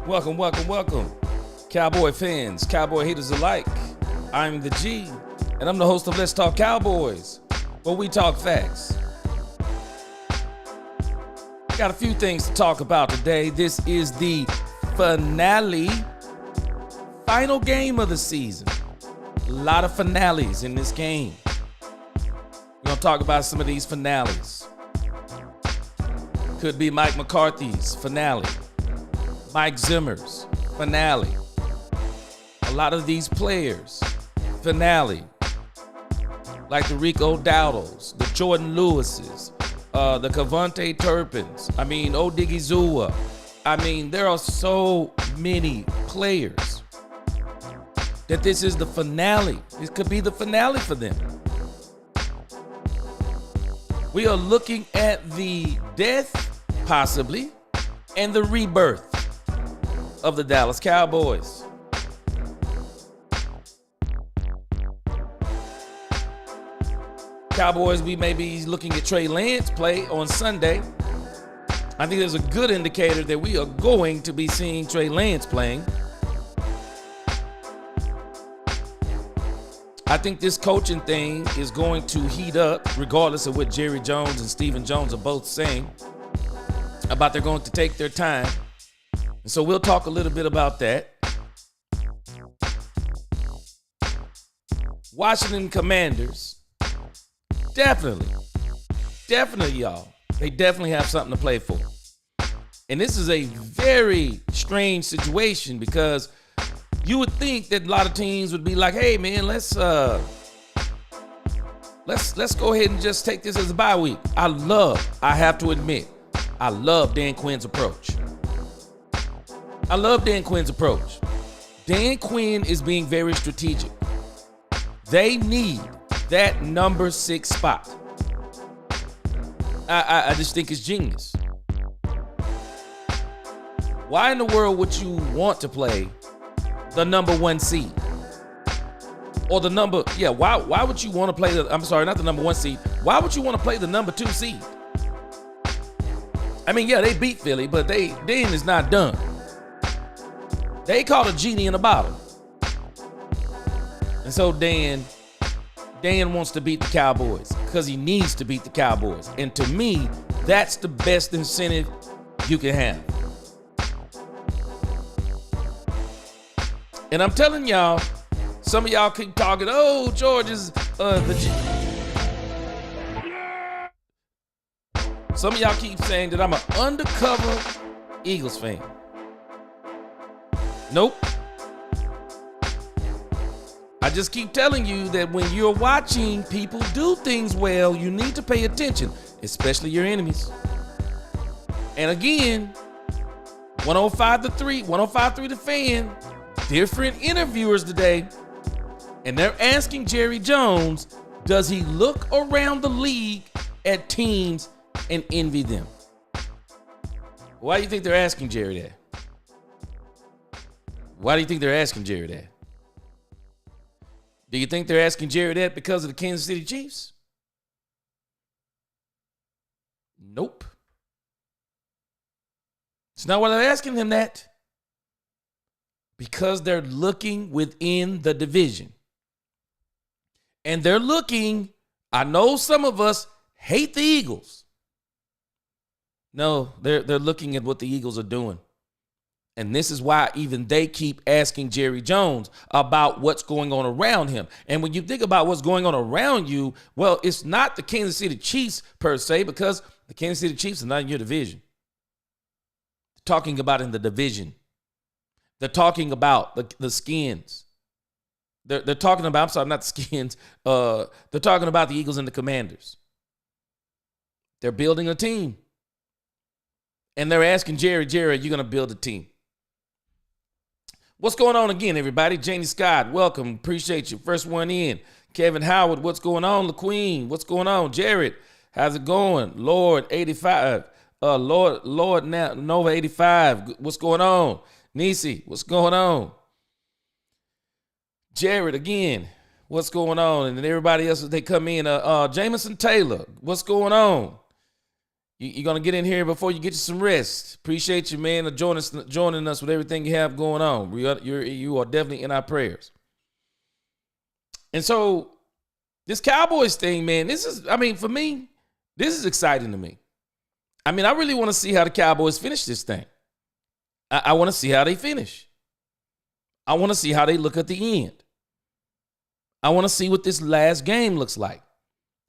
Welcome. Cowboy fans, Cowboy haters alike. I'm the G, and I'm the host of Let's Talk Cowboys, where we talk facts. Got a few things to talk about today. This is the final game of the season. A lot of finales in this game. We're going to talk about some of these finales. Could be Mike McCarthy's finale. Mike Zimmer's finale. A lot of these players, finale. Like the Rico Dowdles, the Jordan Lewises, the Cavante Turpins, Odigizua. There are so many players that this is the finale. This could be the finale for them. We are looking at the death, possibly, and the rebirth of the Dallas Cowboys. Cowboys, we may be looking at Trey Lance play on Sunday. I think there's a good indicator that we are going to be seeing Trey Lance playing. I think this coaching thing is going to heat up, regardless of what Jerry Jones and Stephen Jones are both saying about they're going to take their time. And so we'll talk a little bit about that. Washington Commanders, definitely, y'all. They definitely have something to play for. And this is a very strange situation because you would think that a lot of teams would be like, hey man, let's go ahead and just take this as a bye week. I have to admit, I love Dan Quinn's approach. Dan Quinn is being very strategic. They need that number 6 spot. I just think it's genius. Why in the world would you want to play the number 1 seed? Or why would you want to play not the number 1 seed. Why would you want to play the number 2 seed? They beat Philly, but Dan is not done. They caught a genie in a bottle. And so Dan wants to beat the Cowboys because he needs to beat the Cowboys. And to me, that's the best incentive you can have. And I'm telling y'all, some of y'all keep talking, George is Some of y'all keep saying that I'm an undercover Eagles fan. Nope. I just keep telling you that when you're watching people do things well, you need to pay attention, especially your enemies. And again, 105.3 The Fan, different interviewers today, and they're asking Jerry Jones, does he look around the league at teams and envy them? Why do you think they're asking Jerry that? Do you think they're asking Jerry that because of the Kansas City Chiefs? Nope. It's not why they're asking him that. Because they're looking within the division. And they're looking, I know some of us hate the Eagles. No, they're looking at what the Eagles are doing. And this is why even they keep asking Jerry Jones about what's going on around him. And when you think about what's going on around you, well, it's not the Kansas City Chiefs per se, because the Kansas City Chiefs are not in your division. They're talking about in the division. They're talking about the Skins. They're talking about, not the Skins. They're talking about the Eagles and the Commanders. They're building a team. And they're asking Jerry, are you going to build a team? What's going on again, everybody? Janie Scott, welcome. Appreciate you. First one in. Kevin Howard, what's going on? LaQueen, what's going on? Jared, how's it going? Lord 85. Lord Nova 85, what's going on? Nisi, what's going on? Jared again, what's going on? And then everybody else as they come in. Jameson Taylor, what's going on? You're going to get in here before you get you some rest. Appreciate you, man, joining us with everything you have going on. You are definitely in our prayers. And so this Cowboys thing, man, for me, this is exciting to me. I mean, I really want to see how the Cowboys finish this thing. I want to see how they finish. I want to see how they look at the end. I want to see what this last game looks like.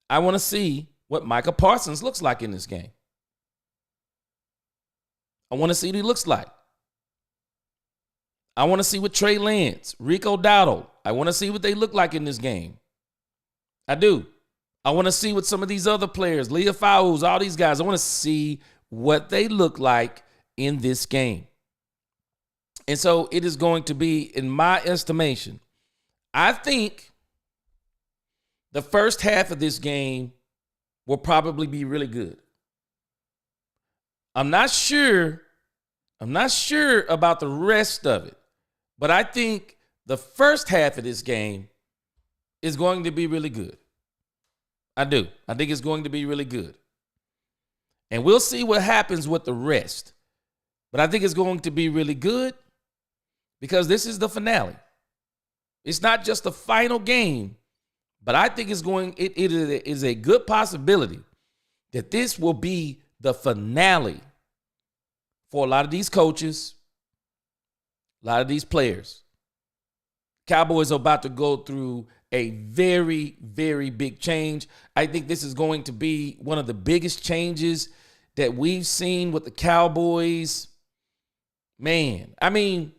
I want to see what Micah Parsons looks like in this game. I want to see what he looks like. I want to see what Trey Lance, Rico Dowdle, I want to see what they look like in this game. I do. I want to see what some of these other players, Leah Fowles, all these guys, I want to see what they look like in this game. And so it is going to be, in my estimation, I think the first half of this game will probably be really good. I'm not sure about the rest of it, but I think the first half of this game is going to be really good. I do. I think it's going to be really good. And we'll see what happens with the rest. But I think it's going to be really good because this is the finale. It's not just the final game, but I think it is a good possibility that this will be the finale for a lot of these coaches, a lot of these players. Cowboys are about to go through a very, very big change. I think this is going to be one of the biggest changes that we've seen with the Cowboys. Man, I mean,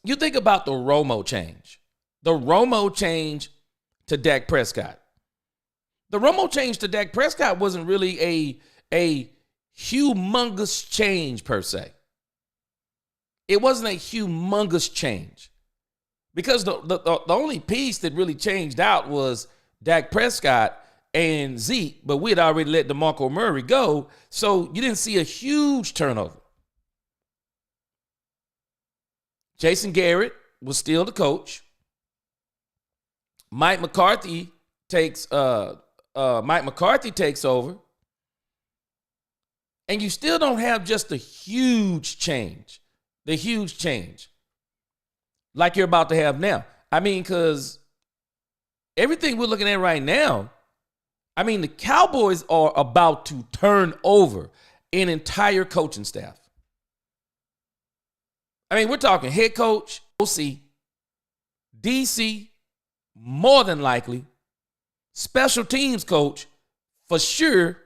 you think about the Romo change. The Romo change to Dak Prescott. The Romo change to Dak Prescott wasn't really a humongous change per se. It wasn't a humongous change because the only piece that really changed out was Dak Prescott and Zeke, but we had already let DeMarco Murray go, so you didn't see a huge turnover. Jason Garrett was still the coach. Mike McCarthy takes over. And you still don't have just the huge change like you're about to have now. I mean, because everything we're looking at right now, I mean, the Cowboys are about to turn over an entire coaching staff. I mean, we're talking head coach, OC, DC, more than likely, special teams coach, for sure.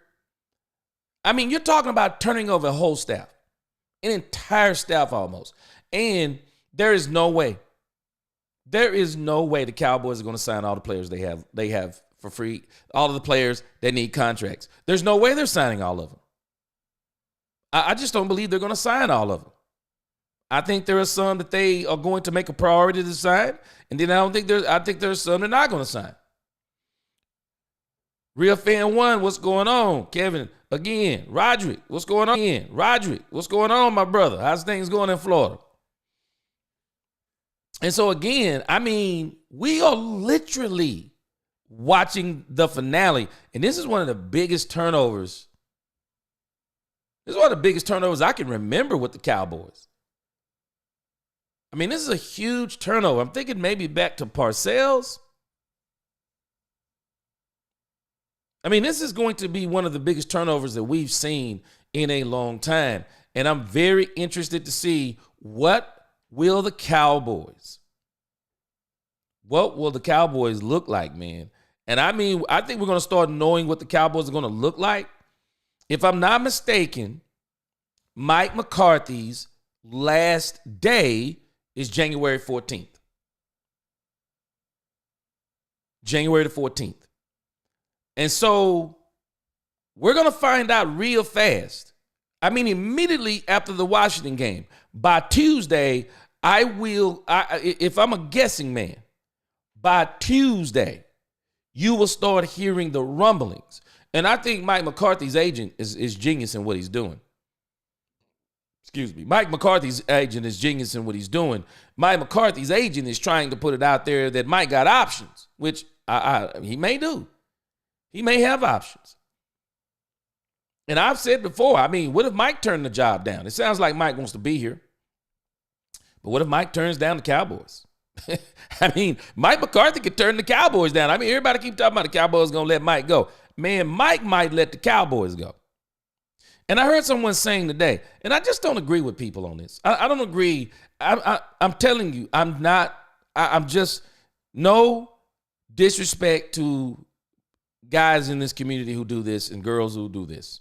I mean, you're talking about turning over a whole staff, an entire staff almost. And there is no way the Cowboys are going to sign all the players they have for free, all of the players that need contracts. There's no way they're signing all of them. I just don't believe they're going to sign all of them. I think there are some that they are going to make a priority to sign, and then I think there's some they're not going to sign. Real Fan One, what's going on? Kevin, again. Roderick, what's going on? Again. Roderick, what's going on, my brother? How's things going in Florida? And so, again, I mean, we are literally watching the finale, and this is one of the biggest turnovers. This is one of the biggest turnovers I can remember with the Cowboys. I mean, this is a huge turnover. I'm thinking maybe back to Parcells. I mean, this is going to be one of the biggest turnovers that we've seen in a long time. And I'm very interested to see what the Cowboys look like, man? And I mean, I think we're going to start knowing what the Cowboys are going to look like. If I'm not mistaken, Mike McCarthy's last day is January 14th. January the 14th. And so we're going to find out real fast. I mean, immediately after the Washington game, by Tuesday, if I'm a guessing man, by Tuesday, you will start hearing the rumblings. And I think Mike McCarthy's agent is genius in what he's doing. Excuse me. Mike McCarthy's agent is genius in what he's doing. Mike McCarthy's agent is trying to put it out there that Mike got options, which he may do. He may have options. And I've said before, I mean, what if Mike turned the job down? It sounds like Mike wants to be here. But what if Mike turns down the Cowboys? I mean, Mike McCarthy could turn the Cowboys down. I mean, everybody keep talking about the Cowboys going to let Mike go. Man, Mike might let the Cowboys go. And I heard someone saying today, and I just don't agree with people on this. I don't agree. I'm telling you, I'm just, no disrespect to guys in this community who do this and girls who do this.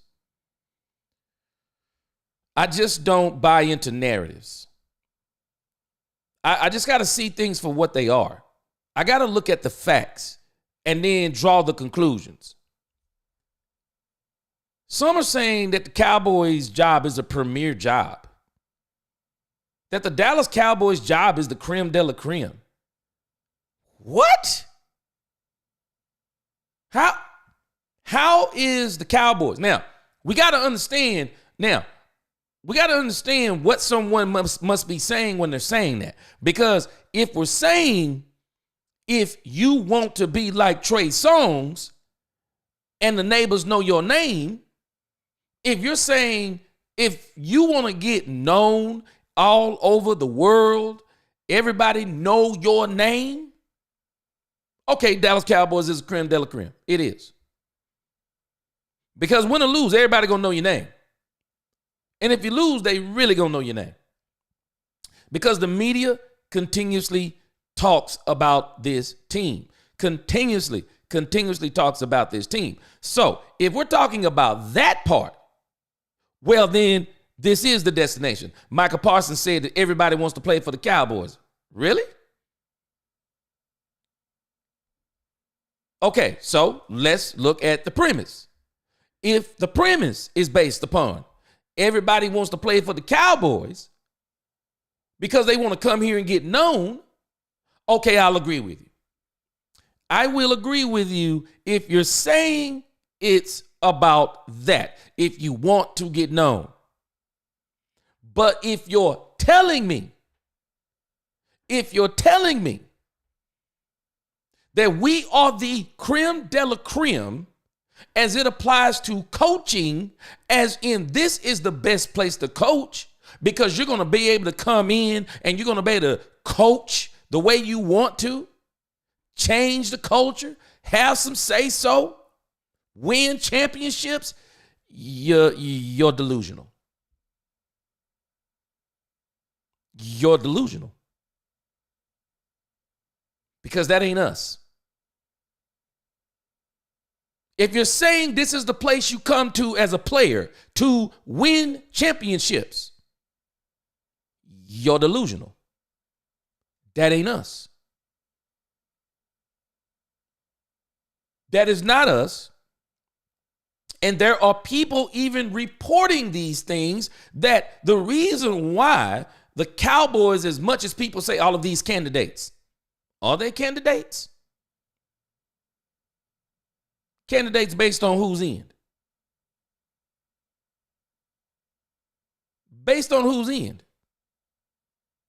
I just don't buy into narratives. I just got to see things for what they are. I got to look at the facts and then draw the conclusions. Some are saying that the Cowboys' job is a premier job, that the Dallas Cowboys' job is the creme de la creme. What? How is the Cowboys? Now, we got to understand what someone must be saying when they're saying that. Because if we're saying, if you want to be like Trey Songz and the neighbors know your name, if you're saying, if you want to get known all over the world, everybody know your name, okay, Dallas Cowboys is a creme de la creme. It is. Because win or lose, everybody going to know your name. And if you lose, they really going to know your name. Because the media continuously talks about this team. Continuously talks about this team. So if we're talking about that part, well, then this is the destination. Michael Parsons said that everybody wants to play for the Cowboys. Really? Okay, so let's look at the premise. If the premise is based upon everybody wants to play for the Cowboys because they want to come here and get known, okay, I'll agree with you. I will agree with you if you're saying it's about that, if you want to get known. But if you're telling me that we are the creme de la creme as it applies to coaching, as in this is the best place to coach because you're going to be able to come in and you're going to be able to coach the way you want to, change the culture, have some say so, win championships, you're delusional. You're delusional. Because that ain't us. If you're saying this is the place you come to as a player to win championships, you're delusional. That ain't us. That is not us. And there are people even reporting these things, that the reason why the Cowboys, as much as people say all of these candidates, are they candidates? Candidates based on whose end? Based on whose end?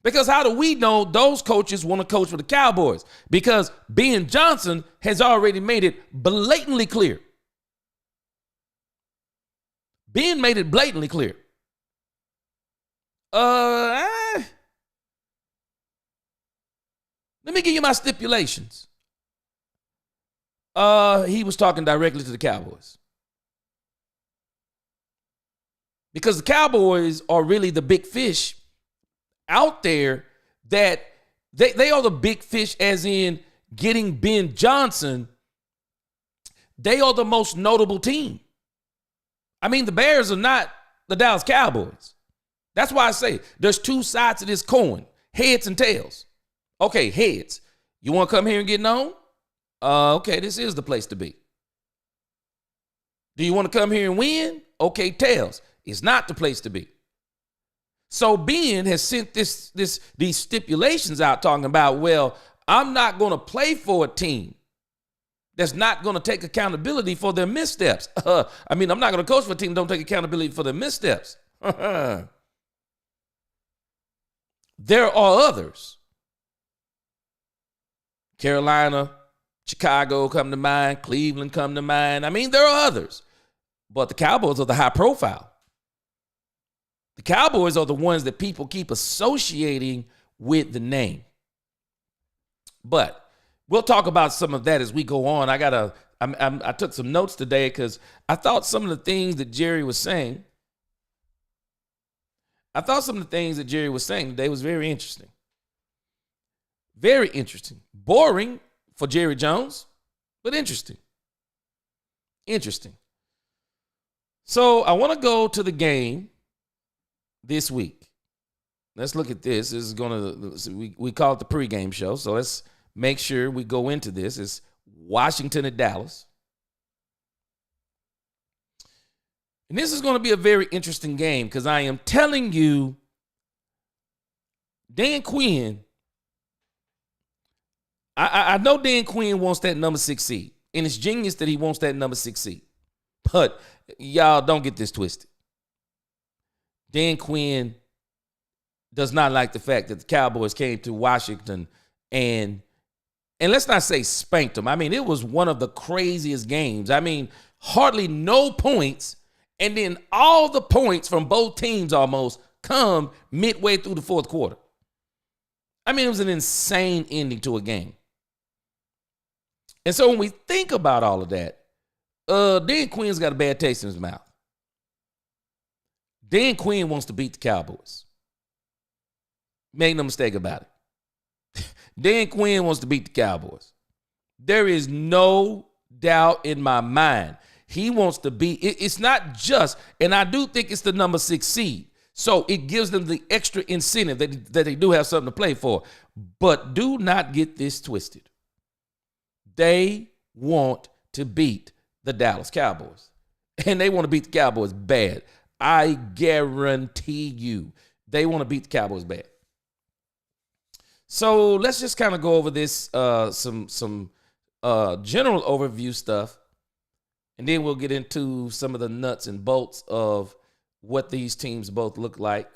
Because how do we know those coaches want to coach for the Cowboys? Because Ben Johnson has already made it blatantly clear. Ben made it blatantly clear. Let me give you my stipulations. He was talking directly to the Cowboys. Because the Cowboys are really the big fish out there, that they are the big fish as in getting Ben Johnson. They are the most notable team. I mean, the Bears are not the Dallas Cowboys. That's why I say there's two sides to this coin, heads and tails. Okay, heads. You want to come here and get known? Okay, this is the place to be. Do you want to come here and win? Okay, tails. It's not the place to be. So Ben has sent these stipulations out talking about, well, I'm not going to play for a team that's not going to take accountability for their missteps. I'm not going to coach for a team that don't take accountability for their missteps. There are others. Carolina, Chicago come to mind, Cleveland come to mind. There are others. But the Cowboys are the high profile. The Cowboys are the ones that people keep associating with the name. But we'll talk about some of that as we go on. I took some notes today because I thought some of the things that Jerry was saying today was very interesting. Very interesting. Boring for Jerry Jones, but interesting. Interesting. So I want to go to the game this week. Let's look at this. This is we call it the pregame show. So let's make sure we go into this. It's Washington at Dallas. And this is going to be a very interesting game because I am telling you, Dan Quinn, I know Dan Quinn wants that number 6 seed. And it's genius that he wants that number 6 seed. But y'all don't get this twisted. Dan Quinn does not like the fact that the Cowboys came to Washington and let's not say spanked them. I mean, it was one of the craziest games. I mean, hardly no points, and then all the points from both teams almost come midway through the fourth quarter. I mean, it was an insane ending to a game. And so when we think about all of that, Dan Quinn's got a bad taste in his mouth. Dan Quinn wants to beat the Cowboys. Make no mistake about it. Dan Quinn wants to beat the Cowboys. There is no doubt in my mind. He wants to beat. It's not just, and I do think it's the number 6 seed. So it gives them the extra incentive that they do have something to play for. But do not get this twisted. They want to beat the Dallas Cowboys. And they want to beat the Cowboys bad. I guarantee you they want to beat the Cowboys bad. So let's just kind of go over this, some general overview stuff. And then we'll get into some of the nuts and bolts of what these teams both look like.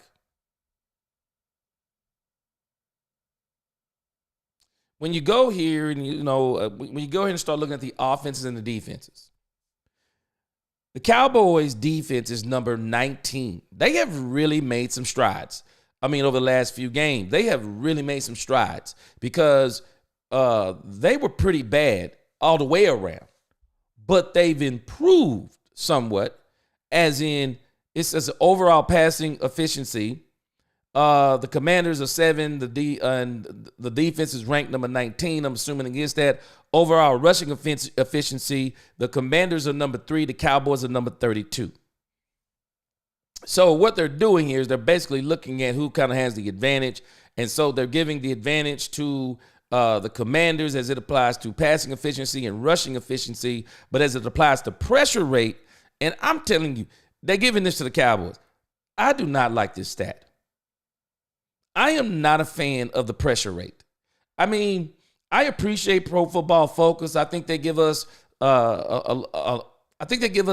When you go here and, when you go here and start looking at the offenses and the defenses, the Cowboys defense is number 19. They have really made some strides. I mean, over the last few games, they have really made some strides because they were pretty bad all the way around. But they've improved somewhat, as in it's as overall passing efficiency. The Commanders are 7. The defense is ranked number 19. I'm assuming against that. Overall rushing efficiency, the Commanders are number 3. The Cowboys are number 32. So what they're doing here is they're basically looking at who kind of has the advantage. And so they're giving the advantage to the Commanders as it applies to passing efficiency and rushing efficiency. But as it applies to pressure rate, and I'm telling you, they're giving this to the Cowboys. I do not like this stat. I am not a fan of the pressure rate. I mean, I appreciate Pro Football Focus. I think they give us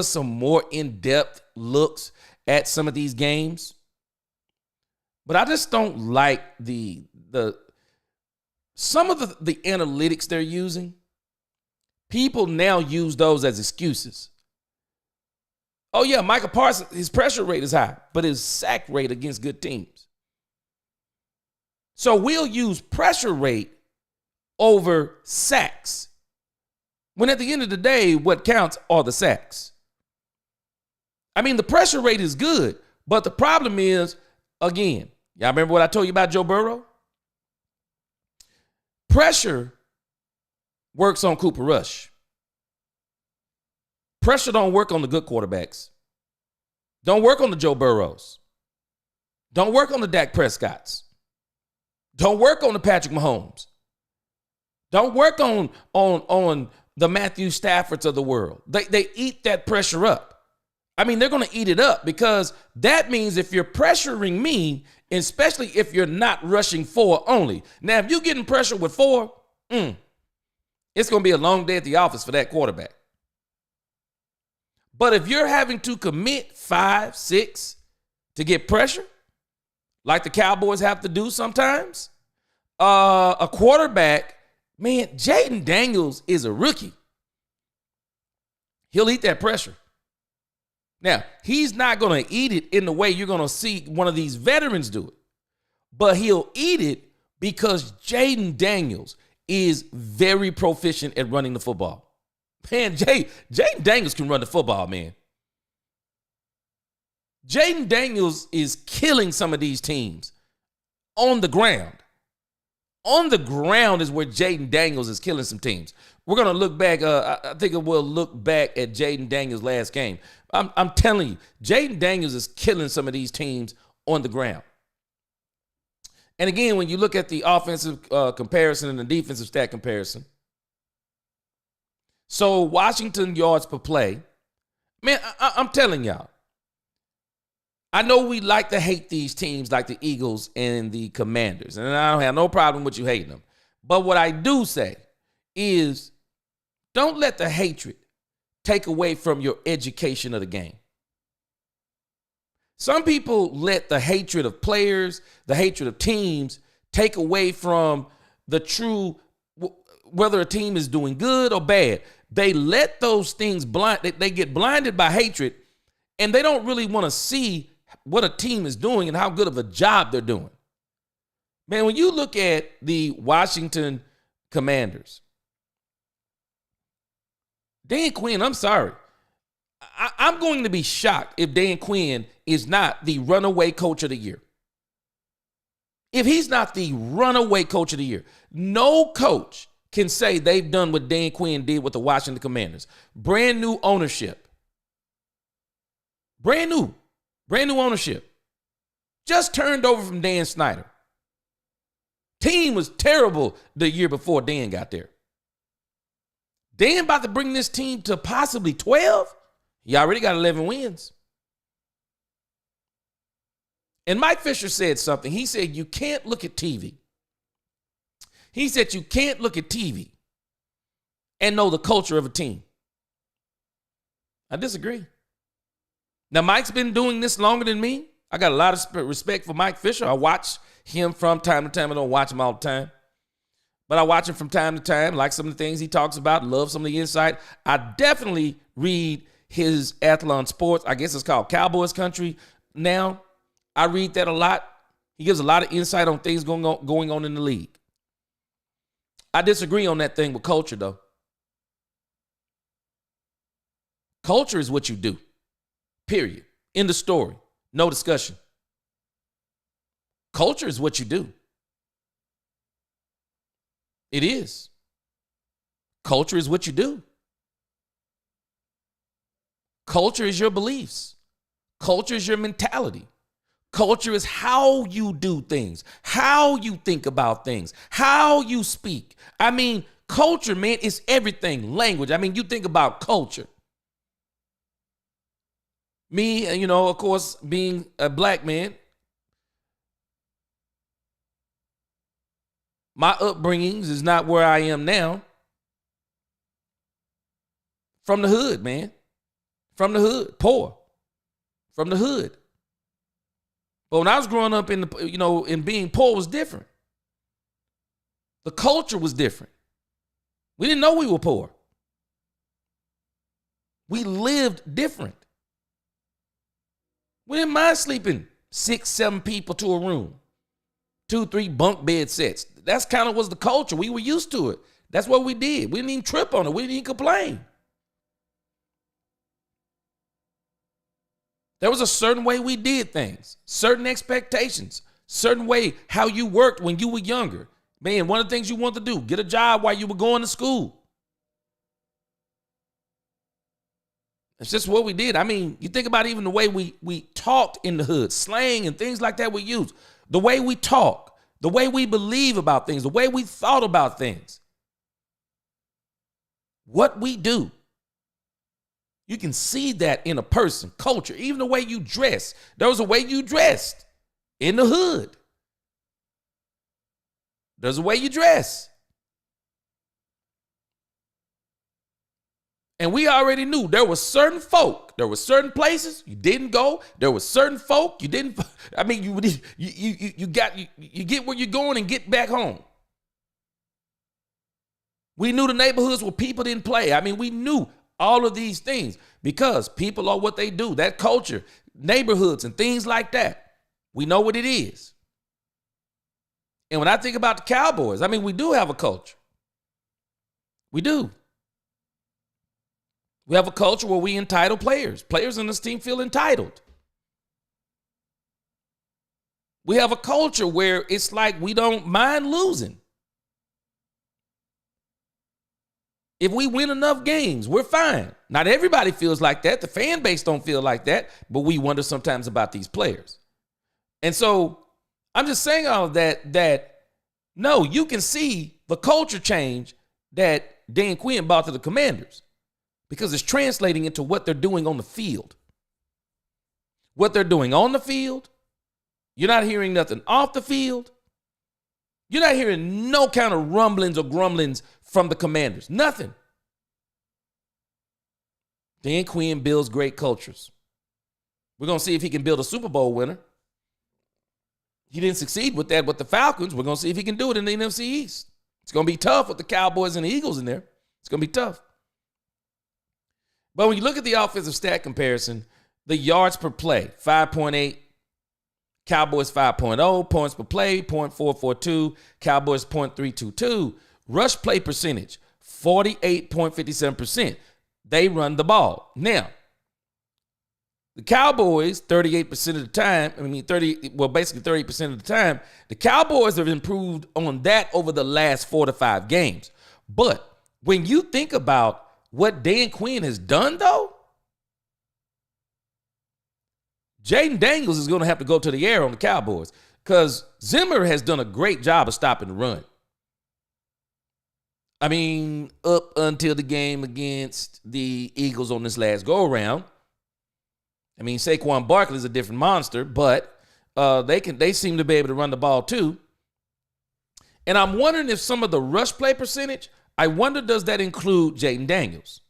some more in-depth looks at some of these games. But I just don't like some of the analytics they're using. People now use those as excuses. Oh yeah, Michael Parsons, his pressure rate is high, but his sack rate against good teams. So we'll use pressure rate over sacks. When at the end of the day, what counts are the sacks. I mean, the pressure rate is good, but the problem is, again, y'all remember what I told you about Joe Burrow? Pressure works on Cooper Rush. Pressure don't work on the good quarterbacks. Don't work on the Joe Burrows. Don't work on the Dak Prescotts. Don't work on the Patrick Mahomes. Don't work on the Matthew Staffords of the world. They eat that pressure up. I mean, they're going to eat it up because that means if you're pressuring me, especially if you're not rushing 4 only. Now, if you're getting pressure with 4, it's going to be a long day at the office for that quarterback. But if you're having to commit 5, 6 to get pressure, like the Cowboys have to do sometimes, a quarterback, man, Jaden Daniels is a rookie. He'll eat that pressure. Now, he's not going to eat it in the way you're going to see one of these veterans do it, but he'll eat it because Jaden Daniels is very proficient at running the football. Man, Jaden Daniels can run the football, man. Jaden Daniels is killing some of these teams on the ground. On the ground is where Jaden Daniels is killing some teams. We're going to look back. I think we'll look back at Jaden Daniels' last game. I'm telling you, Jaden Daniels is killing some of these teams on the ground. And again, when you look at the offensive comparison and the defensive stat comparison, so Washington yards per play, man, I'm telling y'all, I know we like to hate these teams like the Eagles and the Commanders, and I don't have no problem with you hating them. But what I do say is don't let the hatred take away from your education of the game. Some people let the hatred of players, the hatred of teams, take away from the true, whether a team is doing good or bad. They let those things blind, they get blinded by hatred, and they don't really want to see what a team is doing and how good of a job they're doing. Man, when you look at the Washington Commanders, Dan Quinn, I'm sorry. I'm going to be shocked if Dan Quinn is not the runaway coach of the year. If he's not the runaway coach of the year, no coach can say they've done what Dan Quinn did with the Washington Commanders. Brand new ownership. Brand new ownership. Just turned over from Dan Snyder. Team was terrible the year before Dan got there. Dan about to bring this team to possibly 12. He already got 11 wins. And Mike Fisher said something. He said, you can't look at TV. He said, you can't look at TV and know the culture of a team. I disagree. Now, Mike's been doing this longer than me. I got a lot of respect for Mike Fisher. I watch him from time to time. I don't watch him all the time. But I watch him from time to time, like some of the things he talks about, love some of the insight. I definitely read his Athlon Sports. I guess it's called Cowboys Country now. I read that a lot. He gives a lot of insight on things going on in the league. I disagree on that thing with culture, though. Culture is what you do. Period. End of story. No discussion. Culture is what you do. It is. Culture is what you do. Culture is your beliefs. Culture is your mentality. Culture is how you do things, how you think about things, how you speak. I mean, culture, man, is everything. Language. I mean, you think about culture. Me, you know, of course, being a black man, my upbringings is not where I am now. From the hood, man. From the hood, poor. From the hood. But when I was growing up in being poor was different. The culture was different. We didn't know we were poor. We lived different. We didn't mind sleeping 6, 7 people to a room. 2, 3 bunk bed sets. That's kind of was the culture. We were used to it. That's what we did. We didn't even trip on it. We didn't even complain. There was a certain way we did things, certain expectations, certain way how you worked when you were younger. Man, one of the things you wanted to do, get a job while you were going to school. It's just what we did. I mean, you think about even the way we talked in the hood, slang and things like that we use. The way we talk, the way we believe about things, the way we thought about things. What we do. You can see that in a person, culture, even the way you dress. There was a way you dressed in the hood. There's a way you dress. And we already knew there were certain folk, there were certain places you didn't go. There were certain folk you didn't. I mean, you get where you're going and get back home. We knew the neighborhoods where people didn't play. I mean, we knew all of these things because people are what they do. That culture, neighborhoods and things like that. We know what it is. And when I think about the Cowboys, I mean, we do have a culture. We do. We have a culture where we entitle players. Players on this team feel entitled. We have a culture where it's like we don't mind losing. If we win enough games, we're fine. Not everybody feels like that. The fan base don't feel like that, but we wonder sometimes about these players. And so I'm just saying all of that no, you can see the culture change that Dan Quinn brought to the Commanders because it's translating into what they're doing on the field. What they're doing on the field. You're not hearing nothing off the field. You're not hearing no kind of rumblings or grumblings from the Commanders. Nothing. Dan Quinn builds great cultures. We're going to see if he can build a Super Bowl winner. He didn't succeed with that with the Falcons. We're going to see if he can do it in the NFC East. It's going to be tough with the Cowboys and the Eagles in there. It's going to be tough. But when you look at the offensive stat comparison, the yards per play, 5.8. Cowboys 5.0, points per play, 0.442, Cowboys 0.322. Rush play percentage, 48.57%. They run the ball. Now, the Cowboys, 38% of the time, basically 30% of the time, the Cowboys have improved on that over the last 4 to 5 games. But when you think about what Dan Quinn has done, though, Jaden Daniels is going to have to go to the air on the Cowboys because Zimmer has done a great job of stopping the run. I mean, up until the game against the Eagles on this last go-around. I mean, Saquon Barkley is a different monster, but they seem to be able to run the ball too. And I'm wondering if some of the rush play percentage, I wonder does that include Jaden Daniels?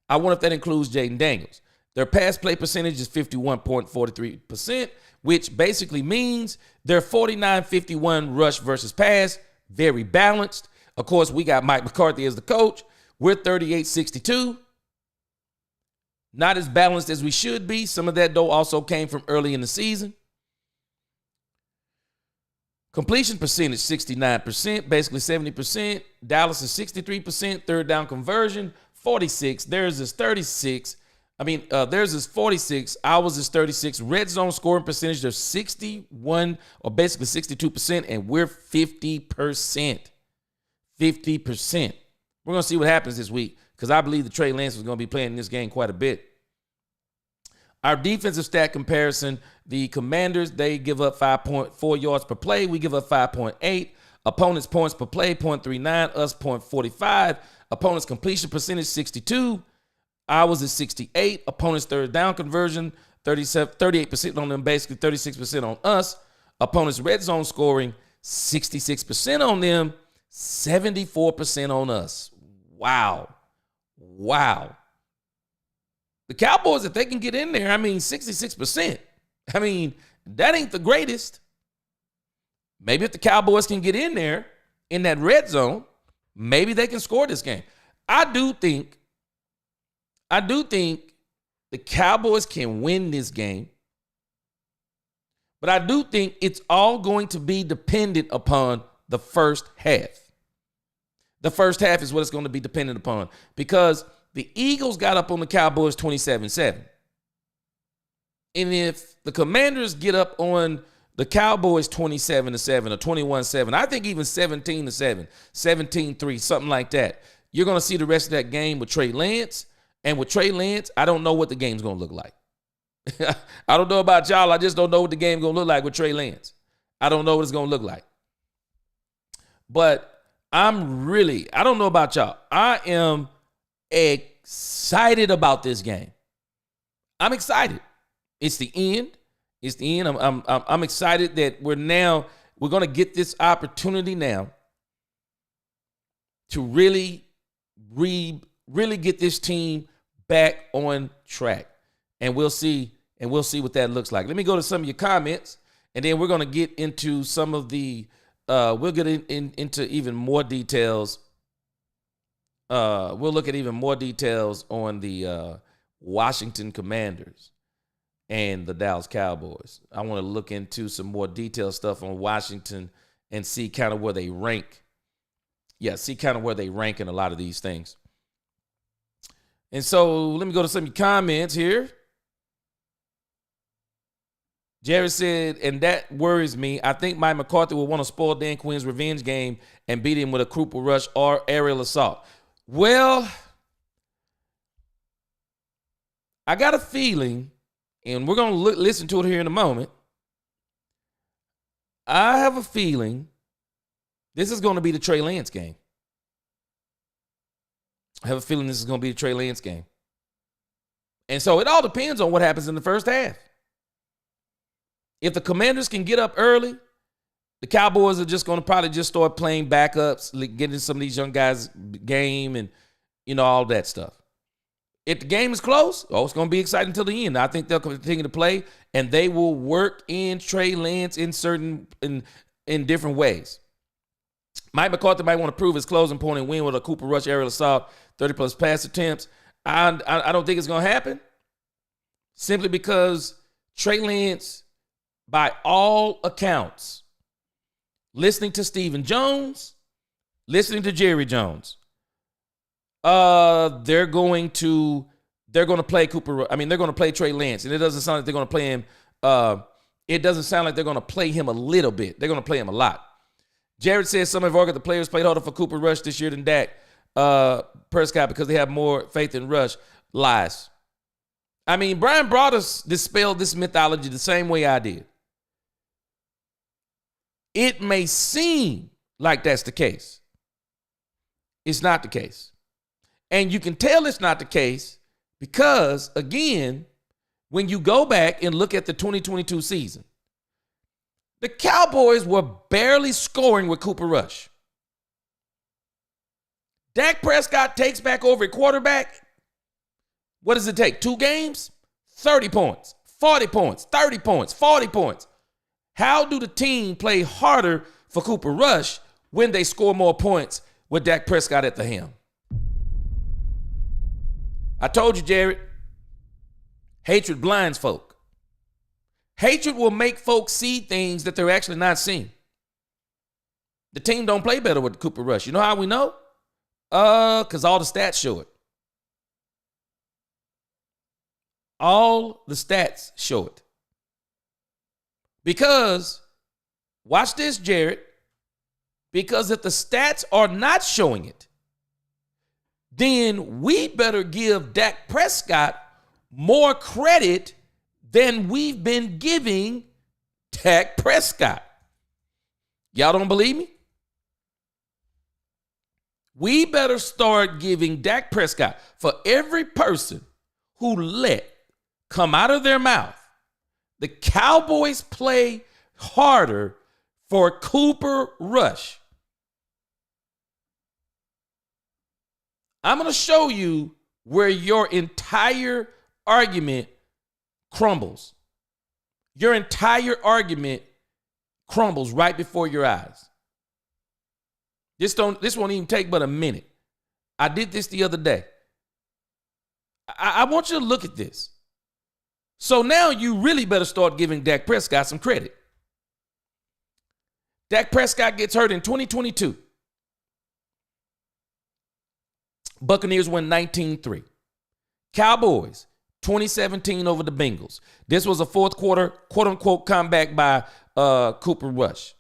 I wonder if that includes Jaden Daniels. Their pass play percentage is 51.43%, which basically means they're 49-51 rush versus pass, very balanced. Of course, we got Mike McCarthy as the coach. We're 38-62. Not as balanced as we should be. Some of that, though, also came from early in the season. Completion percentage, 69%, basically 70%. Dallas is 63%. Third down conversion, 46. Theirs is 36. Theirs is 46. Ours is 36. Red zone scoring percentage, they're 61 or basically 62%, and we're 50%. 50%. We're going to see what happens this week because I believe that Trey Lance is going to be playing in this game quite a bit. Our defensive stat comparison, the Commanders, they give up 5.4 yards per play. We give up 5.8. Opponents' points per play, 0.39. Us, 0.45. Opponents' completion percentage, 62. Ours is 68. Opponents' third down conversion, 38% on them, basically 36% on us. Opponents' red zone scoring, 66% on them, 74% on us. Wow. The Cowboys, if they can get in there, 66%. That ain't the greatest. Maybe if the Cowboys can get in there in that red zone, maybe they can score this game. I do think the Cowboys can win this game, but I do think it's all going to be dependent upon the first half. The first half is what it's going to be dependent upon because the Eagles got up on the Cowboys 27-7. And if the Commanders get up on the Cowboys 27-7 or 21-7, I think even 17-7, 17-3, something like that, you're going to see the rest of that game with Trey Lance. And with Trey Lance, I don't know what the game's going to look like. I don't know about y'all. I just don't know what the game's going to look like with Trey Lance. I don't know what it's going to look like. But I don't know about y'all. I am excited about this game. I'm excited. It's the end. I'm excited that we're going to get this opportunity now to really get this team back on track. And we'll see what that looks like. Let me go to some of your comments, and then we're going to get into some of the we'll get into even more details we'll look at even more details on the Washington Commanders and the Dallas Cowboys. I want to look into some more detailed stuff on Washington and see kind of where they rank. Yeah, see kind of where they rank in a lot of these things. And so let me go to some of your comments here. Jerry said, and that worries me. I think Mike McCarthy will want to spoil Dan Quinn's revenge game and beat him with a Cooper rush or aerial assault. Well, I got a feeling, and we're going to listen to it here in a moment. I have a feeling this is going to be the Trey Lance game. I have a feeling this is going to be the Trey Lance game. And so it all depends on what happens in the first half. If the Commanders can get up early, the Cowboys are just going to probably just start playing backups, getting some of these young guys game and, all that stuff. If the game is close, it's going to be exciting until the end. I think they'll continue to play, and they will work in Trey Lance in different ways. Mike McCarthy might want to prove his closing point and win with a Cooper rush aerial assault, 30-plus pass attempts. I don't think it's going to happen simply because Trey Lance, by all accounts, listening to Stephen Jones, listening to Jerry Jones, they're going to play Cooper. They're going to play Trey Lance, and it doesn't sound like they're going to play him. It doesn't sound like they're going to play him a little bit. They're going to play him a lot. Jared says some have argued the players played harder for Cooper Rush this year than Dak Prescott because they have more faith in Rush. Lies. Brian Broaddus dispelled this mythology the same way I did. It may seem like that's the case. It's not the case. And you can tell it's not the case because, again, when you go back and look at the 2022 season, the Cowboys were barely scoring with Cooper Rush. Dak Prescott takes back over at quarterback. What does it take? 2 games? 30 points, 40 points, 30 points, 40 points. How do the team play harder for Cooper Rush when they score more points with Dak Prescott at the helm? I told you, Jared, hatred blinds folk. Hatred will make folks see things that they're actually not seeing. The team don't play better with Cooper Rush. You know how we know? Because all the stats show it. All the stats show it. Because, watch this, Jared, because if the stats are not showing it, then we better give Dak Prescott more credit than we've been giving Dak Prescott. Y'all don't believe me? We better start giving Dak Prescott, for every person who let come out of their mouth, the Cowboys play harder for Cooper Rush. I'm going to show you where your entire argument crumbles. Your entire argument crumbles right before your eyes. This won't even take but a minute. I did this the other day. I want you to look at this. So now you really better start giving Dak Prescott some credit. Dak Prescott gets hurt in 2022. Buccaneers win 19-3. Cowboys, 2017 over the Bengals. This was a fourth quarter, quote-unquote, comeback by Cooper Rush.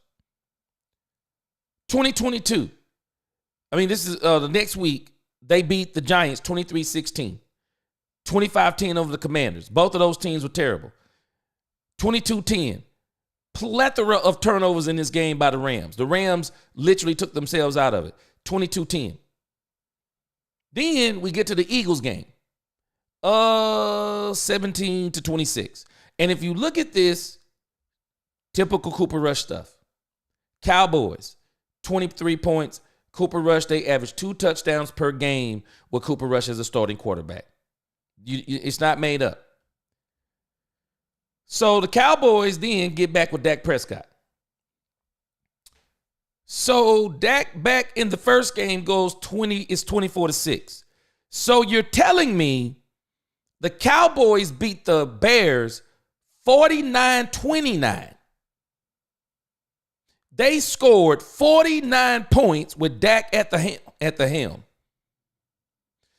2022. This is the next week. They beat the Giants 23-16. 25-10 over the Commanders. Both of those teams were terrible. 22-10. Plethora of turnovers in this game by the Rams. The Rams literally took themselves out of it. 22-10. Then we get to the Eagles game. 17-26. And if you look at this, typical Cooper Rush stuff. Cowboys, 23 points. Cooper Rush, they average 2 touchdowns per game with Cooper Rush as a starting quarterback. It's not made up. So the Cowboys then get back with Dak Prescott. So Dak back in the first game goes 24-6. So you're telling me the Cowboys beat the Bears 49-29. They scored 49 points with Dak at the helm.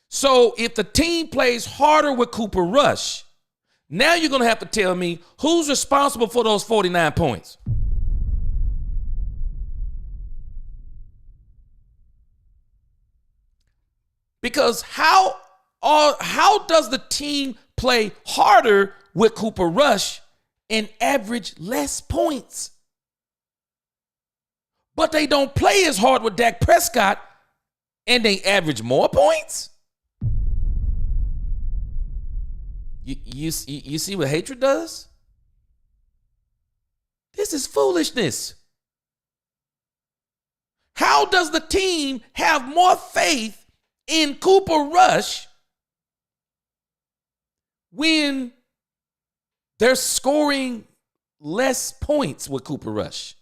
So if the team plays harder with Cooper Rush, now you're going to have to tell me who's responsible for those 49 points. Because how does the team play harder with Cooper Rush and average less points? But they don't play as hard with Dak Prescott and they average more points? You see what hatred does? This is foolishness. How does the team have more faith in Cooper Rush when they're scoring less points with Cooper Rush?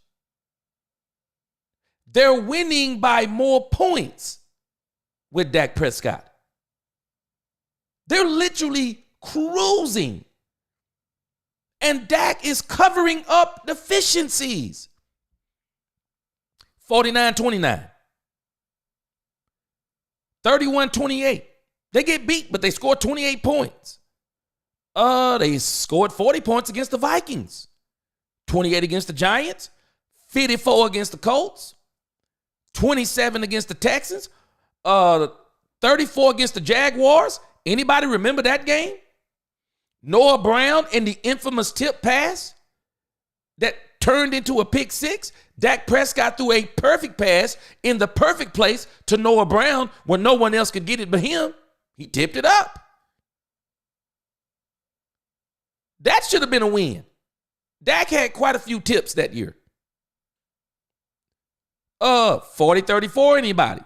They're winning by more points with Dak Prescott. They're literally cruising. And Dak is covering up deficiencies. 49-29. 31-28. They get beat, but they scored 28 points. They scored 40 points against the Vikings. 28 against the Giants. 54 against the Colts. 27 against the Texans. 34 against the Jaguars. Anybody remember that game? Noah Brown and the infamous tip pass that turned into a pick six. Dak Prescott threw a perfect pass in the perfect place to Noah Brown where no one else could get it but him. He tipped it up. That should have been a win. Dak had quite a few tips that year. 40-34, anybody?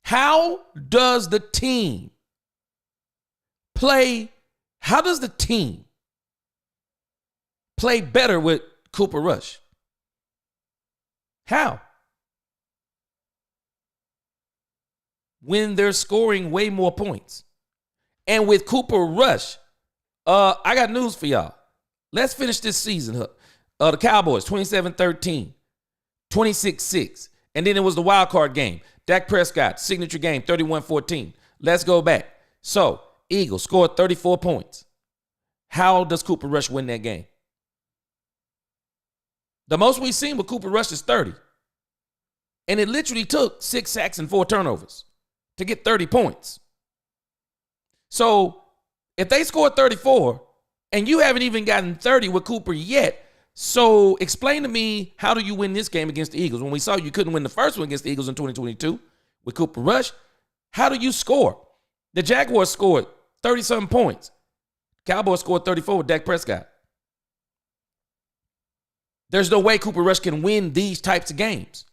How does the team play better with Cooper Rush? How? When they're scoring way more points. And with Cooper Rush, I got news for y'all. Let's finish this season. The Cowboys, 27-13, 26-6. And then it was the wild card game. Dak Prescott, signature game, 31-14. Let's go back. So, Eagles scored 34 points. How does Cooper Rush win that game? The most we've seen with Cooper Rush is 30. And it literally took 6 sacks and 4 turnovers to get 30 points. So, if they scored 34 and you haven't even gotten 30 with Cooper yet, so explain to me, how do you win this game against the Eagles? When we saw you couldn't win the first one against the Eagles in 2022 with Cooper Rush, how do you score? The Jaguars scored 30-something points. Cowboys scored 34 with Dak Prescott. There's no way Cooper Rush can win these types of games.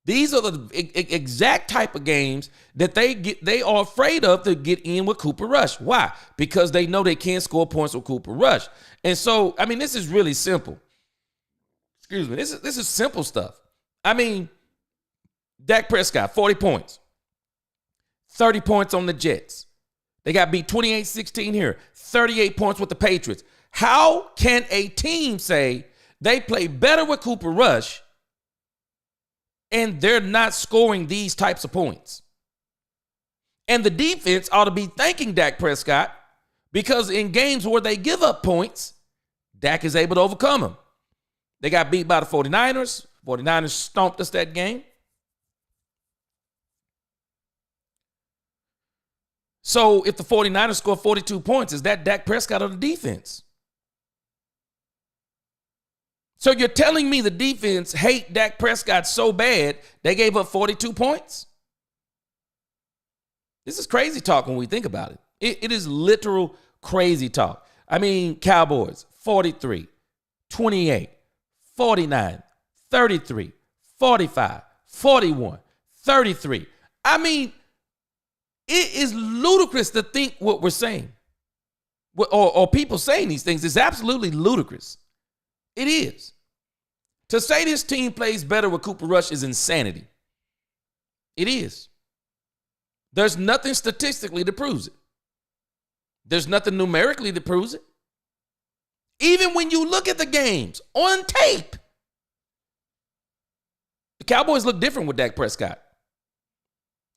These are the exact type of games that they are afraid of to get in with Cooper Rush. Why? Because they know they can't score points with Cooper Rush. And so, I mean, this is really simple. Excuse me. This is simple stuff. I mean, Dak Prescott, 40 points. 30 points on the Jets. They got beat 28-16 here. 38 points with the Patriots. How can a team say they play better with Cooper Rush and they're not scoring these types of points? And the defense ought to be thanking Dak Prescott, because in games where they give up points, Dak is able to overcome them. They got beat by the 49ers. 49ers stomped us that game. So if the 49ers score 42 points, is that Dak Prescott or the defense? So you're telling me the defense hate Dak Prescott so bad they gave up 42 points? This is crazy talk when we think about it. It is literal crazy talk. I mean, Cowboys, 43, 28, 49, 33, 45, 41, 33. I mean, it is ludicrous to think what we're saying. Or people saying these things is absolutely ludicrous. It is. To say this team plays better with Cooper Rush is insanity. It is. There's nothing statistically that proves it. There's nothing numerically that proves it. Even when you look at the games on tape, the Cowboys look different with Dak Prescott.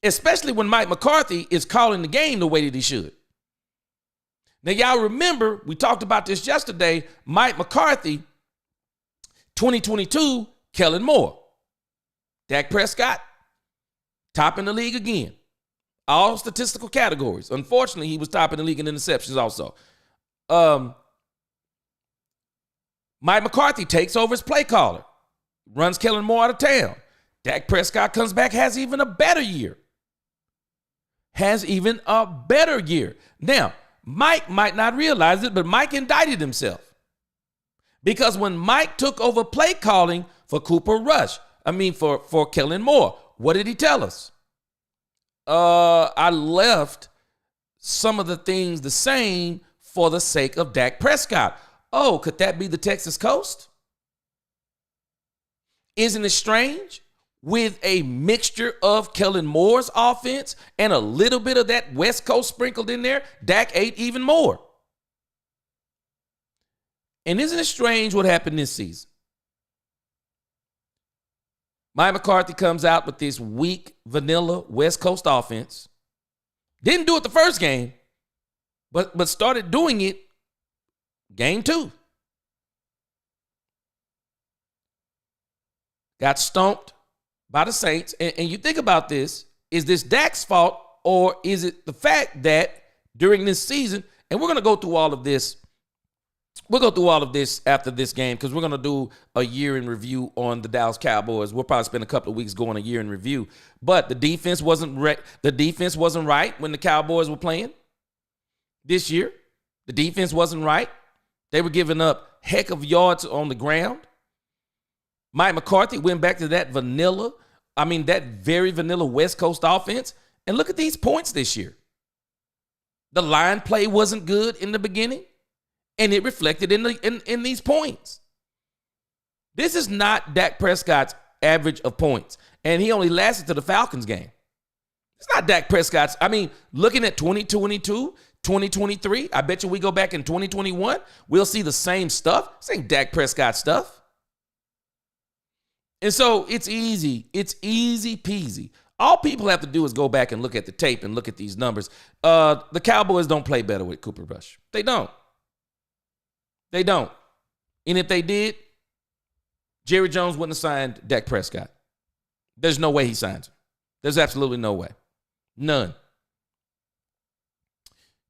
Especially when Mike McCarthy is calling the game the way that he should. Now, y'all remember, we talked about this yesterday, Mike McCarthy, 2022, Kellen Moore. Dak Prescott, top in the league again. All statistical categories. Unfortunately, he was top in the league in interceptions also. Mike McCarthy takes over as play caller. Runs Kellen Moore out of town. Dak Prescott comes back, has even a better year. Now, Mike might not realize it, but Mike indicted himself. Because when Mike took over play calling for for Kellen Moore, what did he tell us? I left some of the things the same for the sake of Dak Prescott. Oh, could that be the Texas coast? Isn't it strange? With a mixture of Kellen Moore's offense and a little bit of that West Coast sprinkled in there, Dak ate even more. And isn't it strange what happened this season? Mike McCarthy comes out with this weak, vanilla West Coast offense. Didn't do it the first game, but started doing it game 2. Got stomped by the Saints. And you think about this, is this Dak's fault or is it the fact that during this season, and we're going to go through all of this. We'll go through all of this after this game because we're going to do a year in review on the Dallas Cowboys. We'll probably spend a couple of weeks going a year in review. But the defense wasn't right when the Cowboys were playing this year. The defense wasn't right. They were giving up heck of yards on the ground. Mike McCarthy went back to that very vanilla West Coast offense. And look at these points this year. The line play wasn't good in the beginning. And it reflected in these points. This is not Dak Prescott's average of points. And he only lasted to the Falcons game. It's not Dak Prescott's. Looking at 2022, 2023, I bet you we go back in 2021, we'll see the same stuff. This ain't Dak Prescott stuff. And so it's easy. It's easy peasy. All people have to do is go back and look at the tape and look at these numbers. The Cowboys don't play better with Cooper Rush. They don't. They don't. And if they did, Jerry Jones wouldn't have signed Dak Prescott. There's no way he signs him. There's absolutely no way. None.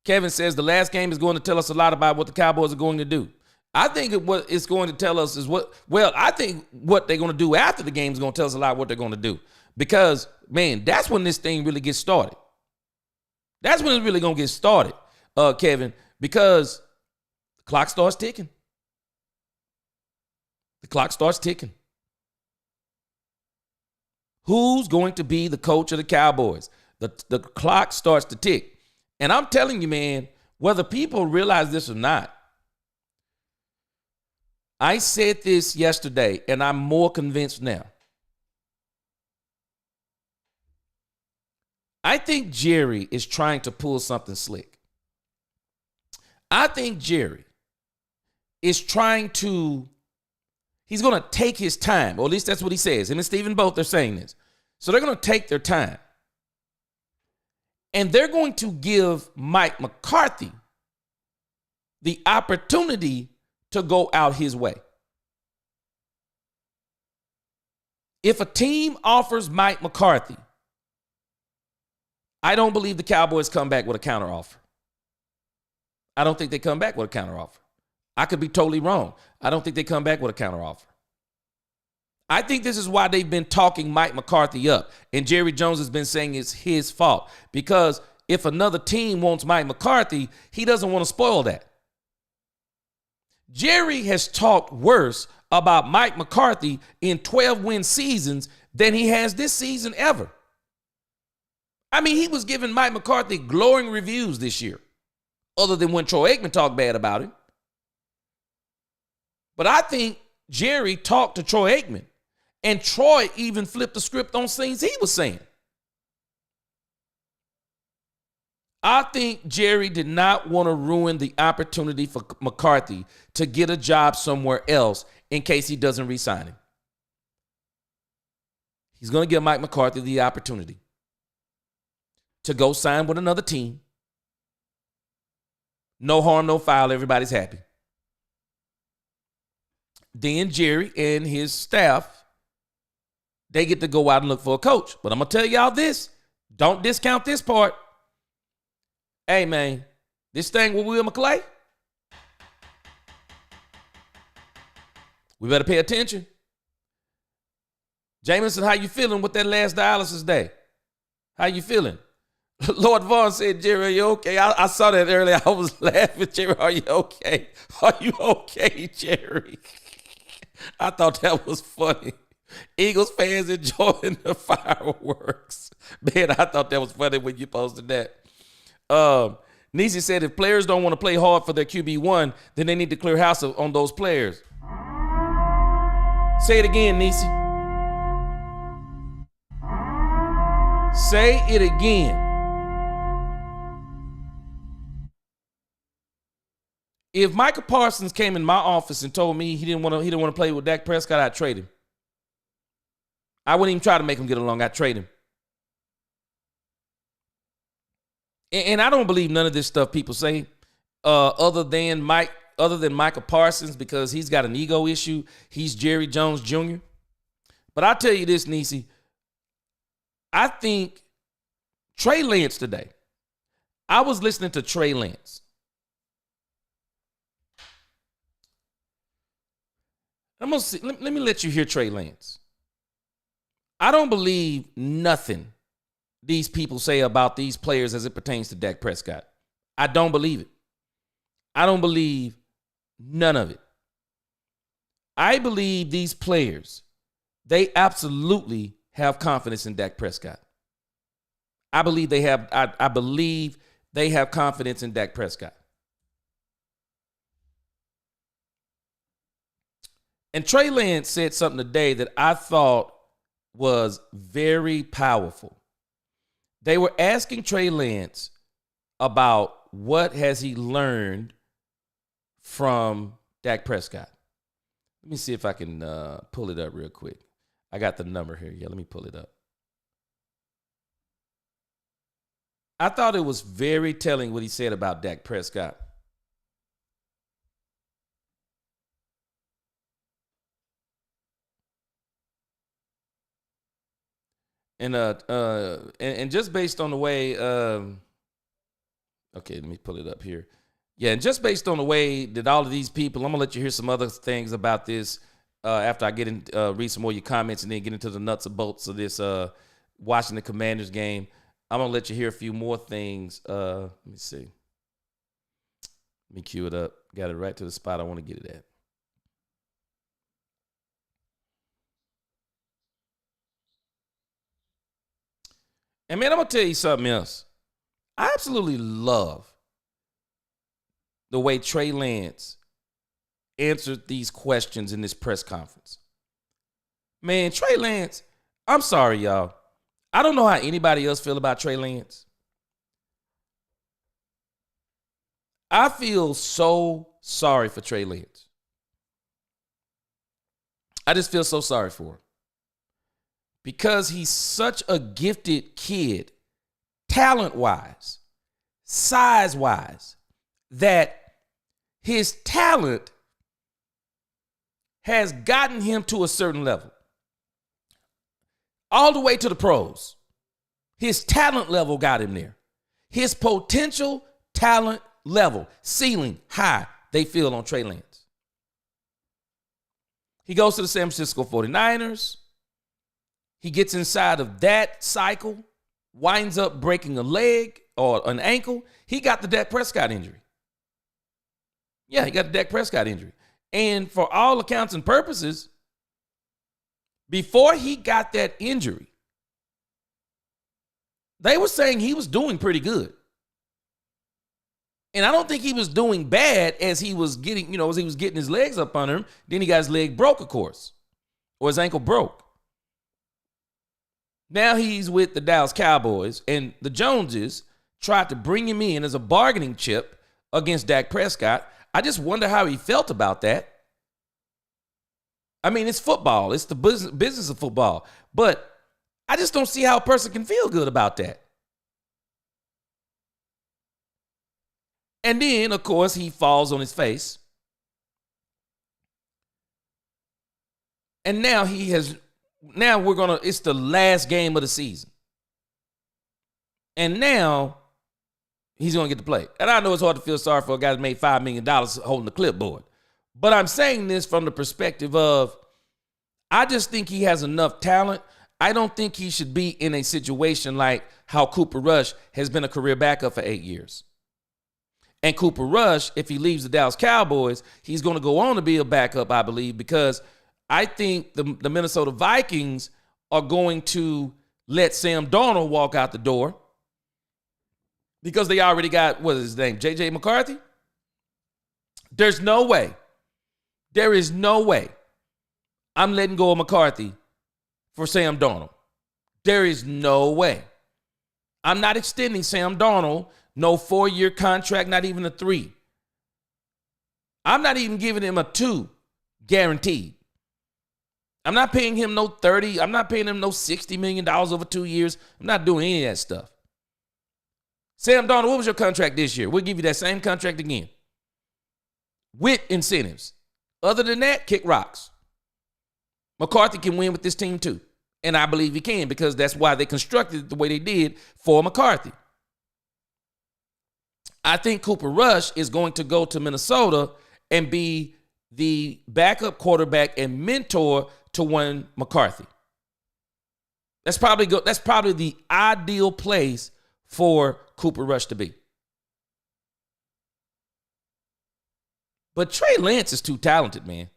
Kevin says the last game is going to tell us a lot about what the Cowboys are going to do. I think what it's going to tell us is I think what they're going to do after the game is going to tell us a lot what they're going to do. Because, man, that's when this thing really gets started. That's when it's really going to get started, Kevin, because the clock starts ticking. The clock starts ticking. Who's going to be the coach of the Cowboys? The clock starts to tick. And I'm telling you, man, whether people realize this or not, I said this yesterday, and I'm more convinced now. I think Jerry is trying to pull something slick. I think Jerry is he's going to take his time, or at least that's what he says. Him and Stephen both are saying this. So they're going to take their time. And they're going to give Mike McCarthy the opportunity to go out his way. If a team offers Mike McCarthy, I don't believe the Cowboys come back with a counteroffer. I don't think they come back with a counteroffer. I could be totally wrong. I don't think they come back with a counteroffer. I think this is why they've been talking Mike McCarthy up. And Jerry Jones has been saying it's his fault. Because if another team wants Mike McCarthy, he doesn't want to spoil that. Jerry has talked worse about Mike McCarthy in 12-win seasons than he has this season ever. He was giving Mike McCarthy glowing reviews this year, other than when Troy Aikman talked bad about him. But I think Jerry talked to Troy Aikman, and Troy even flipped the script on things he was saying. I think Jerry did not want to ruin the opportunity for McCarthy to get a job somewhere else in case he doesn't re-sign him. He's going to give Mike McCarthy the opportunity to go sign with another team. No harm, no foul. Everybody's happy. Then Jerry and his staff, they get to go out and look for a coach. But I'm going to tell y'all this. Don't discount this part. Hey, man, this thing with Will McClay, we better pay attention. Jameson, how you feeling with that last dialysis day? How you feeling? Lord Vaughn said, Jerry, are you okay? I saw that earlier. I was laughing. Jerry, are you okay? Are you okay, Jerry? I thought that was funny. Eagles fans enjoying the fireworks. Man, I thought that was funny when you posted that. Nisi said if players don't want to play hard for their QB1, then they need to clear house on those players. Say it again, Nisi. Say it again. If Micah Parsons came in my office and told me he didn't want to play with Dak Prescott, I'd trade him. I wouldn't even try to make him get along. I'd trade him. And I don't believe none of this stuff people say, other than Micah Parsons, because he's got an ego issue. He's Jerry Jones Jr. But I'll tell you this, Nisi. I think Trey Lance today. I was listening to Trey Lance. I'm gonna see, let me let you hear Trey Lance. I don't believe nothing these people say about these players as it pertains to Dak Prescott. I don't believe it. I don't believe none of it. I believe these players, they absolutely have confidence in Dak Prescott. I believe they have confidence in Dak Prescott. And Trey Lance said something today that I thought was very powerful. They were asking Trey Lance about what has he learned from Dak Prescott. Let me see if I can pull it up real quick. I got the number here. Yeah, let me pull it up. I thought it was very telling what he said about Dak Prescott. And just based on the way, okay, let me pull it up here. Yeah, and just based on the way that all of these people, I'm gonna let you hear some other things about this after I get in, read some more of your comments, and then get into the nuts and bolts of this Washington Commanders game. I'm gonna let you hear a few more things. Let me see. Let me cue it up. Got it right to the spot I want to get it at. And man, I'm gonna tell you something else. I absolutely love the way Trey Lance answered these questions in this press conference. Man, Trey Lance, I'm sorry, y'all. I don't know how anybody else feel about Trey Lance. I feel so sorry for Trey Lance. I just feel so sorry for him. Because he's such a gifted kid, talent-wise, size-wise, that his talent has gotten him to a certain level. All the way to the pros. His talent level got him there. His potential talent level, ceiling high, they feel on Trey Lance. He goes to the San Francisco 49ers. He gets inside of that cycle, winds up breaking a leg or an ankle. He got the Dak Prescott injury. Yeah, he got the Dak Prescott injury. And for all accounts and purposes, before he got that injury, they were saying he was doing pretty good. And I don't think he was doing bad as he was getting, as he was getting his legs up under him. Then he got his leg broke, of course, or his ankle broke. Now he's with the Dallas Cowboys, and the Joneses tried to bring him in as a bargaining chip against Dak Prescott. I just wonder how he felt about that. I mean, it's football. It's the business of football. But I just don't see how a person can feel good about that. And then, of course, he falls on his face. And now it's the last game of the season. And now he's going to get to play. And I know it's hard to feel sorry for a guy that made $5 million holding the clipboard. But I'm saying this from the perspective of, I just think he has enough talent. I don't think he should be in a situation like how Cooper Rush has been a career backup for 8 years. And Cooper Rush, if he leaves the Dallas Cowboys, he's going to go on to be a backup, I believe, because I think the Minnesota Vikings are going to let Sam Darnold walk out the door because they already got, what is his name, J.J. McCarthy? There is no way I'm letting go of McCarthy for Sam Darnold. There is no way. I'm not extending Sam Darnold no 4-year contract, not even a 3. I'm not even giving him a 2 guaranteed. I'm not paying him no 30. I'm not paying him no $60 million over 2 years. I'm not doing any of that stuff. Sam Darnold, what was your contract this year? We'll give you that same contract again with incentives. Other than that, kick rocks. McCarthy can win with this team too. And I believe he can because that's why they constructed it the way they did for McCarthy. I think Cooper Rush is going to go to Minnesota and be the backup quarterback and mentor to one McCarthy. That's probably the ideal place for Cooper Rush to be. But Trey Lance is too talented, man.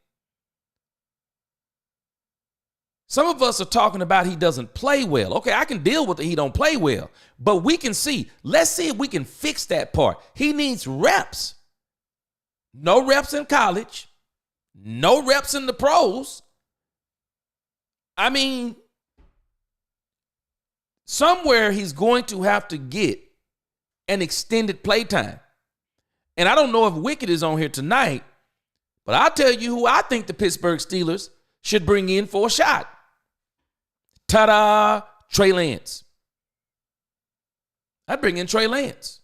Some of us are talking about he doesn't play well. Okay, I can deal with it. He don't play well. But we can see. Let's see if we can fix that part. He needs reps. No reps in college. No reps in the pros. I mean, somewhere he's going to have to get an extended play time. And I don't know if Wicked is on here tonight, but I'll tell you who I think the Pittsburgh Steelers should bring in for a shot. Ta-da! Trey Lance. I'd bring in Trey Lance.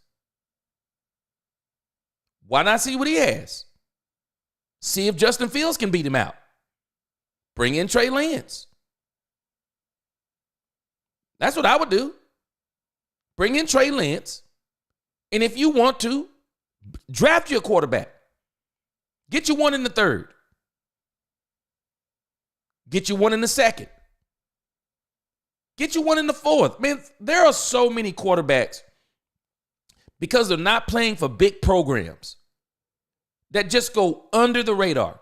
Why not see what he has? See if Justin Fields can beat him out. Bring in Trey Lance. That's what I would do. Bring in Trey Lance. And if you want to, draft your quarterback. Get you one in the 3rd. Get you one in the 2nd. Get you one in the 4th. Man, there are so many quarterbacks because they're not playing for big programs that just go under the radar.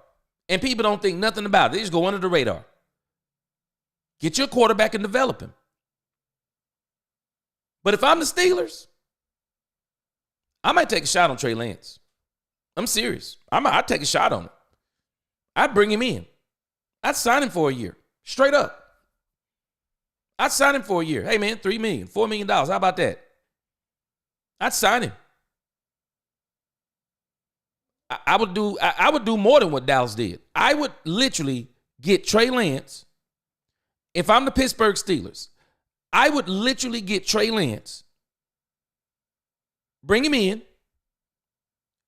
And people don't think nothing about it. They just go under the radar. Get your quarterback and develop him. But if I'm the Steelers, I might take a shot on Trey Lance. I'm serious. I'd take a shot on him. I'd bring him in. I'd sign him for a year. Straight up. I'd sign him for a year. Hey, man, $3 million, $4 million. How about that? I'd sign him. I would do more than what Dallas did. I would literally get Trey Lance. If I'm the Pittsburgh Steelers, I would literally get Trey Lance, bring him in,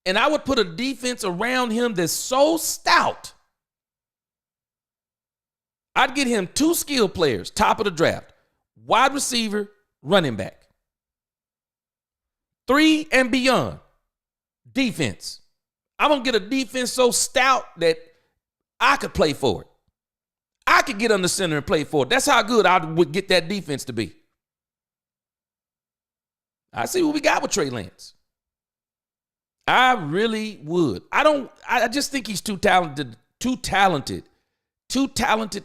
and I would put a defense around him that's so stout. I'd get him 2 skill players, top of the draft, wide receiver, running back. 3 and beyond, defense. I'm going to get a defense so stout that I could play for it. I could get under center and play for it. That's how good I would get that defense to be. I see what we got with Trey Lance. I really would. I just think he's too talented to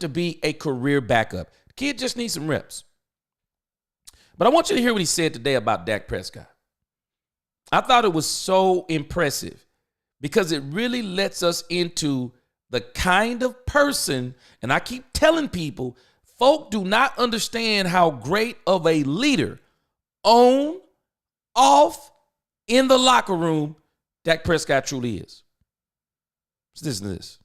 be a career backup. The kid just needs some reps. But I want you to hear what he said today about Dak Prescott. I thought it was so impressive because it really lets us into the kind of person, and I keep telling people, folk do not understand how great of a leader on, off, in the locker room Dak Prescott truly is. Let's listen to this.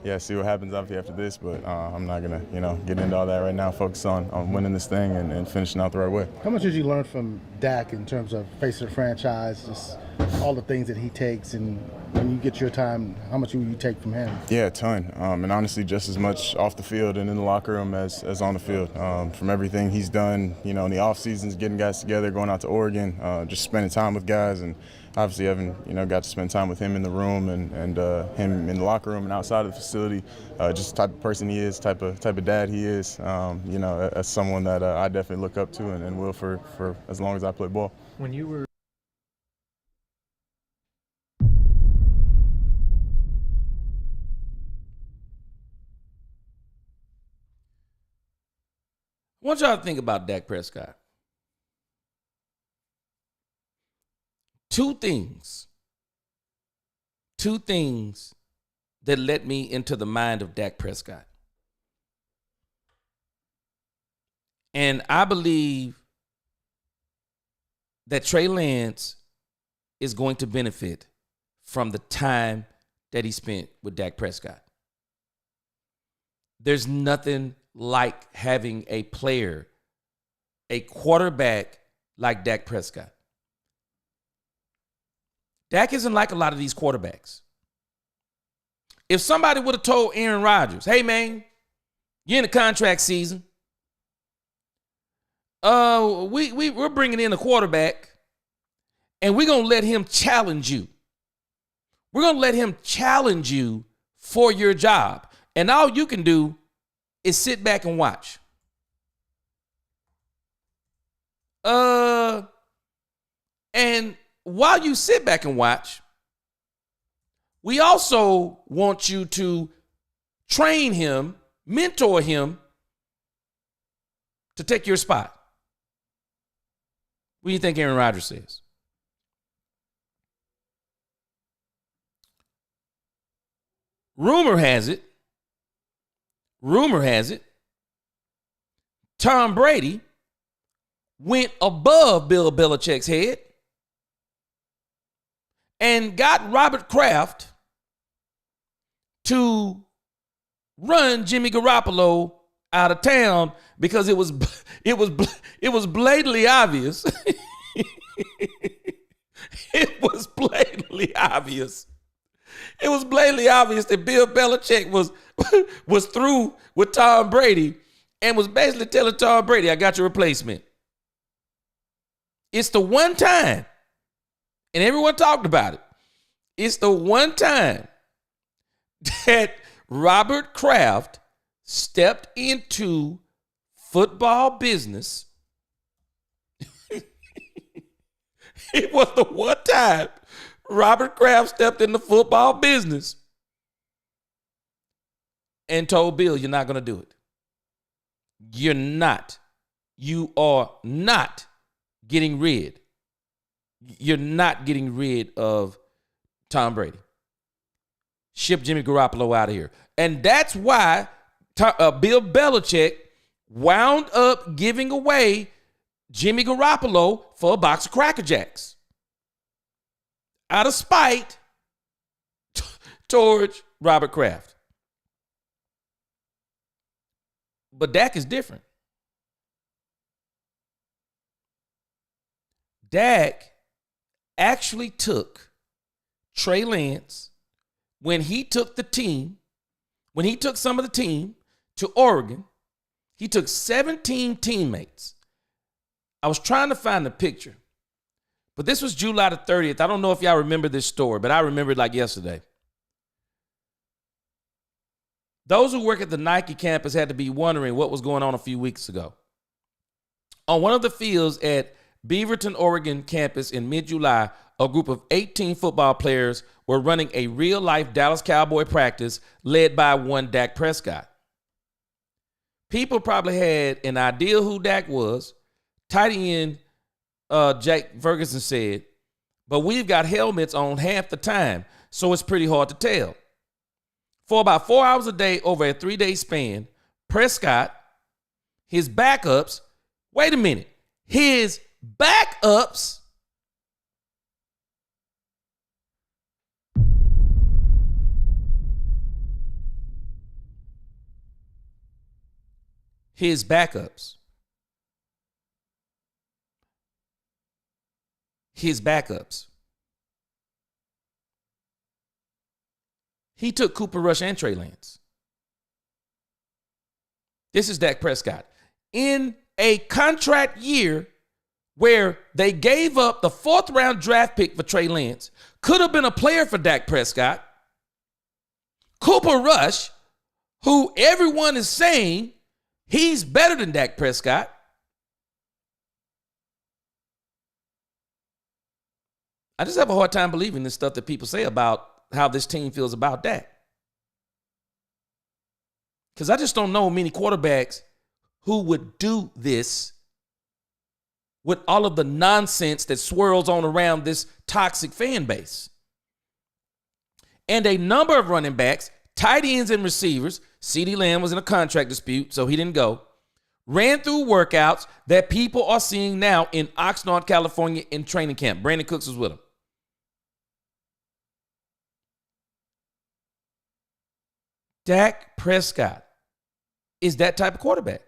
Yeah, see what happens obviously after this, but I'm not gonna, get into all that right now. Focus on winning this thing and finishing out the right way. How much did you learn from Dak in terms of face of the franchise, just all the things that he takes, and when you get your time, how much will you take from him? Yeah, a ton, and honestly, just as much off the field and in the locker room as on the field. From everything he's done, in the off seasons, getting guys together, going out to Oregon, just spending time with guys, and obviously having got to spend time with him in the room and him in the locker room and outside of the facility. Just the type of person he is, type of dad he is. As someone that I definitely look up to and will for as long as I play ball. When you were I want y'all to think about Dak Prescott. Two things that let me into the mind of Dak Prescott. And I believe that Trey Lance is going to benefit from the time that he spent with Dak Prescott. There's nothing like having a player, a quarterback like Dak Prescott. Dak isn't like a lot of these quarterbacks. If somebody would have told Aaron Rodgers, hey, man, you're in the contract season. We're bringing in a quarterback, and we're going to let him challenge you. We're going to let him challenge you for your job. And all you can do is sit back and watch. And while you sit back and watch, we also want you to train him, mentor him to take your spot. What do you think Aaron Rodgers says? Rumor has it, Tom Brady went above Bill Belichick's head and got Robert Kraft to run Jimmy Garoppolo out of town because it was blatantly obvious. It was blatantly obvious. It was blatantly obvious that Bill Belichick was through with Tom Brady and was basically telling Tom Brady, I got your replacement. It's the one time, and everyone talked about it, it's the one time that Robert Kraft stepped into football business. It was the one time Robert Kraft stepped into football business and told Bill, you're not going to do it. You're not. You are not getting rid. You're not getting rid of Tom Brady. Ship Jimmy Garoppolo out of here. And that's why Bill Belichick wound up giving away Jimmy Garoppolo for a box of Cracker Jacks out of spite towards Robert Kraft. But Dak is different. Dak actually took Trey Lance when he took some of the team to Oregon. He took 17 teammates. I was trying to find the picture, but this was July the 30th. I don't know if y'all remember this story, but I remember it like yesterday. Those who work at the Nike campus had to be wondering what was going on a few weeks ago. On one of the fields at Beaverton, Oregon campus in mid-July, a group of 18 football players were running a real-life Dallas Cowboy practice led by one Dak Prescott. People probably had an idea who Dak was. Tight end Jake Ferguson said, but we've got helmets on half the time, so it's pretty hard to tell. For about 4 hours a day over a 3-day span, Prescott, his backups, wait a minute, his backups his backups. He took Cooper Rush and Trey Lance. This is Dak Prescott. In a contract year where they gave up the 4th round draft pick for Trey Lance, could have been a player for Dak Prescott. Cooper Rush, who everyone is saying he's better than Dak Prescott. I just have a hard time believing this stuff that people say about how this team feels about Dak. Because I just don't know many quarterbacks who would do this with all of the nonsense that swirls on around this toxic fan base. And a number of running backs, tight ends and receivers, CeeDee Lamb was in a contract dispute, so he didn't go, ran through workouts that people are seeing now in Oxnard, California in training camp. Brandon Cooks was with him. Dak Prescott is that type of quarterback.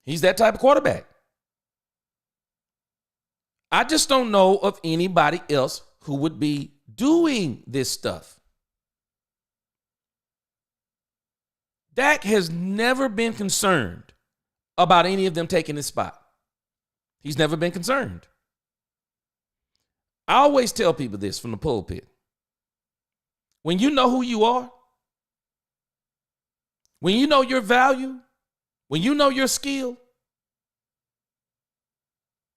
He's that type of quarterback. I just don't know of anybody else who would be doing this stuff. Dak has never been concerned about any of them taking his spot. He's never been concerned. I always tell people this from the pulpit. When you know who you are, when you know your value, when you know your skill,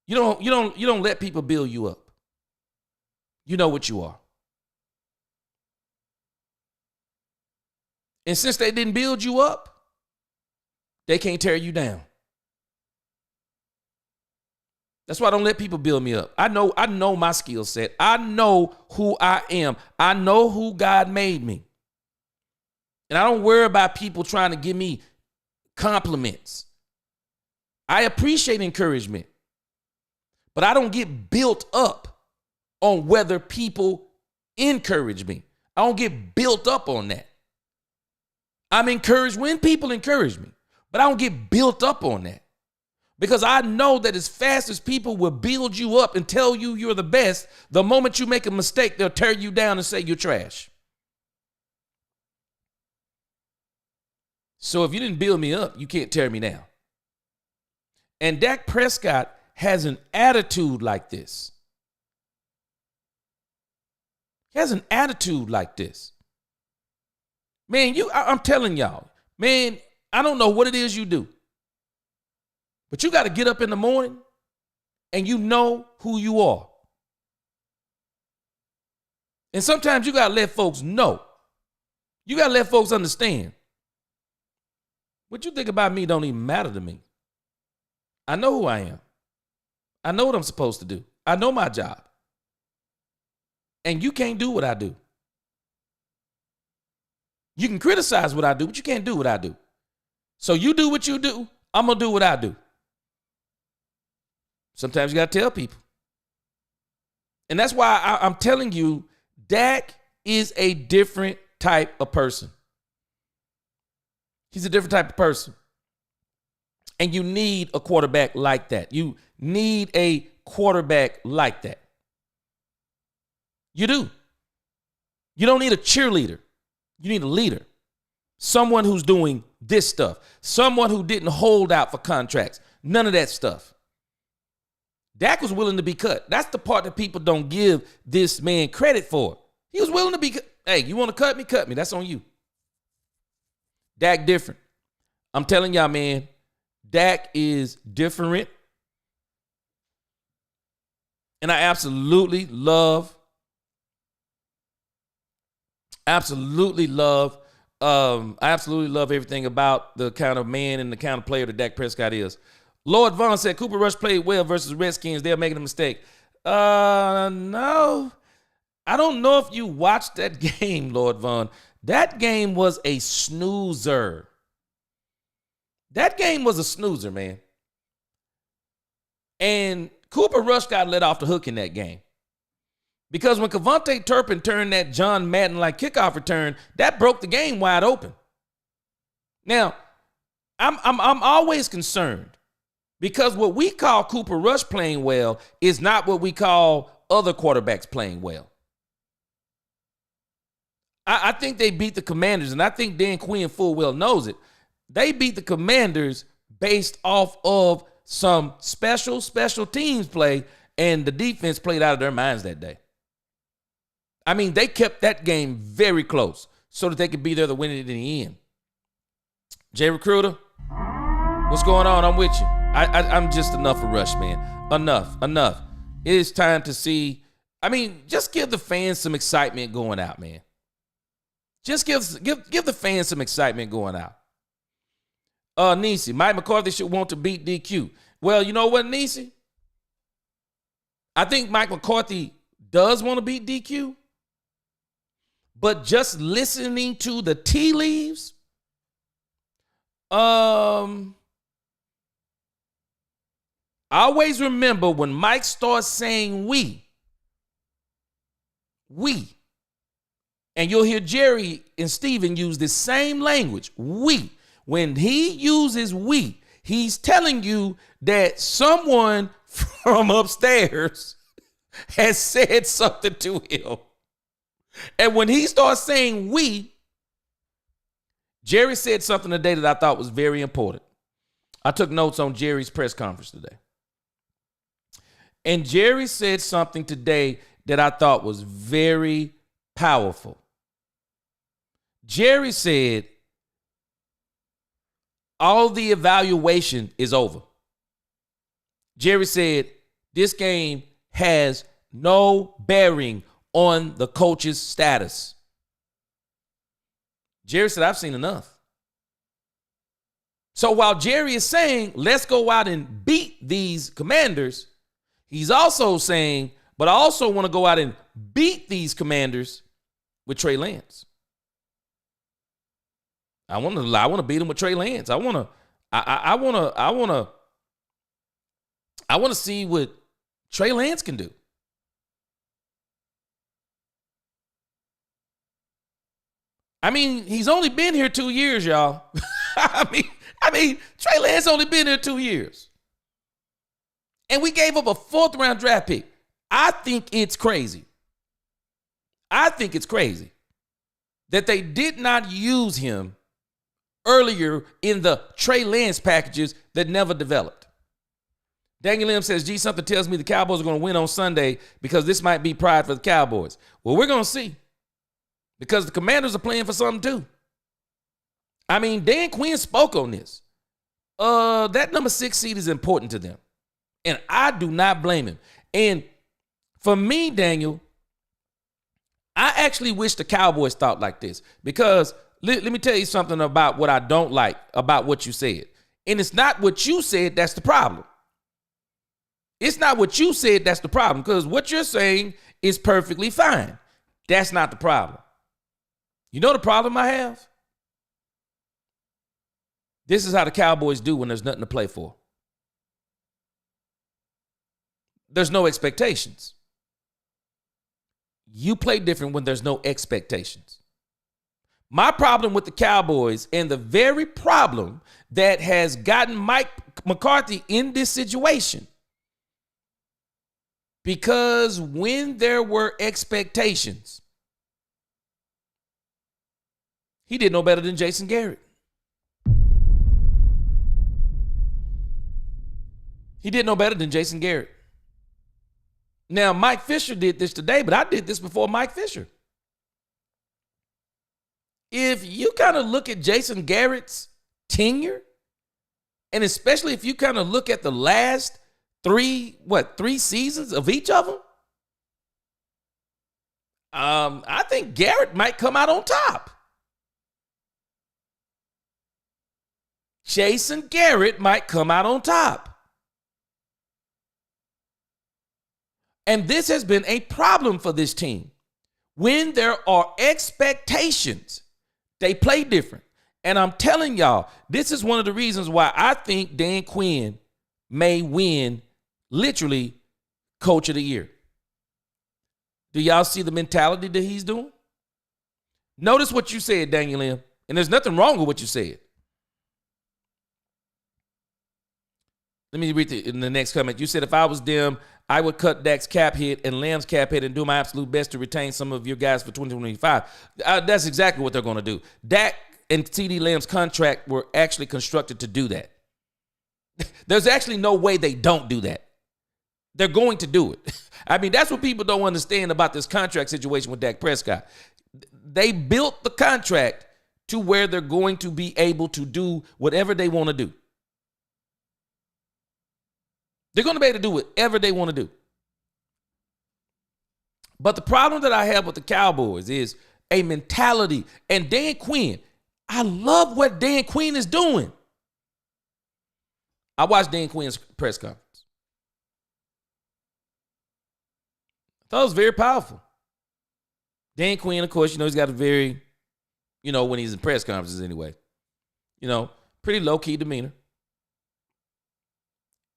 you don't let people build you up. You know what you are. And since they didn't build you up, they can't tear you down. That's why I don't let people build me up. I know my skill set. I know who I am. I know who God made me. And I don't worry about people trying to give me compliments. I appreciate encouragement, but I don't get built up on whether people encourage me. I don't get built up on that. I'm encouraged when people encourage me, but I don't get built up on that. Because I know that as fast as people will build you up and tell you you're the best, the moment you make a mistake, they'll tear you down and say you're trash. So if you didn't build me up, you can't tear me down. And Dak Prescott has an attitude like this. He has an attitude like this. Man, I'm telling y'all, man, I don't know what it is you do. But you got to get up in the morning and you know who you are. And sometimes you got to let folks know. You got to let folks understand. What you think about me don't even matter to me. I know who I am. I know what I'm supposed to do. I know my job. And you can't do what I do. You can criticize what I do, but you can't do what I do. So you do what you do, I'm going to do what I do. Sometimes you got to tell people. And that's why I'm telling you, Dak is a different type of person. He's a different type of person. And you need a quarterback like that. You need a quarterback like that. You do. You don't need a cheerleader. You need a leader. Someone who's doing this stuff. Someone who didn't hold out for contracts. None of that stuff. Dak was willing to be cut. That's the part that people don't give this man credit for. He was willing to be cut. Hey, you want to cut me? Cut me. That's on you. Dak different. I'm telling y'all, man, Dak is different. And I absolutely love everything about the kind of man and the kind of player that Dak Prescott is. Lord Vaughn said Cooper Rush played well versus Redskins. They're making a mistake. No. I don't know if you watched that game, Lord Vaughn. That game was a snoozer. That game was a snoozer, man. And Cooper Rush got let off the hook in that game. Because when Kevontae Turpin turned that John Madden-like kickoff return, that broke the game wide open. Now, I'm always concerned because what we call Cooper Rush playing well is not what we call other quarterbacks playing well. I think they beat the Commanders, and I think Dan Quinn full well knows it. They beat the Commanders based off of some special teams play, and the defense played out of their minds that day. I mean, they kept that game very close so that they could be there to win it in the end. Jay Recruiter, what's going on? I'm with you. I'm just enough for Rush, man. Enough. It is time to see. I mean, just give the fans some excitement going out, man. Just give the fans some excitement going out. Nisi, Mike McCarthy should want to beat DQ. Well, you know what, Nisi? I think Mike McCarthy does want to beat DQ. But just listening to the tea leaves, I always remember when Mike starts saying we, and you'll hear Jerry and Steven use the same language, we. When he uses we, he's telling you that someone from upstairs has said something to him. And when he starts saying we, Jerry said something today that I thought was very important. I took notes on Jerry's press conference today. And Jerry said something today that I thought was very powerful. Jerry said, all the evaluation is over. Jerry said, this game has no bearing on the coach's status. Jerry said, I've seen enough. So while Jerry is saying, let's go out and beat these Commanders, he's also saying, but I also want to go out and beat these Commanders with Trey Lance. I want to beat him with Trey Lance. I want to see what Trey Lance can do. I mean, he's only been here 2 years, y'all. I mean, Trey Lance only been here 2 years. And we gave up a 4th round draft pick. I think it's crazy. That they did not use him earlier in the Trey Lance packages that never developed. Daniel Lim says, gee, something tells me the Cowboys are going to win on Sunday because this might be pride for the Cowboys. Well, we're going to see. Because the Commanders are playing for something too. I mean, Dan Quinn spoke on this. That number 6 seed is important to them. And I do not blame him. And for me, Daniel, I actually wish the Cowboys thought like this. Because let me tell you something about what I don't like about what you said. And it's not what you said that's the problem. It's not what you said that's the problem. Because what you're saying is perfectly fine. That's not the problem. You know the problem I have? This is how the Cowboys do when there's nothing to play for. There's no expectations. You play different when there's no expectations. My problem with the Cowboys, and the very problem that has gotten Mike McCarthy in this situation, because when there were expectations, he did no better than Jason Garrett. Now, Mike Fisher did this today, but I did this before Mike Fisher. If you kind of look at Jason Garrett's tenure, and especially if you kind of look at the last three seasons of each of them, I think Garrett might come out on top. Jason Garrett might come out on top. And this has been a problem for this team. When there are expectations, they play different. And I'm telling y'all, this is one of the reasons why I think Dan Quinn may win literally Coach of the Year. Do y'all see the mentality that he's doing? Notice what you said, Daniel M. And there's nothing wrong with what you said. Let me read in the next comment. You said, if I was them, I would cut Dak's cap hit and Lamb's cap hit and do my absolute best to retain some of your guys for 2025. That's exactly what they're going to do. Dak and CeeDee Lamb's contract were actually constructed to do that. There's actually no way they don't do that. They're going to do it. I mean, that's what people don't understand about this contract situation with Dak Prescott. They built the contract to where they're going to be able to do whatever they want to do. They're going to be able to do whatever they want to do. But the problem that I have with the Cowboys is a mentality. And Dan Quinn, I love what Dan Quinn is doing. I watched Dan Quinn's press conference. I thought it was very powerful. Dan Quinn, of course, he's got a very, when he's in press conferences anyway, pretty low-key demeanor.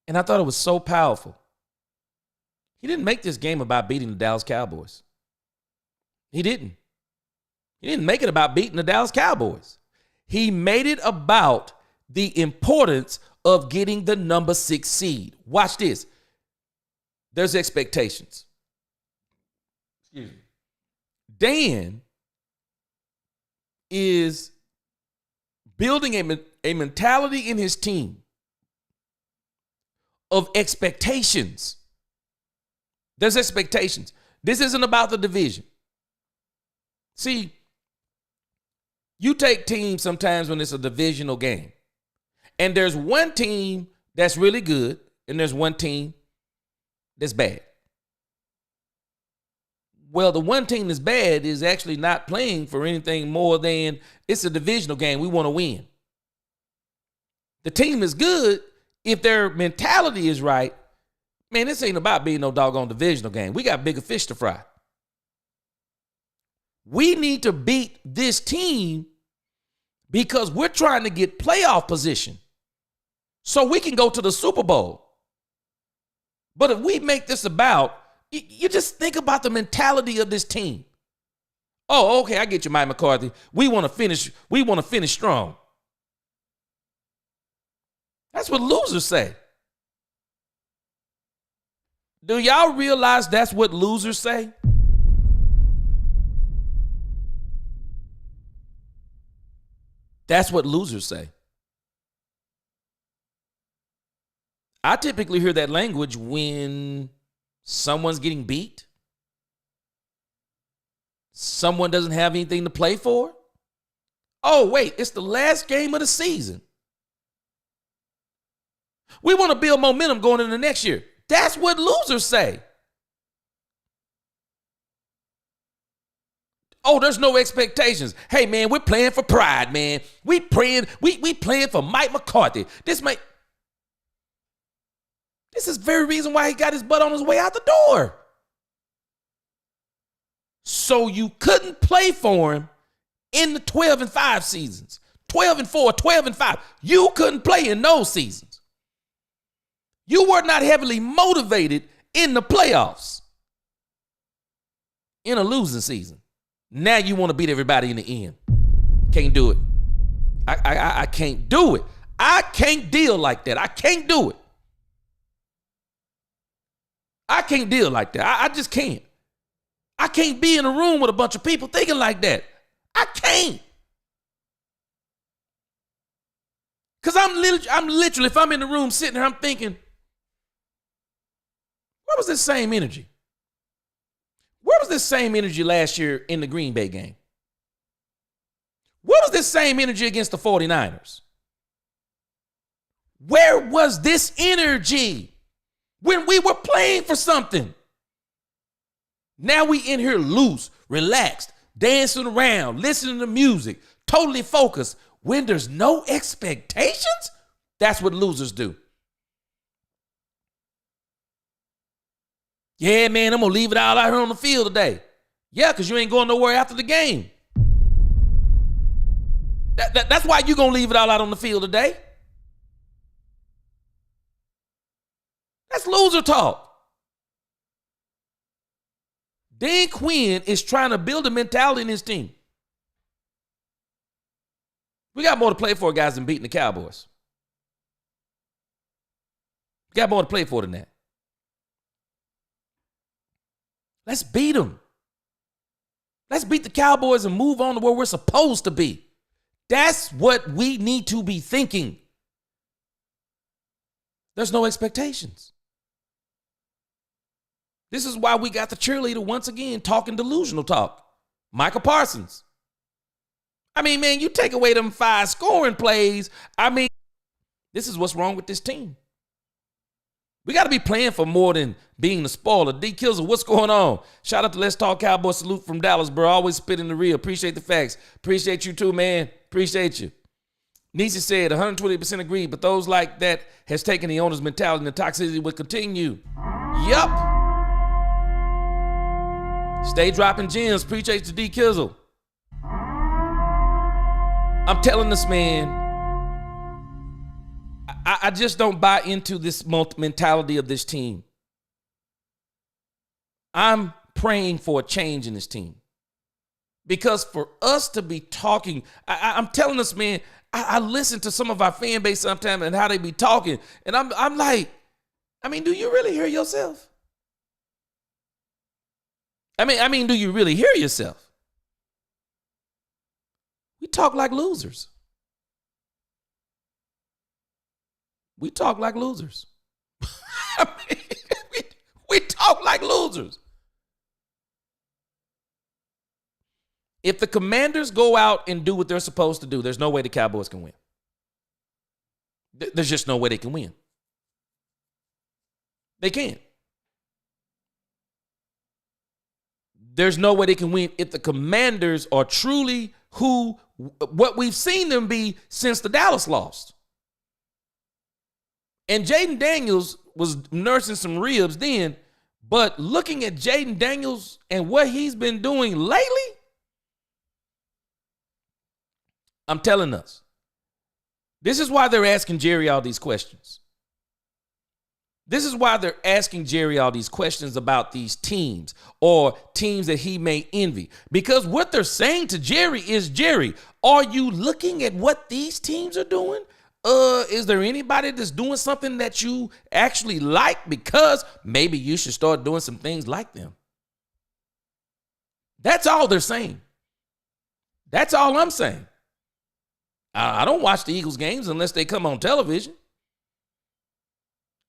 And I thought it was so powerful. He didn't make this game about beating the Dallas Cowboys. He didn't. He didn't make it about beating the Dallas Cowboys. He made it about the importance of getting the number 6 seed. Watch this. There's expectations. Excuse me. Dan is building a mentality in his team of expectations. There's expectations. This isn't about the division. See, you take teams sometimes when it's a divisional game, and there's one team that's really good, and there's one team that's bad. Well, the one team that's bad is actually not playing for anything more than it's a divisional game. We want to win. The team is good. If their mentality is right, man, this ain't about being no doggone divisional game. We got bigger fish to fry. We need to beat this team because we're trying to get playoff position so we can go to the Super Bowl. But if we make this about, you just think about the mentality of this team. Oh, okay, I get you, Mike McCarthy. We want to finish strong. That's what losers say. Do y'all realize that's what losers say? That's what losers say. I typically hear that language when someone's getting beat, someone doesn't have anything to play for. Oh, wait, it's the last game of the season. We want to build momentum going into next year. That's what losers say. Oh, there's no expectations. Hey, man, we're playing for pride, man. We playing for Mike McCarthy. This is the very reason why he got his butt on his way out the door. So you couldn't play for him in the 12-5 seasons. 12-4, 12-5. You couldn't play in those seasons. You were not heavily motivated in the playoffs in a losing season. Now you want to beat everybody in the end. Can't do it. I can't do it. I can't deal like that. I can't do it. I can't deal like that. I just can't. I can't be in a room with a bunch of people thinking like that. I can't. Because I'm literally, if I'm in the room sitting here, I'm thinking, where was this same energy? Where was this same energy last year in the Green Bay game? Where was this same energy against the 49ers? Where was this energy when we were playing for something? Now we in here loose, relaxed, dancing around, listening to music, totally focused. When there's no expectations, that's what losers do. Yeah, man, I'm going to leave it all out here on the field today. Yeah, because you ain't going nowhere after the game. That's why you're going to leave it all out on the field today. That's loser talk. Dan Quinn is trying to build a mentality in his team. We got more to play for, guys, than beating the Cowboys. We got more to play for than that. Let's beat them. Let's beat the Cowboys and move on to where we're supposed to be. That's what we need to be thinking. There's no expectations. This is why we got the cheerleader once again talking delusional talk. Michael Parsons. I mean, man, you take away them 5 scoring plays. I mean, this is what's wrong with this team. We got to be playing for more than being the spoiler. D. Kills, what's going on? Shout out to Let's Talk Cowboys. Salute from Dallas, bro. Always spitting the real. Appreciate the facts. Appreciate you too, man. Appreciate you. Nisi said 120% agree, but those like that has taken the owner's mentality and the toxicity will continue. Yup. Stay dropping gems. Appreciate you, D. Kizzle. I'm telling this man, I just don't buy into this mentality of this team. I'm praying for a change in this team. Because for us to be talking, I'm telling this man, I listen to some of our fan base sometimes and how they be talking. And I'm like, I mean, do you really hear yourself? I mean, do you really hear yourself? We talk like losers. We talk like losers. I mean, we talk like losers. If the Commanders go out and do what they're supposed to do, there's no way the Cowboys can win. There's just no way they can win. They can't. There's no way they can win if the Commanders are truly what we've seen them be since the Dallas lost. And Jaden Daniels was nursing some ribs then, but looking at Jaden Daniels and what he's been doing lately, I'm telling us, this is why they're asking Jerry all these questions. This is why they're asking Jerry all these questions about these teams or teams that he may envy. Because what they're saying to Jerry is, Jerry, are you looking at what these teams are doing? Is there anybody that's doing something that you actually like? Because maybe you should start doing some things like them. That's all they're saying. That's all I'm saying. I don't watch the Eagles games unless they come on television.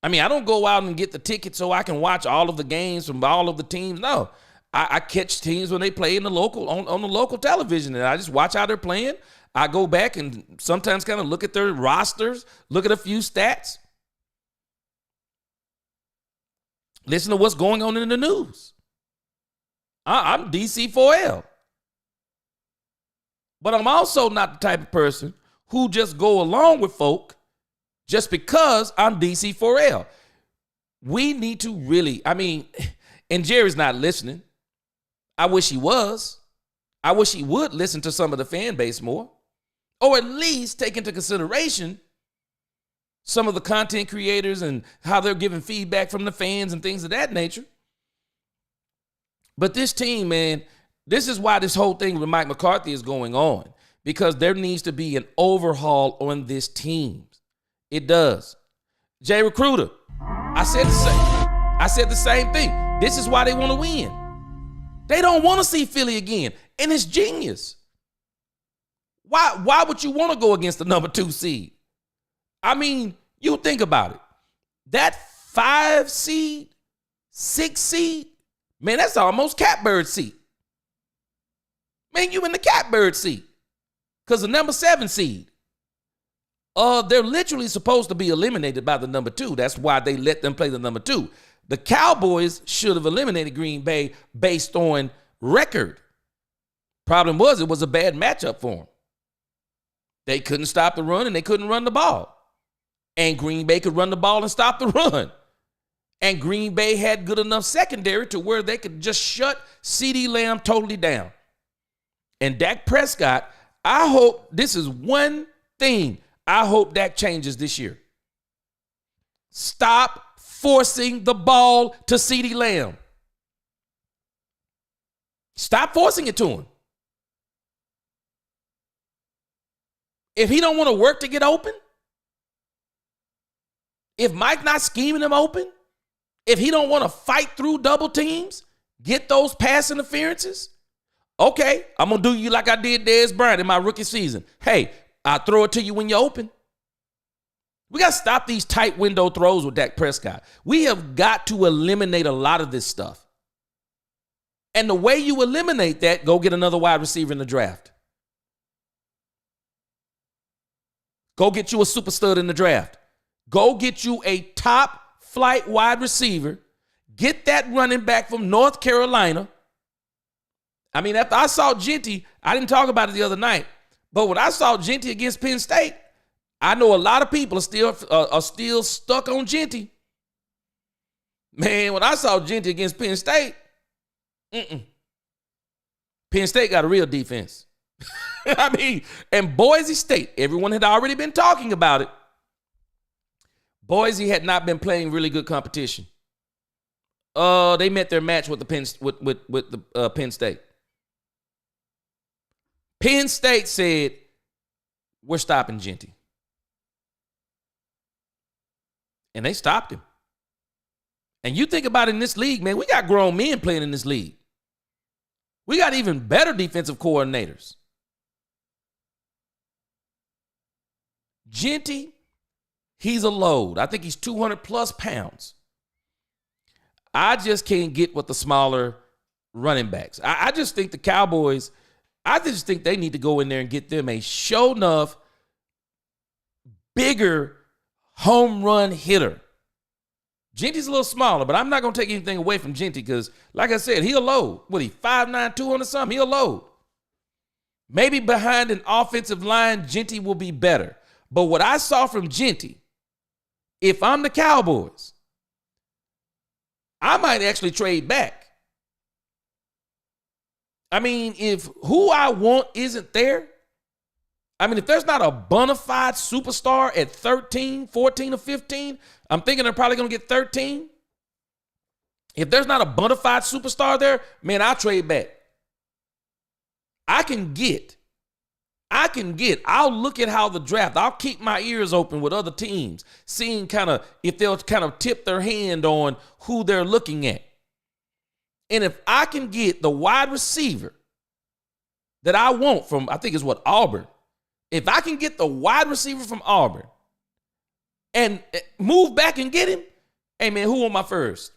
I mean, I don't go out and get the ticket so I can watch all of the games from all of the teams. No, I catch teams when they play in the local on the local television, and I just watch how they're playing. I go back and sometimes kind of look at their rosters, look at a few stats, listen to what's going on in the news. I'm DC4L. But I'm also not the type of person who just go along with folk just because I'm DC4L. We need to really, and Jerry's not listening. I wish he was. I wish he would listen to some of the fan base more, or at least take into consideration some of the content creators and how they're giving feedback from the fans and things of that nature. But this team, man, this is why this whole thing with Mike McCarthy is going on, because there needs to be an overhaul on this team. It does. Jay Recruiter, I said the same thing. This is why they want to win. They don't want to see Philly again, and it's genius. Why would you want to go against the number 2 seed? I mean, you think about it. That 5 seed, 6 seed, man, that's almost catbird seat. Man, you in the catbird seat. Because the number 7 seed, they're literally supposed to be eliminated by the number 2. That's why they let them play the number 2. The Cowboys should have eliminated Green Bay based on record. Problem was, it was a bad matchup for them. They couldn't stop the run and they couldn't run the ball. And Green Bay could run the ball and stop the run. And Green Bay had good enough secondary to where they could just shut CeeDee Lamb totally down. And Dak Prescott, I hope this is one thing I hope Dak changes this year. Stop forcing the ball to CeeDee Lamb. Stop forcing it to him. If he don't want to work to get open, if Mike not scheming him open, if he don't want to fight through double teams, get those pass interferences, okay, I'm going to do you like I did Dez Bryant in my rookie season. Hey, I'll throw it to you when you're open. We got to stop these tight window throws with Dak Prescott. We have got to eliminate a lot of this stuff. And the way you eliminate that, go get another wide receiver in the draft. Go get you a super stud in the draft. Go get you a top flight wide receiver. Get that running back from North Carolina. I mean, after I saw Genty, I didn't talk about it the other night, but when I saw Genty against Penn State, I know a lot of people are still stuck on Genty. Man, when I saw Genty against Penn State, Penn State got a real defense. I mean, and Boise State, everyone had already been talking about it. Boise had not been playing really good competition. They met their match with the Penn State. Penn State said, we're stopping Genty. And they stopped him. And you think about it in this league, man, we got grown men playing in this league. We got even better defensive coordinators. Genty, he's a load. I think he's 200 plus pounds. I just can't get with the smaller running backs. I just think the Cowboys, I just think they need to go in there and get them a show enough bigger home run hitter. Genty's a little smaller, but I'm not going to take anything away from Genty because, like I said, he'll load. What, he 5'9", 200 something? He'll load. Maybe behind an offensive line, Genty will be better. But what I saw from Genty, if I'm the Cowboys, I might actually trade back. I mean, if who I want isn't there, I mean, if there's not a bona fide superstar at 13, 14, or 15, I'm thinking they're probably going to get 13. If there's not a bona fide superstar there, man, I'll trade back. I'll look at how the draft, I'll keep my ears open with other teams, seeing kind of if they'll kind of tip their hand on who they're looking at. And if I can get the wide receiver that I want from, I think it's Auburn. If I can get the wide receiver from Auburn and move back and get him, hey, man, who on my first?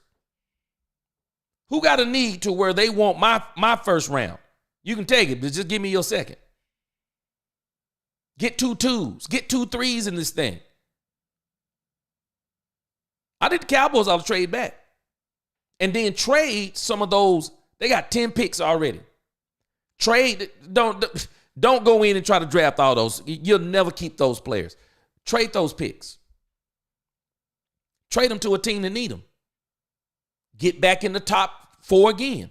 Who got a need to where they want my first round? You can take it, but just give me your second. Get 2 2s. Get 2 3s in this thing. I think the Cowboys ought to trade back. And then trade some of those. They got 10 picks already. Trade. Don't go in and try to draft all those. You'll never keep those players. Trade those picks. Trade them to a team that need them. Get back in the top 4 again.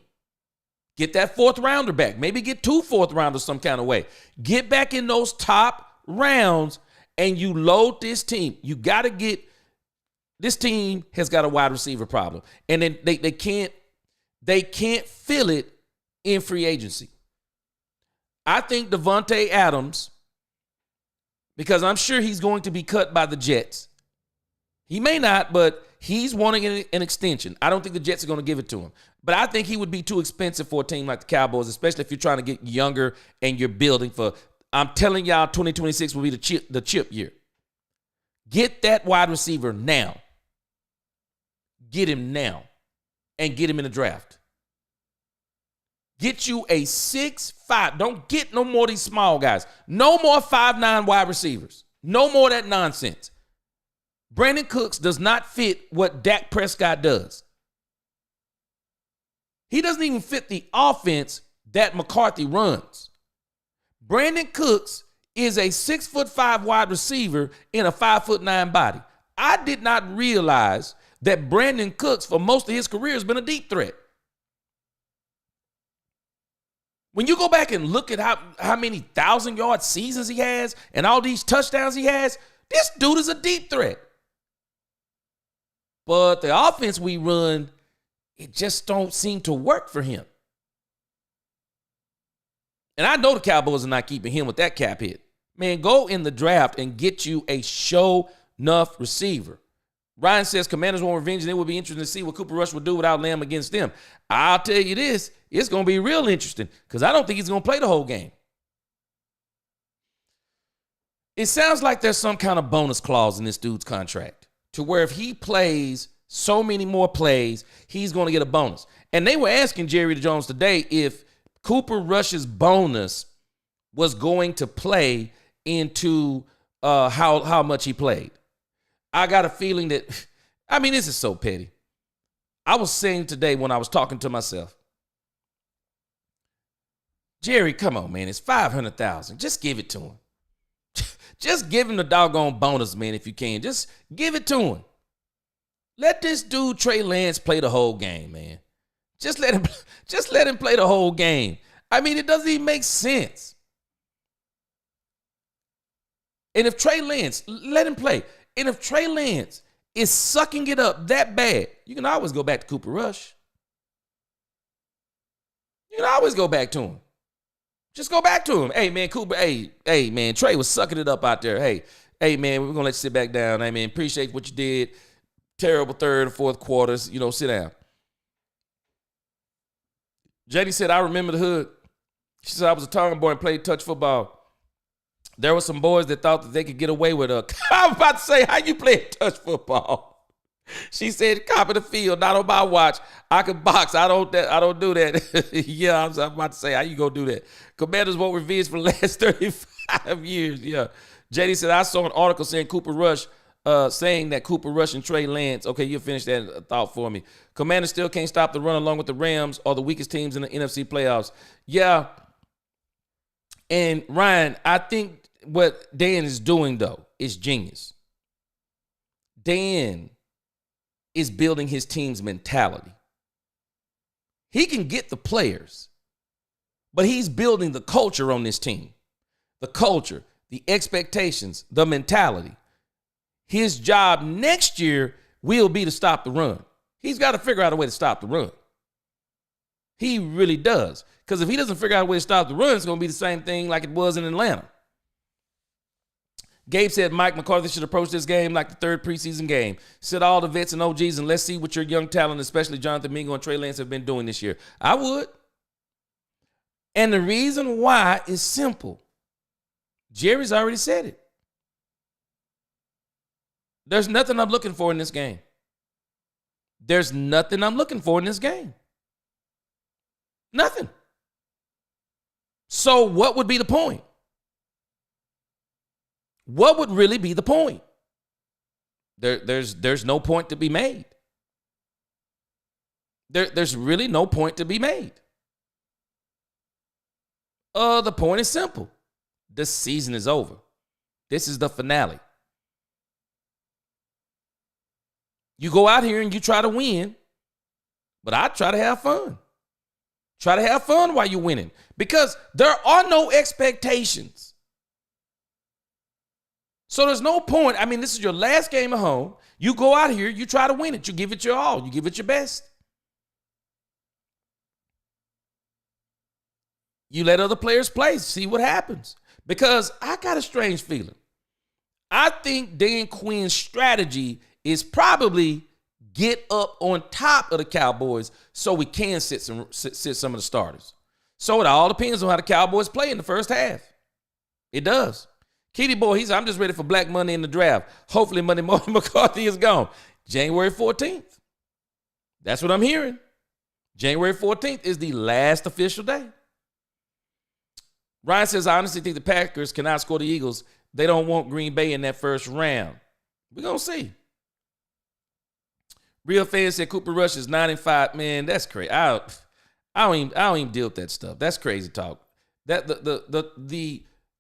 Get that 4th rounder back. Maybe get 2 4th rounders some kind of way. Get back in those top rounds and you load this team. You got to get, this team has got a wide receiver problem. And then they can't fill it in free agency. I think Devontae Adams, because I'm sure he's going to be cut by the Jets. He may not, but he's wanting an extension. I don't think the Jets are going to give it to him. But I think he would be too expensive for a team like the Cowboys, especially if you're trying to get younger and you're building for, I'm telling y'all, 2026 will be the chip year. Get that wide receiver now. Get him now. And get him in the draft. Get you a 6'5". Don't get no more of these small guys. No more 5'9" wide receivers. No more of that nonsense. Brandon Cooks does not fit what Dak Prescott does. He doesn't even fit the offense that McCarthy runs. Brandon Cooks is a 6'5" wide receiver in a 5'9" body. I did not realize that Brandon Cooks, for most of his career, has been a deep threat. When you go back and look at how many 1,000-yard seasons he has and all these touchdowns he has, this dude is a deep threat. But the offense we run, it just don't seem to work for him. And I know the Cowboys are not keeping him with that cap hit. Man, go in the draft and get you a show-enough receiver. Ryan says Commanders want revenge, and it would be interesting to see what Cooper Rush would do without Lamb against them. I'll tell you this, it's going to be real interesting because I don't think he's going to play the whole game. It sounds like there's some kind of bonus clause in this dude's contract to where if he plays so many more plays, he's going to get a bonus. And they were asking Jerry Jones today if Cooper Rush's bonus was going to play into how much he played. I got a feeling that, this is so petty. I was saying today when I was talking to myself, Jerry, come on, man, it's $500,000. Just give it to him. Just give him the doggone bonus, man, if you can. Just give it to him. Let this dude, Trey Lance, play the whole game, man. Just let him play the whole game. It doesn't even make sense. And if Trey Lance, let him play. And if Trey Lance is sucking it up that bad, you can always go back to Cooper Rush. You can always go back to him. Just go back to him. Hey, man, Cooper, hey, man, Trey was sucking it up out there. Hey, man, we're going to let you sit back down. Hey, man, appreciate what you did. Terrible third and fourth quarters. Sit down. JD said, I remember the hood. She said, I was a Tongan boy and played touch football. There were some boys that thought that they could get away with a. I was about to say, how you play touch football? She said, copy the field, not on my watch. I can box. I don't do that. Yeah, I was about to say, how you gonna do that? Commanders won't revenge for the last 35 years. Yeah. JD said, I saw an article saying saying that Cooper Rush and Trey Lance. Okay, you finish that thought for me. Commanders still can't stop the run along with the Rams or the weakest teams in the NFC playoffs. Yeah. And Ryan, I think what Dan is doing, though, is genius. Dan is building his team's mentality. He can get the players, but he's building the culture on this team. The culture, the expectations, the mentality. His job next year will be to stop the run. He's got to figure out a way to stop the run. He really does. Because if he doesn't figure out a way to stop the run, it's going to be the same thing like it was in Atlanta. Gabe said Mike McCarthy should approach this game like the third preseason game. Sit all the vets and OGs and let's see what your young talent, especially Jonathan Mingo and Trey Lance, have been doing this year. I would. And the reason why is simple. Jerry's already said it. There's nothing I'm looking for in this game. There's nothing I'm looking for in this game. Nothing. So what would be the point? What would really be the point? There's no point to be made. There's really no point to be made. The point is simple. The season is over. This is the finale. You go out here and you try to win, but I try to have fun. Try to have fun while you're winning because there are no expectations. So there's no point. This is your last game at home. You go out here, you try to win it. You give it your all. You give it your best. You let other players play, see what happens. Because I got a strange feeling. I think Dan Quinn's strategy is probably get up on top of the Cowboys so we can sit some of the starters. So it all depends on how the Cowboys play in the first half. It does. Kitty Boy, he said, I'm just ready for Black Monday in the draft. Hopefully Monday morning McCarthy is gone. January 14th. That's what I'm hearing. January 14th is the last official day. Ryan says, I honestly think the Packers cannot score the Eagles. They don't want Green Bay in that first round. We're going to see. Real fans said Cooper Rush is 9-5. Man, that's crazy. I don't even deal with that stuff. That's crazy talk. That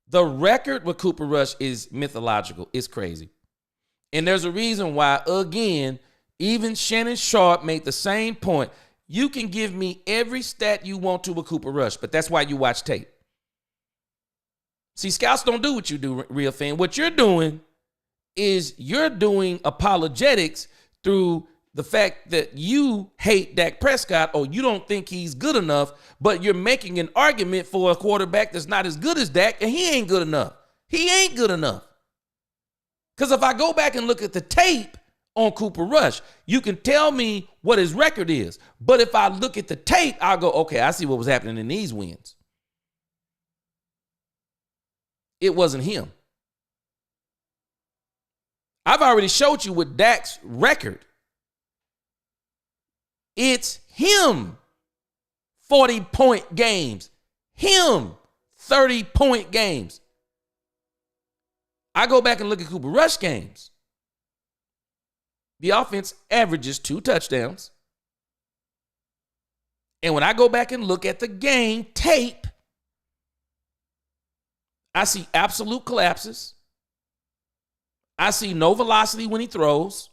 the record with Cooper Rush is mythological. It's crazy. And there's a reason why, again, Even Shannon Sharp made the same point. You can give me every stat you want to with Cooper Rush, but that's why you watch tape. See, scouts don't do what you do, real fan. What you're doing is you're doing apologetics through the fact that you hate Dak Prescott or you don't think he's good enough, but you're making an argument for a quarterback that's not as good as Dak, and he ain't good enough. He ain't good enough. Because if I go back and look at the tape on Cooper Rush, you can tell me what his record is. But if I look at the tape, I'll go, okay, I see what was happening in these wins. It wasn't him. I've already showed you with Dak's record. It's him. 40-point games. Him. 30-point games. I go back and look at Cooper Rush games. The offense averages 2 touchdowns. And when I go back and look at the game tape, I see absolute collapses. I see no velocity when he throws.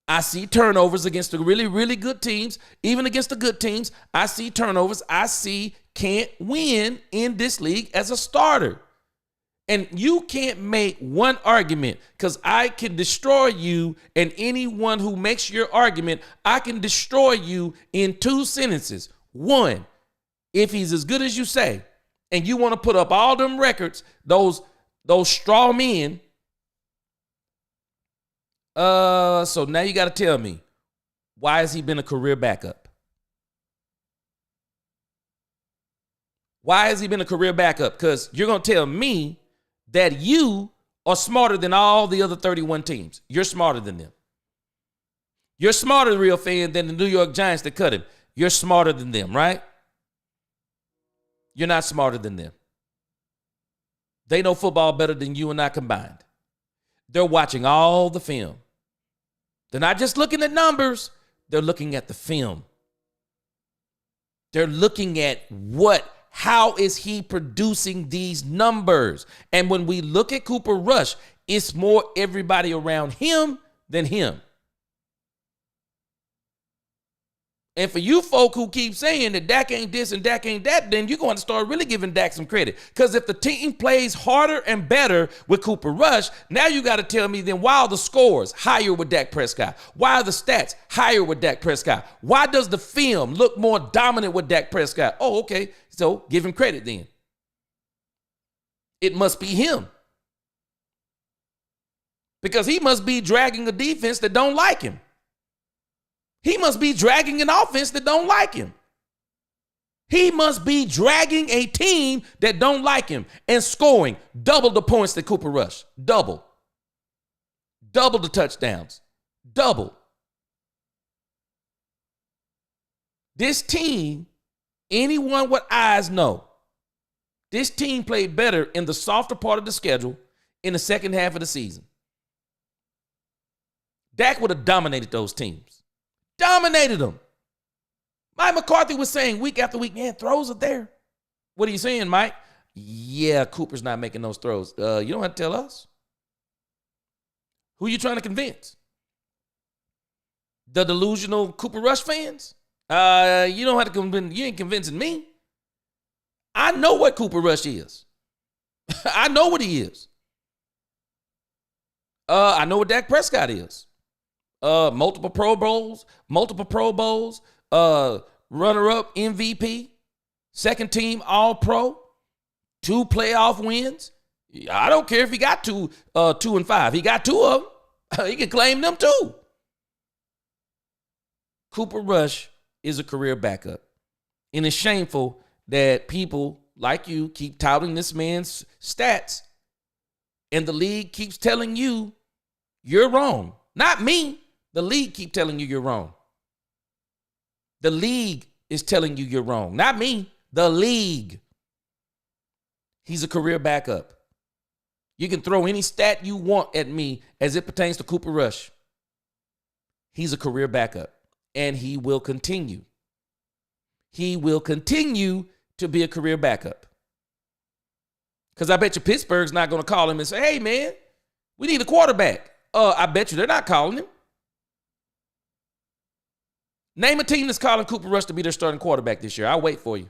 I see turnovers against the really, really good teams. Even against the good teams, I see turnovers. I see can't win in this league as a starter. And you can't make one argument because I can destroy you, and anyone who makes your argument, I can destroy you in 2 sentences. 1, if he's as good as you say, and you want to put up all them records, those straw men. So now you got to tell me, why has he been a career backup? Why has he been a career backup? Because you're going to tell me that you are smarter than all the other 31 teams. You're smarter than them. You're smarter, real fan, than the New York Giants that cut him. You're smarter than them, right? You're not smarter than them. They know football better than you and I combined. They're watching all the film. They're not just looking at numbers. They're looking at the film. They're looking at how is he producing these numbers? And when we look at Cooper Rush, it's more everybody around him than him. And for you folk who keep saying that Dak ain't this and Dak ain't that, then you're going to start really giving Dak some credit. Because if the team plays harder and better with Cooper Rush, now you got to tell me then why are the scores higher with Dak Prescott? Why are the stats higher with Dak Prescott? Why does the film look more dominant with Dak Prescott? Oh, okay. So give him credit then. It must be him. Because he must be dragging a defense that don't like him. He must be dragging an offense that don't like him. He must be dragging a team that don't like him and scoring double the points that Cooper Rush. Double. Double the touchdowns. Double. This team, anyone with eyes know, this team played better in the softer part of the schedule in the second half of the season. Dak would have dominated those teams. Dominated them. Mike McCarthy was saying week after week, man, throws are there. What are you saying, Mike? Yeah, Cooper's not making those throws. You don't have to tell us. Who are you trying to convince? The delusional Cooper Rush fans? You don't have to convince. You ain't convincing me. I know what Cooper Rush is. I know what he is. I know what Dak Prescott is. Multiple Pro Bowls, runner-up MVP, second team All-Pro, 2 playoff wins. I don't care if he got 2 and 5. He got 2 of them. He can claim them too. Cooper Rush is a career backup. And it's shameful that people like you keep touting this man's stats and the league keeps telling you you're wrong. Not me. The league keep telling you you're wrong. The league is telling you you're wrong. Not me. The league. He's a career backup. You can throw any stat you want at me as it pertains to Cooper Rush. He's a career backup. And he will continue. He will continue to be a career backup. Because I bet you Pittsburgh's not going to call him and say, hey, man, we need a quarterback. I bet you they're not calling him. Name a team that's calling Cooper Rush to be their starting quarterback this year. I'll wait for you.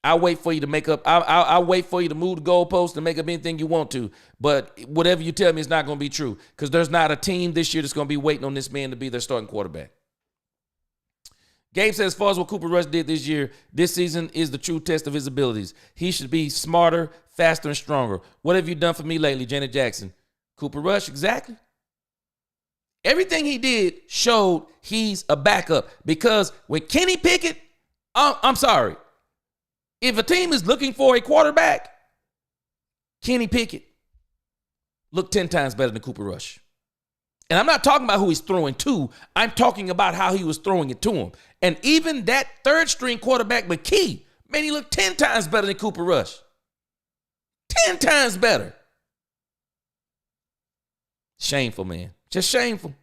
I'll wait for you to make up. I'll wait for you to move the goalpost and make up anything you want to. But whatever you tell me is not going to be true, because there's not a team this year that's going to be waiting on this man to be their starting quarterback. Gabe says, as far as what Cooper Rush did this year, this season is the true test of his abilities. He should be smarter, faster, and stronger. What have you done for me lately, Janet Jackson? Cooper Rush, exactly. Everything he did showed he's a backup, because when Kenny Pickett, I'm sorry, if a team is looking for a quarterback, Kenny Pickett looked 10 times better than Cooper Rush. And I'm not talking about who he's throwing to. I'm talking about how he was throwing it to him. And even that third-string quarterback, McKee, man, he looked 10 times better than Cooper Rush. 10 times better. Shameful, man. Just shameful.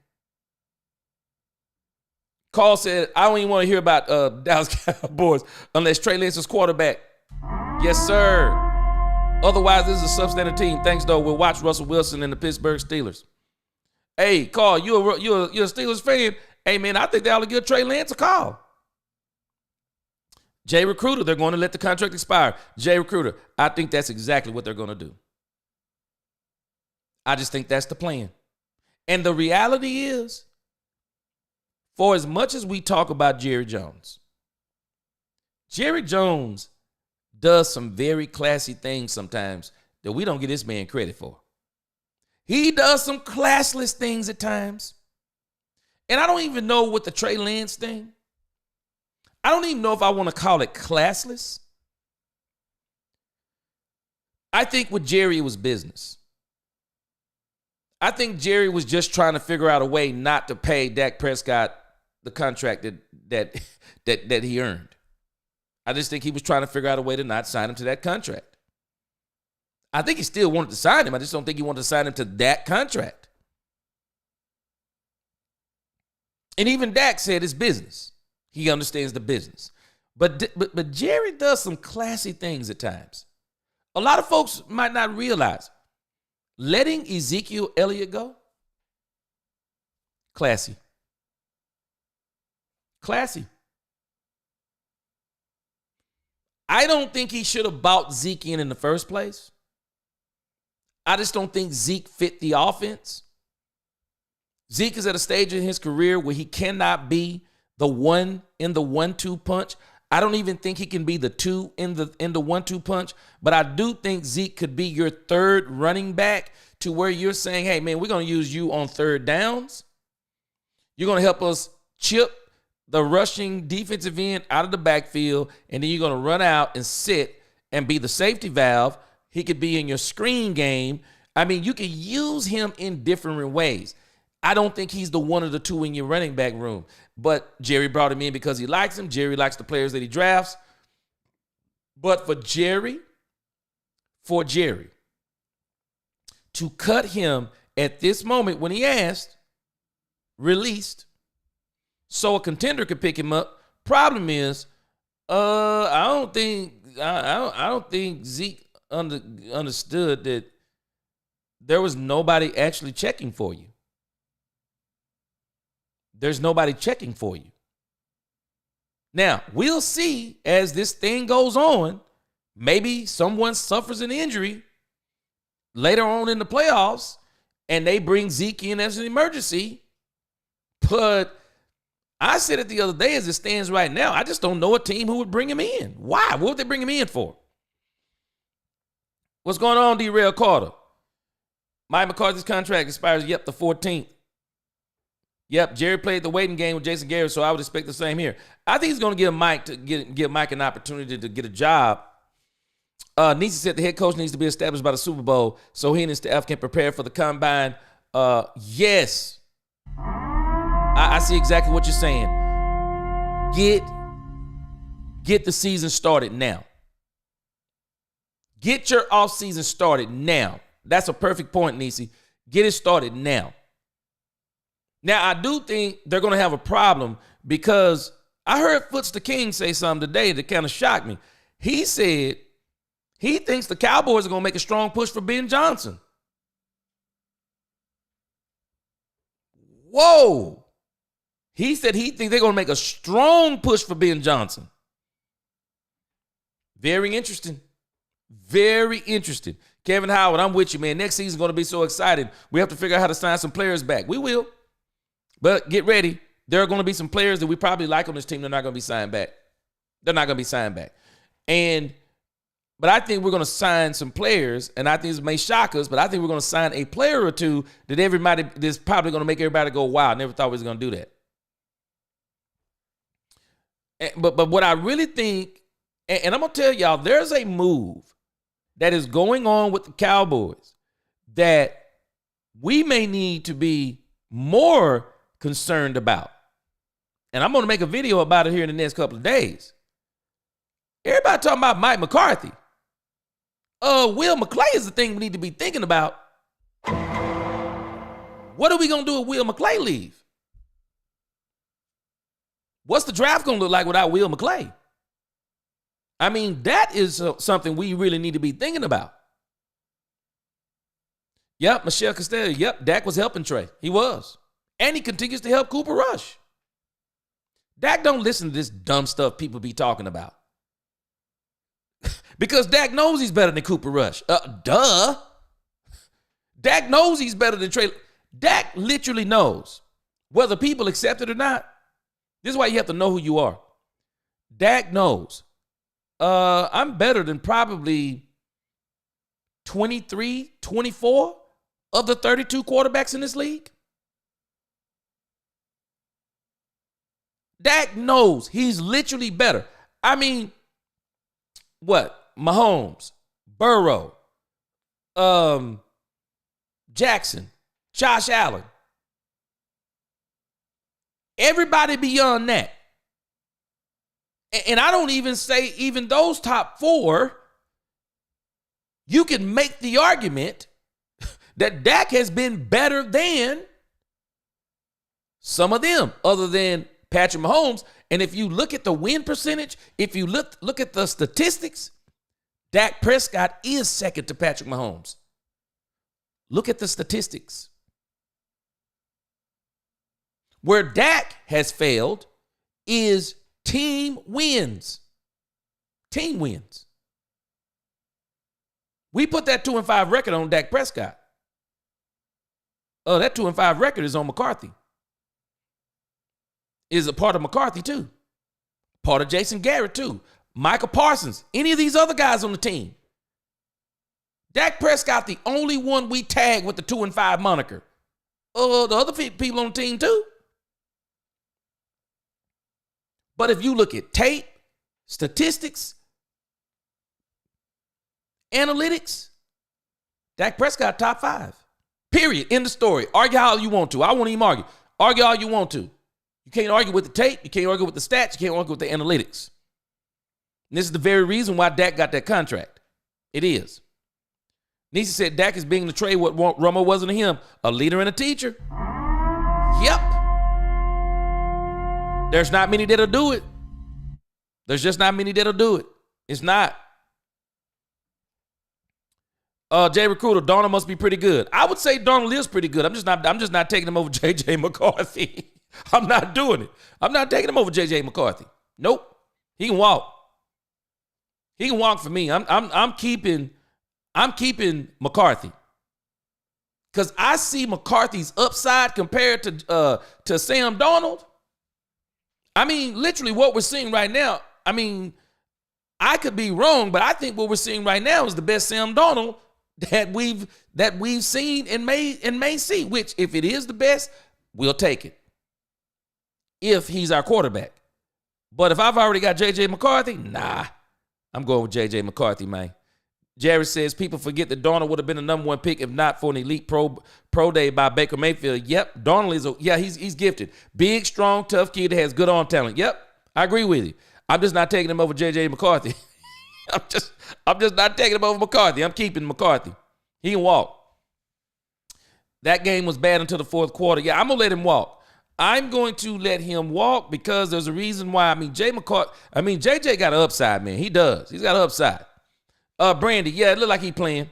Carl said, I don't even want to hear about Dallas Cowboys unless Trey Lance is quarterback. Yes, sir. Otherwise, this is a substandard team. Thanks, though. We'll watch Russell Wilson and the Pittsburgh Steelers. Hey, Carl, you're a Steelers fan. Hey, man, I think they ought to give Trey Lance a call. Jay Recruiter, they're going to let the contract expire. Jay Recruiter, I think that's exactly what they're going to do. I just think that's the plan. And the reality is, for as much as we talk about Jerry Jones does some very classy things sometimes that we don't give this man credit for. He does some classless things at times. And I don't even know what the Trey Lance thing, I don't even know if I want to call it classless. I think with Jerry, it was business. I think Jerry was just trying to figure out a way not to pay Dak Prescott the contract that he earned. I just think he was trying to figure out a way to not sign him to that contract. I think he still wanted to sign him. I just don't think he wanted to sign him to that contract. And even Dak said it's business. He understands the business. But Jerry does some classy things at times. A lot of folks might not realize letting Ezekiel Elliott go, classy. Classy. I don't think he should have bought Zeke in the first place. I just don't think Zeke fit the offense. Zeke is at a stage in his career where he cannot be the one in the 1-2 punch. I don't even think he can be the two in the 1-2 punch, but I do think Zeke could be your third running back, to where you're saying, hey, man, we're going to use you on third downs. You're going to help us chip the rushing defensive end out of the backfield, and then you're going to run out and sit and be the safety valve. He could be in your screen game. I mean, you can use him in different ways. I don't think he's the one of the two in your running back room. But Jerry brought him in because he likes him. Jerry likes the players that he drafts. But for Jerry to cut him at this moment when he asked, released, so a contender could pick him up. Problem is, I don't think Zeke understood that there was nobody actually checking for you. There's nobody checking for you. Now, we'll see as this thing goes on. Maybe someone suffers an injury later on in the playoffs and they bring Zeke in as an emergency. But I said it the other day, as it stands right now, I just don't know a team who would bring him in. Why? What would they bring him in for? What's going on, D-Rail Carter? Mike McCarthy's contract expires, the 14th. Yep, Jerry played the waiting game with Jason Garrett, so I would expect the same here. I think he's going to give Mike an opportunity to get a job. Nisi said the head coach needs to be established by the Super Bowl so he and his staff can prepare for the combine. Yes. I see exactly what you're saying. Get the season started now. Get your offseason started now. That's a perfect point, Nisi. Get it started now. Now, I do think they're going to have a problem because I heard Foots the King say something today that kind of shocked me. He said he thinks the Cowboys are going to make a strong push for Ben Johnson. Whoa. He said he thinks they're going to make a strong push for Ben Johnson. Very interesting. Very interesting. Kevin Howard, I'm with you, man. Next season's going to be so exciting. We have to figure out how to sign some players back. We will. But get ready. There are going to be some players that we probably like on this team. They're not going to be signed back. They're not going to be signed back. But I think we're going to sign some players, and I think this may shock us, but I think we're going to sign a player or two that everybody is probably going to make everybody go, wow, I never thought we was going to do that. But what I really think, and I'm going to tell y'all, there's a move that is going on with the Cowboys that we may need to be more concerned about. And I'm going to make a video about it here in the next couple of days. Everybody talking about Mike McCarthy. Will McClay is the thing we need to be thinking about. What are we going to do if Will McClay leave? What's the draft going to look like without Will McClay? I mean, that is something we really need to be thinking about. Yep, Michelle Costello. Yep, Dak was helping Trey. He was. And he continues to help Cooper Rush. Dak don't listen to this dumb stuff people be talking about. Because Dak knows he's better than Cooper Rush. Duh. Dak knows he's better than Trey. Dak literally knows, whether people accept it or not. This is why you have to know who you are. Dak knows. I'm better than probably 23, 24 of the 32 quarterbacks in this league. Dak knows he's literally better. I mean, what? Mahomes, Burrow, Jackson, Josh Allen. Everybody beyond that. And I don't even say even those top four, you can make the argument that Dak has been better than some of them, other than Patrick Mahomes. And if you look at the win percentage, if you look at the statistics, Dak Prescott is second to Patrick Mahomes. Look at the statistics. Where Dak has failed is team wins. Team wins. We put that 2-5 record on Dak Prescott. Oh, that 2-5 record is on McCarthy. Is a part of McCarthy too. Part of Jason Garrett too. Michael Parsons. Any of these other guys on the team. Dak Prescott, the only one we tag with the 2-5 moniker. The other people on the team too. But if you look at tape, statistics, analytics, Dak Prescott top 5. Period. End of story. Argue how you want to. I won't even argue. Argue all you want to. You can't argue with the tape. You can't argue with the stats. You can't argue with the analytics. And this is the very reason why Dak got that contract. It is. Nisi said Dak is being the trade what Romo wasn't to him, a leader and a teacher. Yep. There's not many that'll do it. There's just not many that'll do it. It's not. Jay Recruiter, Darnold must be pretty good. I would say Darnold is pretty good. I'm just not taking him over JJ McCarthy. I'm not doing it. I'm not taking him over JJ McCarthy. Nope. He can walk. He can walk for me. I'm keeping McCarthy. Because I see McCarthy's upside compared to Sam Darnold. I mean, literally what we're seeing right now, I mean, I could be wrong, but I think what we're seeing right now is the best Sam Darnold that we've seen and may see, which if it is the best, we'll take it. If he's our quarterback. But if I've already got J.J. McCarthy, nah, I'm going with J.J. McCarthy, man. Jared says people forget that Darnold would have been the number one pick if not for an elite pro day by Baker Mayfield. Yep, Darnold he's gifted. Big, strong, tough kid that has good arm talent. Yep, I agree with you. I'm just not taking him over J.J. McCarthy. I'm just not taking him over McCarthy. I'm keeping McCarthy. He can walk. That game was bad until the fourth quarter. Yeah, I'm going to let him walk. I'm going to let him walk because there's a reason why. JJ got an upside, man. He does. He's got an upside. Brandy, yeah, it look like he playing.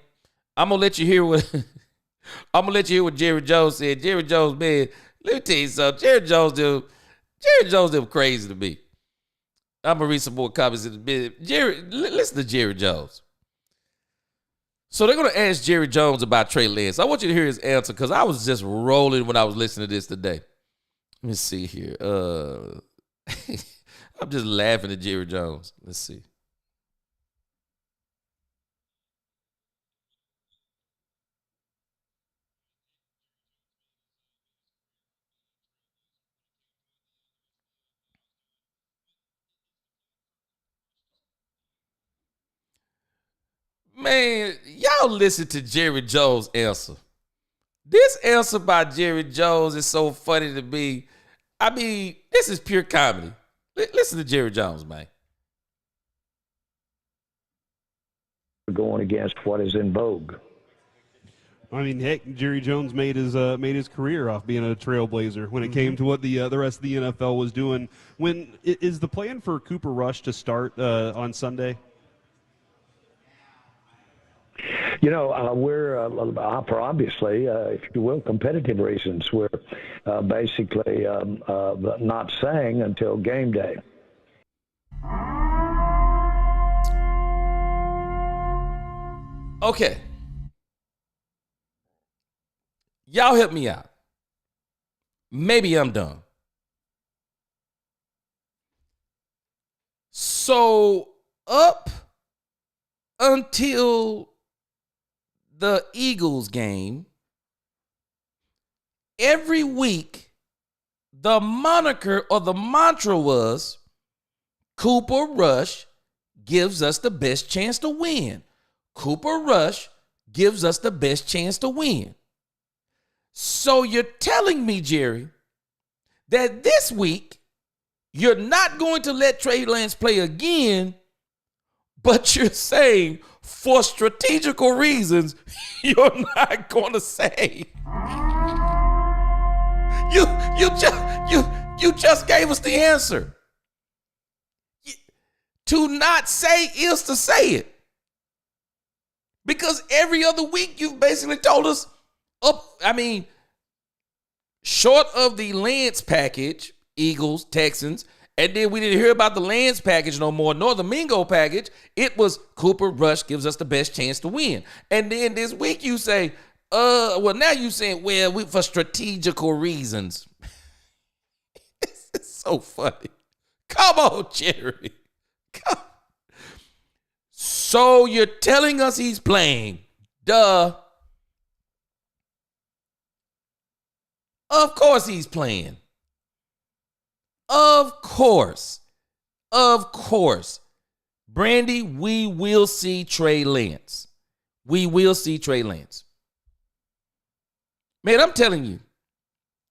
I'm gonna let you hear what Jerry Jones said. Jerry Jones, man, let me tell you something. Jerry Jones, dude, Jerry Jones, them crazy to me. I'm going to read some more comments in a bit. Listen to Jerry Jones. So they're going to ask Jerry Jones about Trey Lance. I want you to hear his answer because I was just rolling when I was listening to this today. Let me see here. I'm just laughing at Jerry Jones. Let's see. Man, y'all listen to Jerry Jones' answer. This answer by Jerry Jones is so funny to me. I mean, this is pure comedy. Listen to Jerry Jones, man. Going against what is in vogue. I mean, heck, Jerry Jones made his career off being a trailblazer when it came to what the rest of the NFL was doing. When is the plan for Cooper Rush to start on Sunday? You know, we're, for obviously, if you will, competitive reasons, we're basically not saying until game day. Okay. Y'all help me out. Maybe I'm dumb. So up until the Eagles game, every week, the moniker or the mantra was Cooper Rush gives us the best chance to win. Cooper Rush gives us the best chance to win. So you're telling me, Jerry, that this week you're not going to let Trey Lance play again, but you're saying for strategical reasons, you're not going to say. You just gave us the answer. To not say is to say it. Because every other week you've basically told us, short of the Lance package, Eagles, Texans, and then we didn't hear about the Lance package no more, nor the Mingo package. It was Cooper Rush gives us the best chance to win. And then this week you say, now you saying, for strategical reasons. This is so funny. Come on, Jerry. Come. So you're telling us he's playing. Duh. Of course he's playing. Of course. Brandy, we will see Trey Lance. We will see Trey Lance. Man, I'm telling you,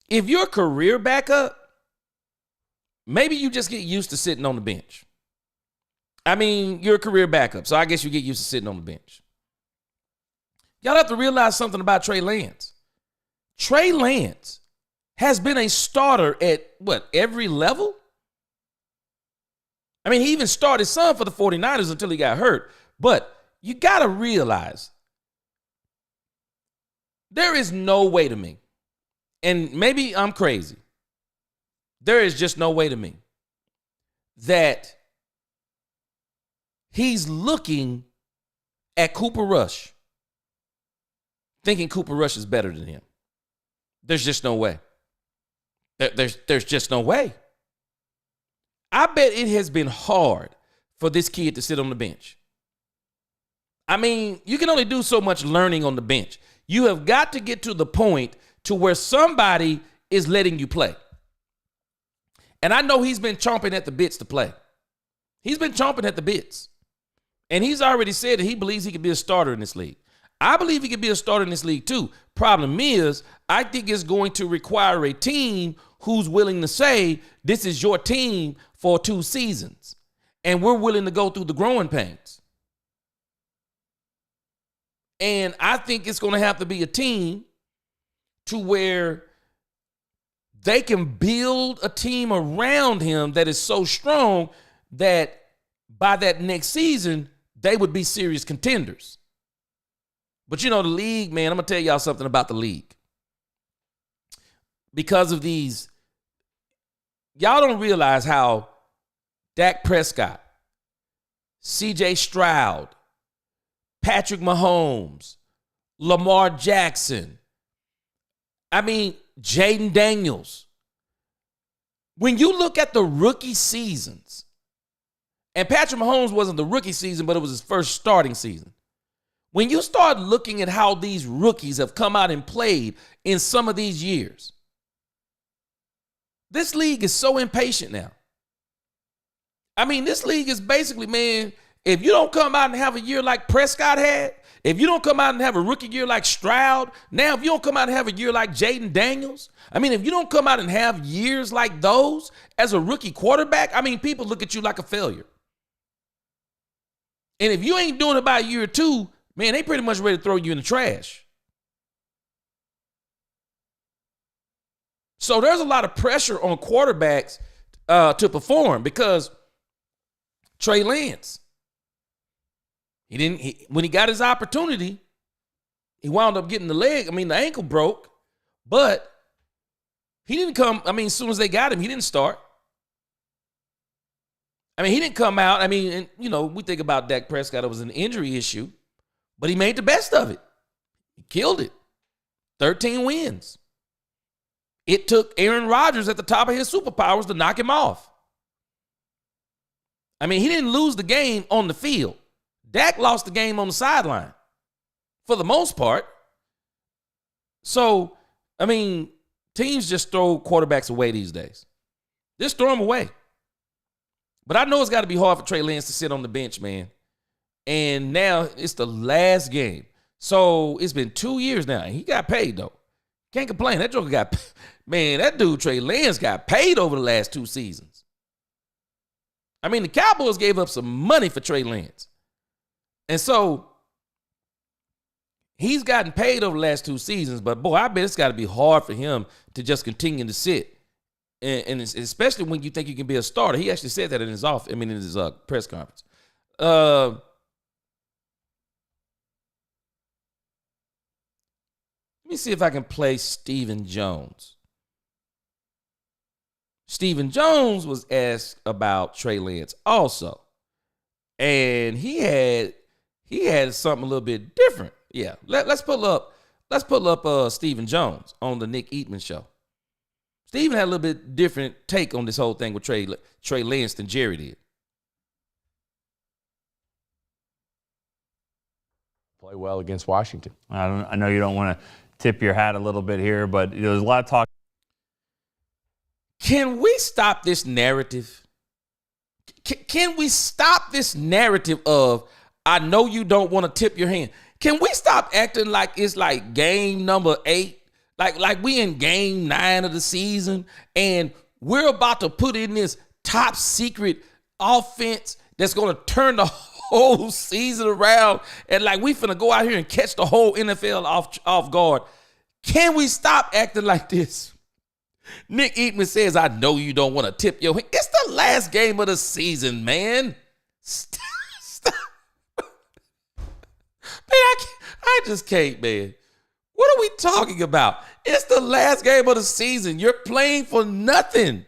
if your career back up, maybe you just get used to sitting on the bench. I mean, you're a career backup, so I guess you get used to sitting on the bench. Y'all have to realize something about Trey Lance. Trey Lance has been a starter at, every level? I mean, he even started some for the 49ers until he got hurt. But you got to realize there is no way to me, and maybe I'm crazy, there is just no way to me that he's looking at Cooper Rush thinking Cooper Rush is better than him. There's just no way. There's just no way. I bet it has been hard for this kid to sit on the bench. I mean, you can only do so much learning on the bench. You have got to get to the point to where somebody is letting you play. And I know he's been chomping at the bits to play. He's been chomping at the bits. And he's already said that he believes he could be a starter in this league. I believe he could be a starter in this league too. Problem is, I think it's going to require a team who's willing to say, this is your team for 2 seasons. And we're willing to go through the growing pains. And I think it's going to have to be a team to where they can build a team around him that is so strong that by that next season, they would be serious contenders. But you know, the league, man, I'm going to tell y'all something about the league. Because of these y'all don't realize how Dak Prescott, C.J. Stroud, Patrick Mahomes, Lamar Jackson, Jaden Daniels. When you look at the rookie seasons, and Patrick Mahomes wasn't the rookie season, but it was his first starting season. When you start looking at how these rookies have come out and played in some of these years, this league is so impatient now. This league is basically, man, if you don't come out and have a year like Prescott had, if you don't come out and have a rookie year like Stroud, now if you don't come out and have a year like Jaden Daniels, if you don't come out and have years like those as a rookie quarterback, people look at you like a failure. And if you ain't doing it by year 2, man, they pretty much ready to throw you in the trash. So there's a lot of pressure on quarterbacks to perform because Trey Lance, when he got his opportunity, he wound up getting the ankle broke, but he didn't come. As soon as they got him, he didn't start. He didn't come out. We think about Dak Prescott, it was an injury issue, but he made the best of it. He killed it. 13 wins. It took Aaron Rodgers at the top of his superpowers to knock him off. He didn't lose the game on the field. Dak lost the game on the sideline for the most part. So, teams just throw quarterbacks away these days. Just throw them away. But I know it's got to be hard for Trey Lance to sit on the bench, man. And now it's the last game. So it's been 2 years now. He got paid, though. Can't complain. That joker that dude, Trey Lance, got paid over the last 2 seasons. The Cowboys gave up some money for Trey Lance. And so he's gotten paid over the last 2 seasons, but boy, I bet it's got to be hard for him to just continue to sit. And especially when you think you can be a starter. He actually said that in his press conference. Let me see if I can play Stephen Jones. Stephen Jones was asked about Trey Lance also. And he had something a little bit different. Yeah, let's pull up Stephen Jones on the Nick Eatman show. Stephen had a little bit different take on this whole thing with Trey Lance than Jerry did. Play well against Washington. I know you don't want to tip your hat a little bit here, but there's a lot of talk. Can we stop this narrative? Can we stop this narrative of, I know you don't want to tip your hand? Can we stop acting like it's like game number 8? Like we in game 9 of the season and we're about to put in this top secret offense that's going to turn the whole season around, and like we finna go out here and catch the whole NFL off guard. Can we stop acting like this? Nick Eatman says, I know you don't want to tip your hand. It's the last game of the season, man. Stop. Man, I just can't, man. What are we talking about? It's the last game of the season. You're playing for nothing.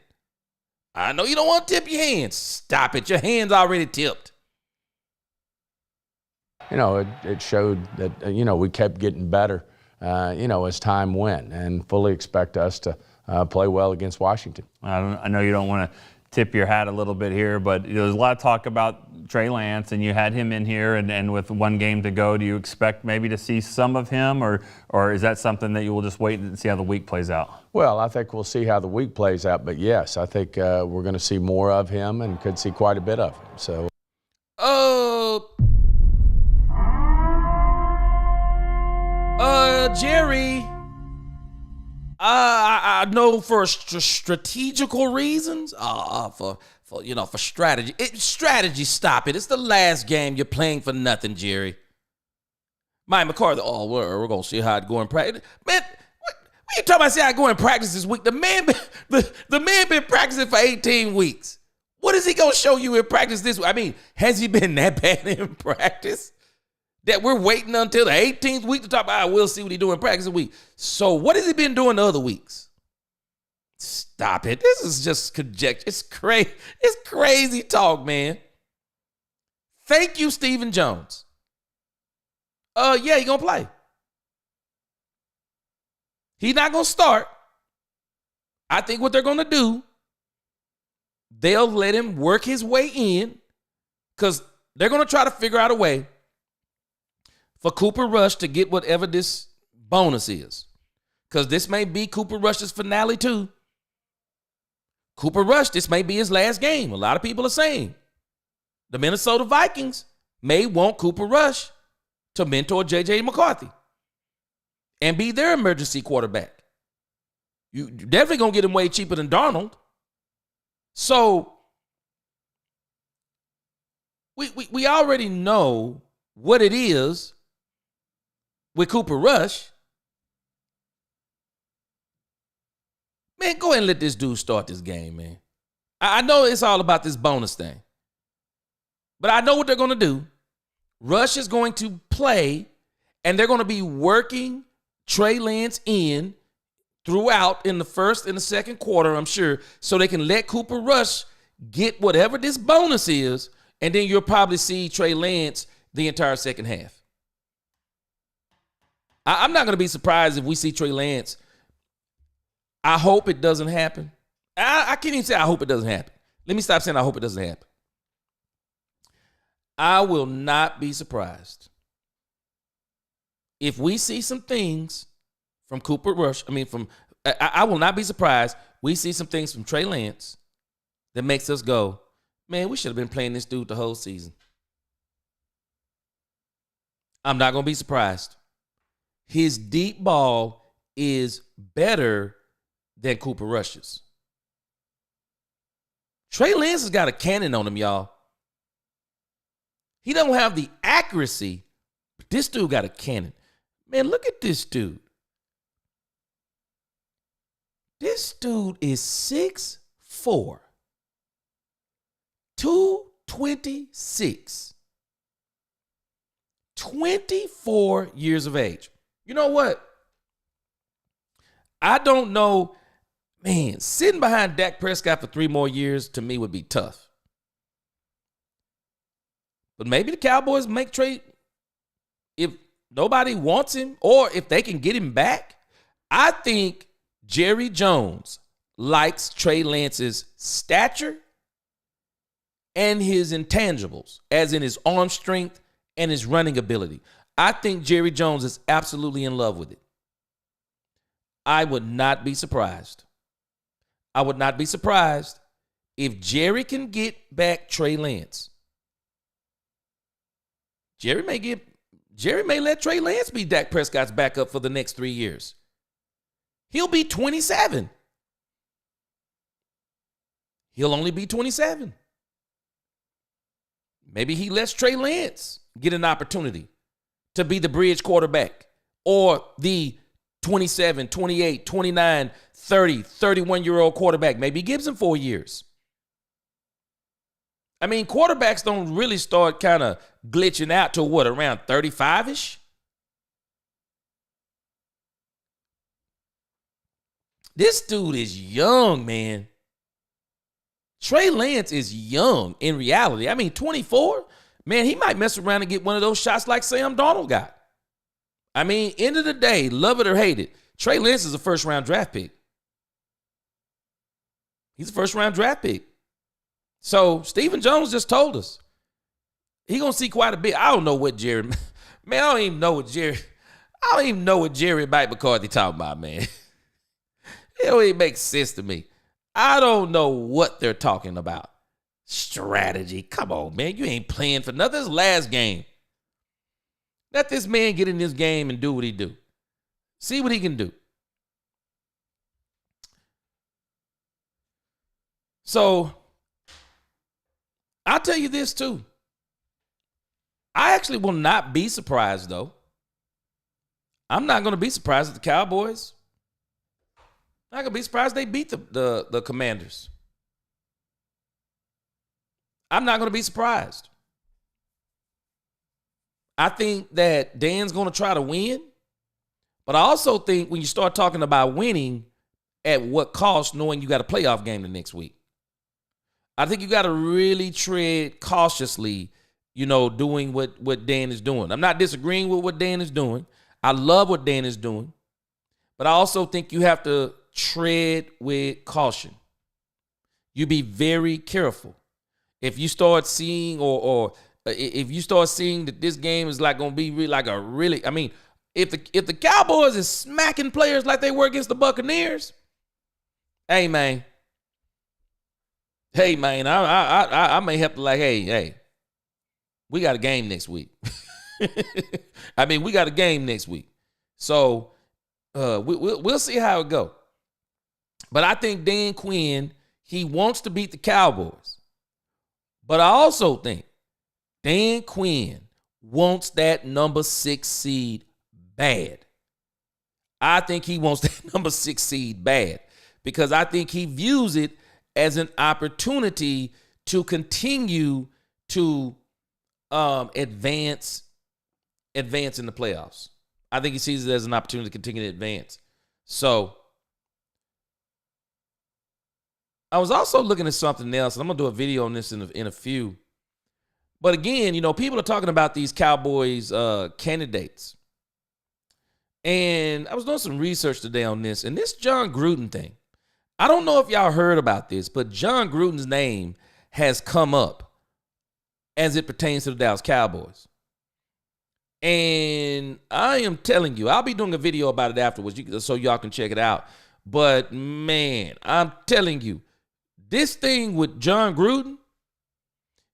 I know you don't want to tip your hands. Stop it. Your hand's already tipped. It showed that, we kept getting better, as time went, and fully expect us to play well against Washington. I know you don't want to tip your hat a little bit here, but there's a lot of talk about Trey Lance, and you had him in here, and with 1 game to go, do you expect maybe to see some of him, or is that something that you will just wait and see how the week plays out? Well, I think we'll see how the week plays out, but yes, I think we're going to see more of him and could see quite a bit of him. So, Jerry, I know for strategical reasons, for strategy. Strategy, stop it. It's the last game. You're playing for nothing, Jerry. Mike McCarthy, we're going to see how it go in practice. Man, what you talking about, see how it go in practice this week? The man been practicing for 18 weeks. What is he going to show you in practice this week? Has he been that bad in practice that we're waiting until the 18th week to talk about? We'll see what he do in practice a week. So what has he been doing the other weeks? Stop it. This is just conjecture. It's crazy. It's crazy talk, man. Thank you, Stephen Jones. Yeah, he gonna play. He's not gonna start. I think what they're gonna do, they'll let him work his way in, because they're gonna try to figure out a way for Cooper Rush to get whatever this bonus is. Because this may be Cooper Rush's finale too. Cooper Rush, this may be his last game. A lot of people are saying the Minnesota Vikings may want Cooper Rush to mentor J.J. McCarthy and be their emergency quarterback. You definitely going to get him way cheaper than Darnold. So we already know what it is with Cooper Rush. Man, go ahead and let this dude start this game, man. I know it's all about this bonus thing, but I know what they're going to do. Rush is going to play, and they're going to be working Trey Lance in throughout in the first and the second quarter, I'm sure, so they can let Cooper Rush get whatever this bonus is, and then you'll probably see Trey Lance the entire second half. I'm not going to be surprised if we see Trey Lance. I hope it doesn't happen. I can't even say I hope it doesn't happen. Let me stop saying I hope it doesn't happen. I will not be surprised if we see some things from Cooper Rush. I will not be surprised we see some things from Trey Lance that makes us go, man, we should have been playing this dude the whole season. I'm not going to be surprised. His deep ball is better than Cooper Rush's. Trey Lance has got a cannon on him, y'all. He don't have the accuracy, but this dude got a cannon. Man, look at this dude. This dude is 6'4", 226, 24 years of age. You know what? I don't know. Man, sitting behind Dak Prescott for 3 more years to me would be tough. But maybe the Cowboys make trade if nobody wants him or if they can get him back. I think Jerry Jones likes Trey Lance's stature and his intangibles, as in his arm strength and his running ability. I think Jerry Jones is absolutely in love with it. I would not be surprised. I would not be surprised if Jerry can get back Trey Lance. Jerry may let Trey Lance be Dak Prescott's backup for the next 3 years. He'll be 27. He'll only be 27. Maybe he lets Trey Lance get an opportunity to be the bridge quarterback or the 27, 28, 29, 30, 31-year-old quarterback. Maybe he gives him 4 years. I mean, quarterbacks don't really start kind of glitching out to what, around 35-ish? This dude is young, man. Trey Lance is young in reality. I mean, 24, man, he might mess around and get one of those shots like Sam Darnold got. I mean, end of the day, love it or hate it, Trey Lance is a first-round draft pick. He's a first-round draft pick. So Stephen Jones just told us he's going to see quite a bit. I don't know what Jerry, man, I don't even know what Jerry Mike McCarthy talking about, man. It don't even make sense to me. I don't know what they're talking about. Strategy. Come on, man. You ain't playing for nothing. This last game. Let this man get in this game and do what he do. See what he can do. So, I'll tell you this too. I actually will not be surprised, though. I'm not going to be surprised at the Cowboys. I'm not going to be surprised they beat the Commanders. I'm not going to be surprised. I think that Dan's going to try to win. But I also think when you start talking about winning, at what cost, knowing you got a playoff game the next week. I think you got to really tread cautiously, doing what Dan is doing. I'm not disagreeing with what Dan is doing. I love what Dan is doing. But I also think you have to tread with caution. You be very careful. If you start seeing or if you start seeing that this game is like going to be if the Cowboys is smacking players like they were against the Buccaneers, hey man, I may have to hey, we got a game next week. We got a game next week, so we'll see how it go. But I think Dan Quinn, he wants to beat the Cowboys, but I also think Dan Quinn wants that number 6 seed bad. I think he wants that number 6 seed bad because I think he views it as an opportunity to continue to advance in the playoffs. I think he sees it as an opportunity to continue to advance. So I was also looking at something else, and I'm going to do a video on this in a few. But again, people are talking about these Cowboys candidates. And I was doing some research today on this, and this John Gruden thing. I don't know if y'all heard about this, but John Gruden's name has come up as it pertains to the Dallas Cowboys. And I am telling you, I'll be doing a video about it afterwards so y'all can check it out. But man, I'm telling you, this thing with John Gruden,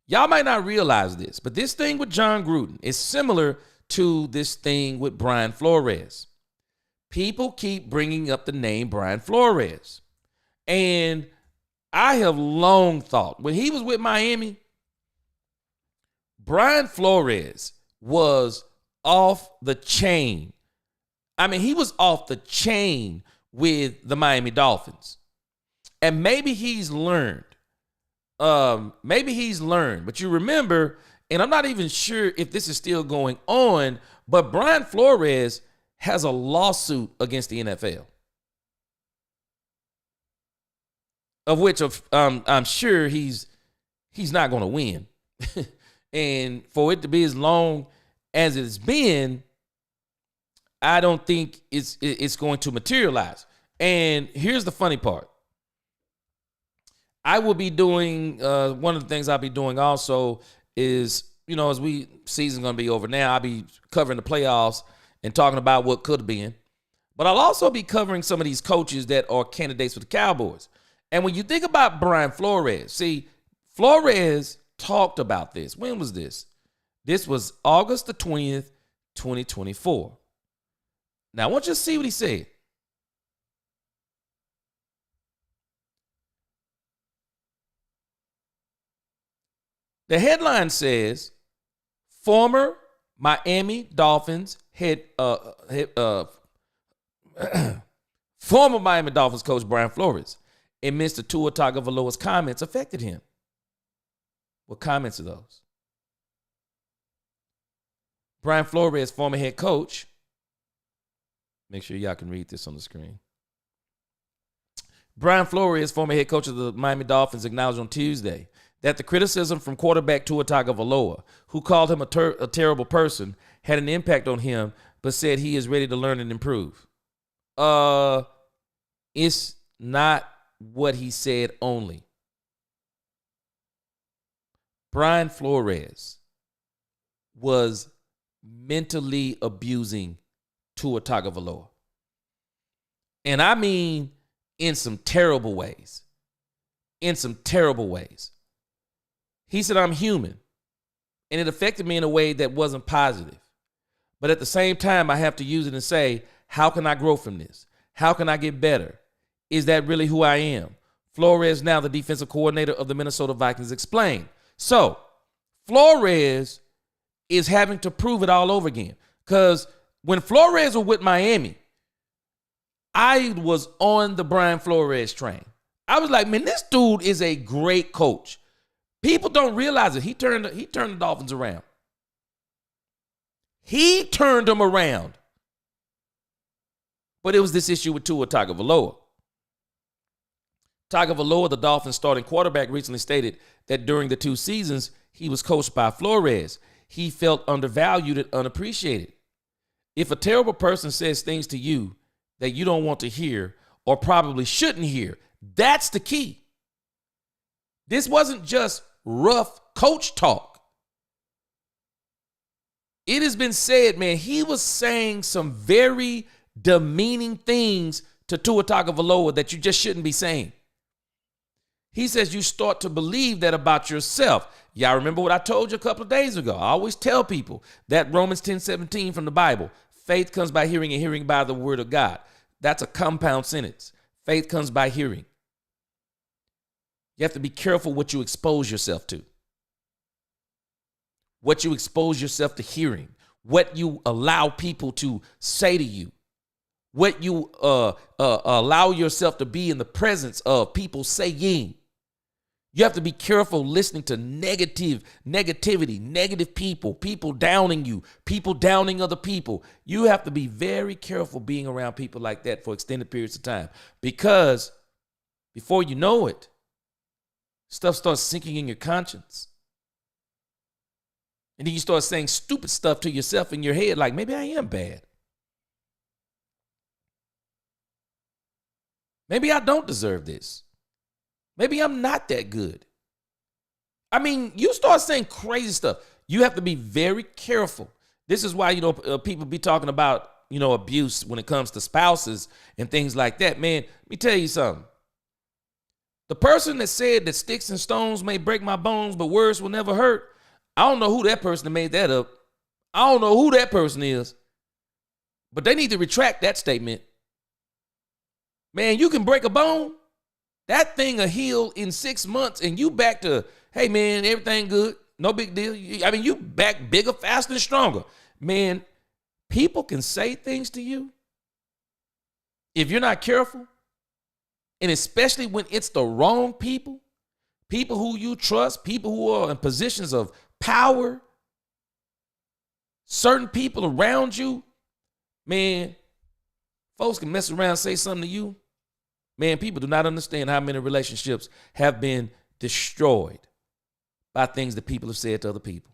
y'all might not realize this, but this thing with John Gruden is similar to this thing with Brian Flores. People keep bringing up the name Brian Flores. And I have long thought, when he was with Miami, Brian Flores was off the chain. He was off the chain with the Miami Dolphins. And maybe he's learned. But you remember, and I'm not even sure if this is still going on, but Brian Flores has a lawsuit against the NFL. Of which I'm sure he's not going to win. And for it to be as long as it's been, I don't think it's going to materialize. And here's the funny part. I will be doing, one of the things I'll be doing also is, as season's going to be over now, I'll be covering the playoffs and talking about what could have been. But I'll also be covering some of these coaches that are candidates for the Cowboys. And when you think about Brian Flores, see, Flores talked about this. When was this? This was August the 20th, 2024. Now, I want you to see what he said. The headline says, former Miami Dolphins former Miami Dolphins coach Brian Flores admits the Tua Tagovailoa's comments affected him. What comments are those? Brian Flores, former head coach. Make sure y'all can read this on the screen. Brian Flores, former head coach of the Miami Dolphins, acknowledged on Tuesday that the criticism from quarterback Tua Tagovailoa, who called him a terrible person, had an impact on him, but said he is ready to learn and improve. It's not what he said only. Brian Flores was mentally abusing Tua Tagovailoa. And I mean in some terrible ways. In some terrible ways. He said, I'm human. And it affected me in a way that wasn't positive. But at the same time, I have to use it and say, how can I grow from this? How can I get better? Is that really who I am? Flores, now the defensive coordinator of the Minnesota Vikings, explained. So, Flores is having to prove it all over again. Because when Flores was with Miami, I was on the Brian Flores train. I was like, man, this dude is a great coach. People don't realize it. He turned the Dolphins around. He turned them around. But it was this issue with Tua Tagovailoa. Tagovailoa, the Dolphins starting quarterback, recently stated that during the 2 seasons he was coached by Flores, he felt undervalued and unappreciated. If a terrible person says things to you that you don't want to hear or probably shouldn't hear, that's the key. This wasn't just rough coach talk. It has been said, man, he was saying some very demeaning things to Tua Tagovailoa that you just shouldn't be saying. He says you start to believe that about yourself. Y'all remember what I told you a couple of days ago. I always tell people that Romans 10:17 from the Bible, faith comes by hearing and hearing by the word of God. That's a compound sentence. Faith comes by hearing. You have to be careful what you expose yourself to. What you expose yourself to hearing. What you allow people to say to you. What you allow yourself to be in the presence of people saying. You have to be careful listening to negativity, negative people, people downing you, people downing other people. You have to be very careful being around people like that for extended periods of time, because before you know it, stuff starts sinking in your conscience. And then you start saying stupid stuff to yourself in your head, like maybe I am bad. Maybe I don't deserve this. Maybe I'm not that good. I mean, you start saying crazy stuff. You have to be very careful. This is why, people be talking about, abuse when it comes to spouses and things like that. Man, let me tell you something. The person that said that sticks and stones may break my bones, but words will never hurt. I don't know who that person that made that up. I don't know who that person is, but they need to retract that statement. Man, you can break a bone. That thing will heal in 6 months and you back to, hey, man, everything good. No big deal. You back bigger, faster, and stronger. Man, people can say things to you if you're not careful, and especially when it's the wrong people who you trust, people who are in positions of power, certain people around you. Man, folks can mess around and say something to you. Man, people do not understand how many relationships have been destroyed by things that people have said to other people.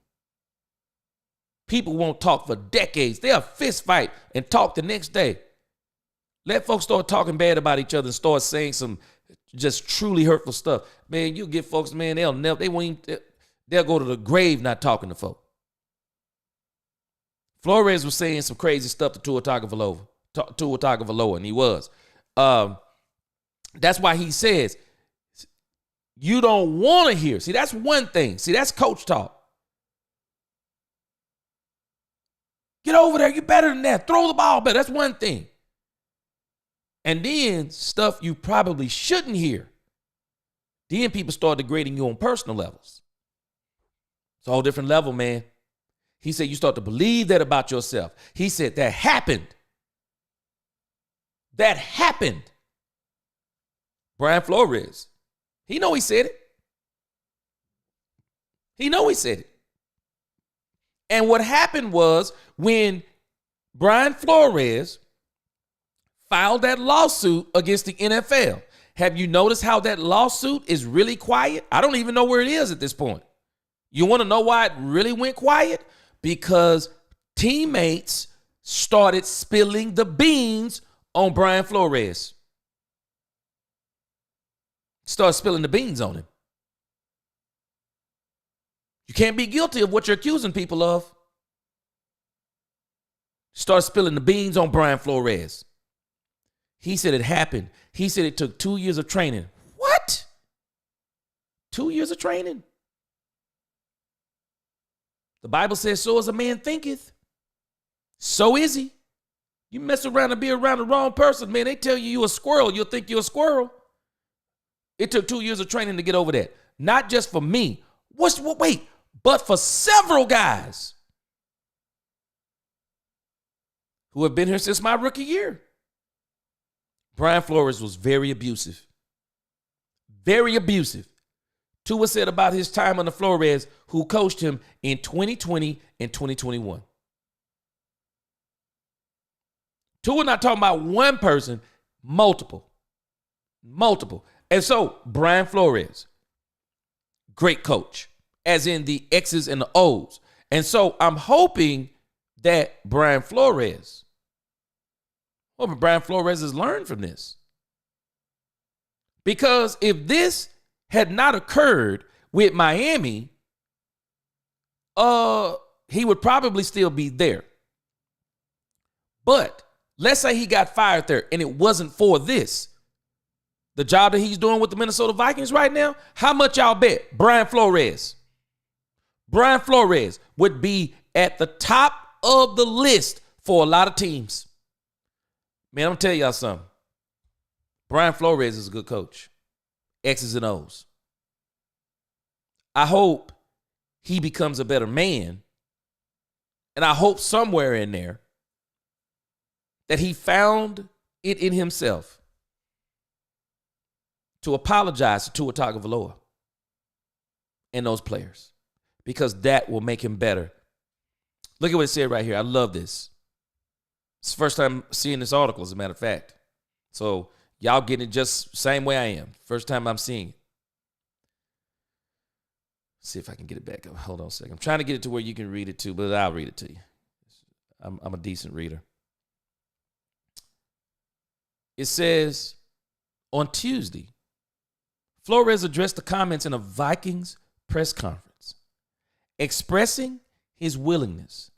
People won't talk for decades. They'll fist fight and talk the next day. Let folks start talking bad about each other and start saying some just truly hurtful stuff. Man, you get folks, man, they'll go to the grave not talking to folks. Flores was saying some crazy stuff to Tua Tagovailoa, and he was. That's why he says, you don't want to hear. See, that's one thing. See, that's coach talk. Get over there. You're better than that. Throw the ball better. That's one thing. And then stuff you probably shouldn't hear. Then people start degrading you on personal levels. It's a whole different level, man. He said you start to believe that about yourself. He said that happened. That happened. Brian Flores. He know he said it. He know he said it. And what happened was when Brian Flores filed that lawsuit against the NFL. Have you noticed how that lawsuit is really quiet? I don't even know where it is at this point. You want to know why it really went quiet? Because teammates started spilling the beans on Brian Flores. Start spilling the beans on him. You can't be guilty of what you're accusing people of. Start spilling the beans on Brian Flores. He said it happened. He said it took 2 years of training. What? 2 years of training? The Bible says, so as a man thinketh, so is he. You mess around and be around the wrong person, man, they tell you a squirrel, you'll think you're a squirrel. It took 2 years of training to get over that. Not just for me. But for several guys who have been here since my rookie year. Brian Flores was very abusive. Very abusive. Tua said about his time under Flores, who coached him in 2020 and 2021. Tua not talking about one person, multiple. And so Brian Flores, great coach, as in the X's and the O's. And so I'm hoping that Brian Flores has learned from this. Because if this had not occurred with Miami, he would probably still be there. But let's say he got fired there and it wasn't for this. The job that he's doing with the Minnesota Vikings right now, how much y'all bet Brian Flores would be at the top of the list for a lot of teams? Man, I'm going to tell y'all something. Brian Flores is a good coach. X's and O's. I hope he becomes a better man. And I hope somewhere in there that he found it in himself to apologize to Tua Tagovailoa and those players, because that will make him better. Look at what it said right here. I love this. It's the first time seeing this article, as a matter of fact. So y'all getting it just same way I am. First time I'm seeing it. See if I can get it back up. Hold on a second. I'm trying to get it to where you can read it too, but I'll read it to you. I'm a decent reader. It says, on Tuesday, Flores addressed the comments in a Vikings press conference, expressing his willingness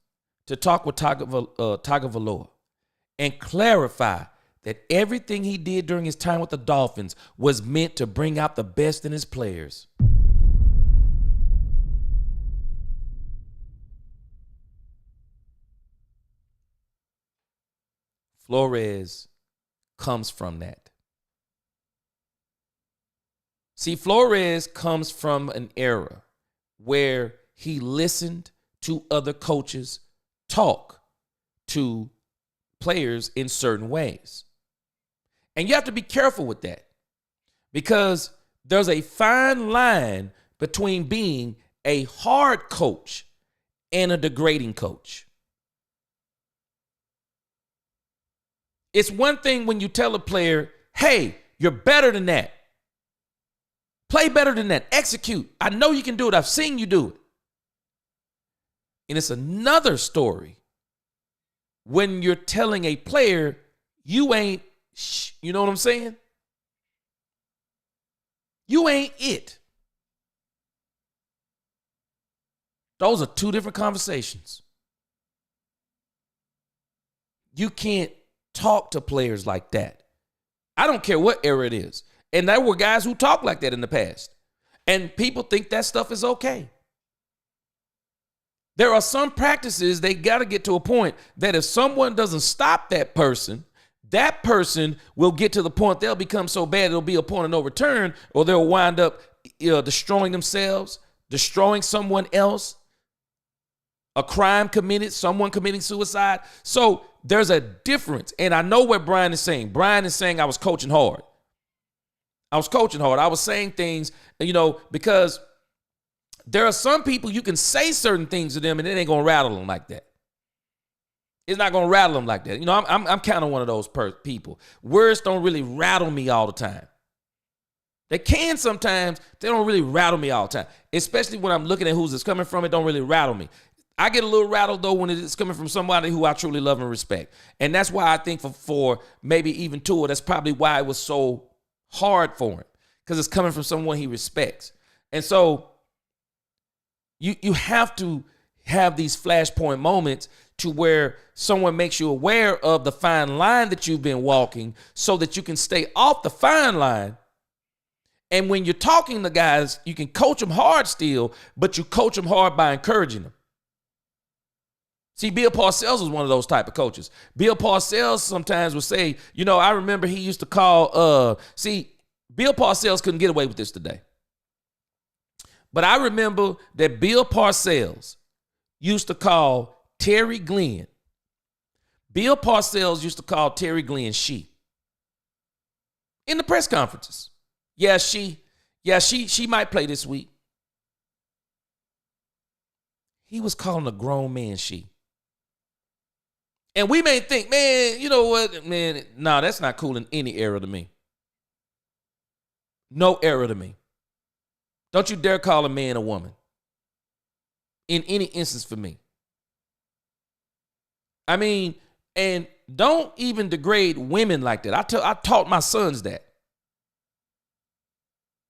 to talk with Tagovailoa and clarify that everything he did during his time with the Dolphins was meant to bring out the best in his players. Flores comes from that. See, Flores comes from an era where he listened to other coaches talk to players in certain ways. And you have to be careful with that, because there's a fine line between being a hard coach and a degrading coach. It's one thing when you tell a player, hey, you're better than that. Play better than that. Execute. I know you can do it. I've seen you do it. And it's another story when you're telling a player, you ain't, you know what I'm saying? You ain't it. Those are two different conversations. You can't talk to players like that. I don't care what era it is. And there were guys who talked like that in the past. And people think that stuff is okay. There are some practices they got to get to a point that if someone doesn't stop that person will get to the point they'll become so bad it'll be a point of no return, or they'll wind up destroying themselves, destroying someone else, a crime committed, someone committing suicide. So there's a difference. And I know what Brian is saying. Brian is saying I was coaching hard. I was saying things, because there are some people you can say certain things to them and it ain't going to rattle them like that. It's not going to rattle them like that. I'm kind of one of those people. Words don't really rattle me all the time. They can sometimes. They don't really rattle me all the time. Especially when I'm looking at who's it's coming from, it don't really rattle me. I get a little rattled, though, when it's coming from somebody who I truly love and respect. And that's why I think for maybe even Tua, that's probably why it was so hard for him, because it's coming from someone he respects. And so you have to have these flashpoint moments to where someone makes you aware of the fine line that you've been walking so that you can stay off the fine line. And when you're talking to guys, you can coach them hard still, but you coach them hard by encouraging them. See, Bill Parcells was one of those type of coaches. Bill Parcells sometimes would say, I remember he used to call, Bill Parcells couldn't get away with this today. But I remember that Bill Parcells used to call Terry Glenn. Bill Parcells used to call Terry Glenn she. In the press conferences. She might play this week. He was calling a grown man she. And we may think, man, you know what, man, no, that's not cool in any era to me. no error to me. Don't you dare call a man a woman in any instance for me. I mean, and don't even degrade women like that. I taught my sons that.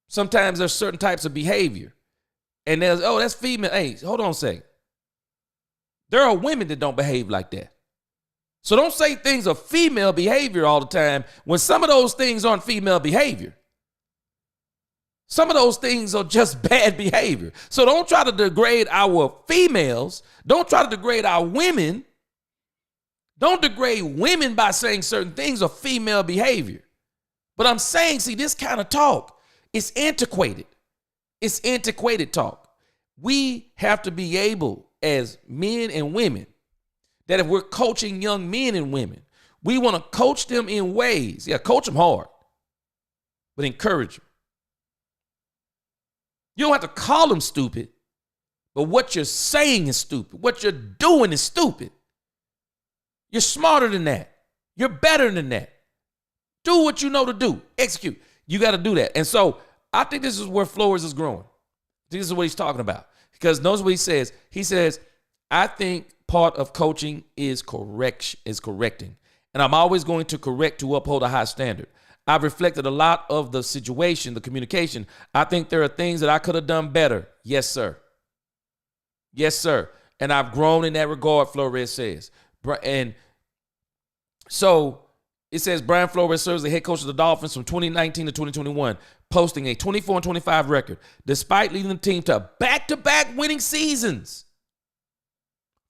Sometimes there's certain types of behavior. And there's, oh, that's female. Hey, hold on a second. There are women that don't behave like that. So don't say things are female behavior all the time when some of those things aren't female behavior. Some of those things are just bad behavior. So don't try to degrade our females. Don't try to degrade our women. Don't degrade women by saying certain things are female behavior. But I'm saying, see, this kind of talk is antiquated. It's antiquated talk. We have to be able, as men and women, that if we're coaching young men and women, we want to coach them in ways. Yeah, coach them hard, but encourage them. You don't have to call them stupid, but what you're saying is stupid. What you're doing is stupid. You're smarter than that. You're better than that. Do what you know to do. Execute. You got to do that. And so I think this is where Flores is growing. This is what he's talking about. Because notice what he says. He says, I think part of coaching is correcting. And I'm always going to correct to uphold a high standard. I've reflected a lot of the situation, the communication. I think there are things that I could have done better. Yes, sir. Yes, sir. And I've grown in that regard, Flores says. And so it says Brian Flores serves as the head coach of the Dolphins from 2019 to 2021, posting a 24-25 record, despite leading the team to back-to-back winning seasons.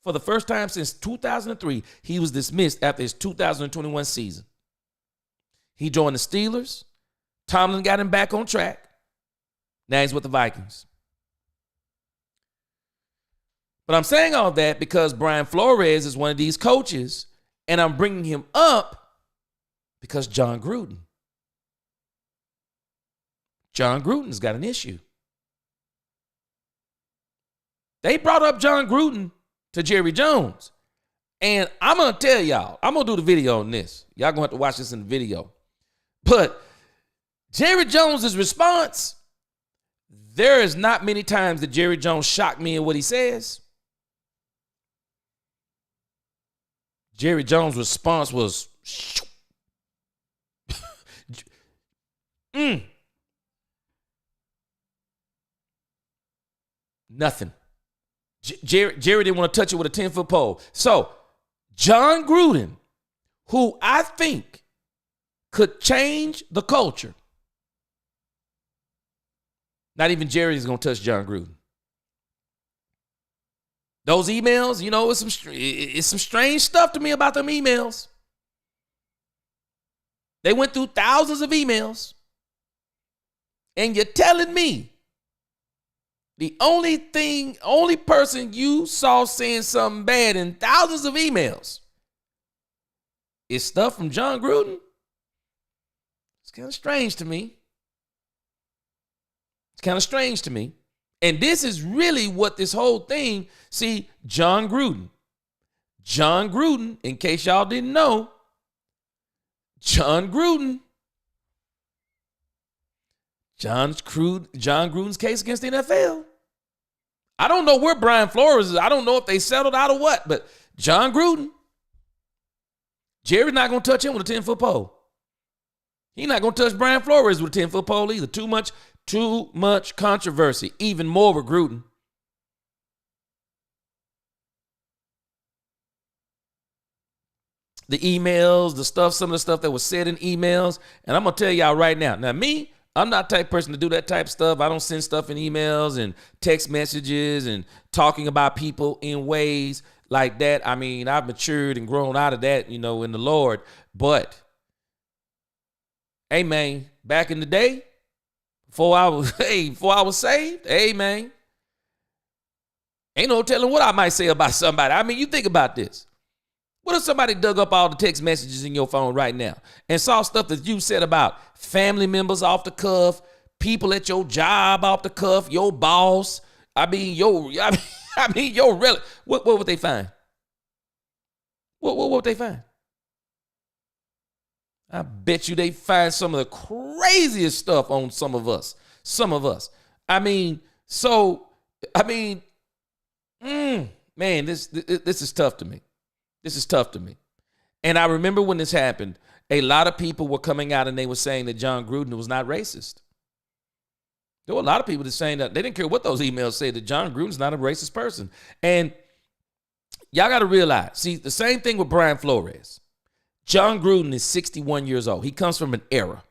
For the first time since 2003, he was dismissed after his 2021 season. He joined the Steelers. Tomlin got him back on track. Now he's with the Vikings. But I'm saying all that because Brian Flores is one of these coaches, and I'm bringing him up because John Gruden's got an issue. They brought up John Gruden to Jerry Jones. And I'm going to tell y'all, I'm going to do the video on this. Y'all going to have to watch this in the video. But Jerry Jones's response, there is not many times that Jerry Jones shocked me in what he says. Jerry Jones' response was, nothing. Jerry didn't want to touch it with a 10-foot pole. So John Gruden, who I think could change the culture, not even Jerry is going to touch John Gruden. Those emails, you know, it's some strange stuff to me about them emails. They went through thousands of emails. And you're telling me the only person you saw saying something bad in thousands of emails is stuff from John Gruden? It's kind of strange to me. It's kind of strange to me. And this is really what this whole thing, see, John Gruden, in case y'all didn't know, John Gruden's case against the NFL. I don't know where Brian Flores is. I don't know if they settled out or what, but John Gruden, Jerry's not going to touch him with a 10-foot pole. He's not going to touch Brian Flores with a 10-foot pole either. Too much controversy, even more with Gruden. The emails, some of the stuff that was said in emails, and I'm going to tell y'all right now. Now, me, I'm not the type of person to do that type of stuff. I don't send stuff in emails and text messages and talking about people in ways like that. I mean, I've matured and grown out of that, in the Lord. But, hey, man, back in the day, before I was saved, hey, man, ain't no telling what I might say about somebody. I mean, you think about this. What if somebody dug up all the text messages in your phone right now and saw stuff that you said about family members off the cuff, people at your job off the cuff, your boss? Your relative. What would they find? What would they find? I bet you they find some of the craziest stuff on some of us. Some of us. Man, this is tough to me. This is tough to me. And I remember when this happened, a lot of people were coming out and they were saying that John Gruden was not racist. There were a lot of people that saying that they didn't care what those emails said, that John Gruden's not a racist person. And y'all got to realize, see, the same thing with Brian Flores. John Gruden is 61 years old. He comes from an era.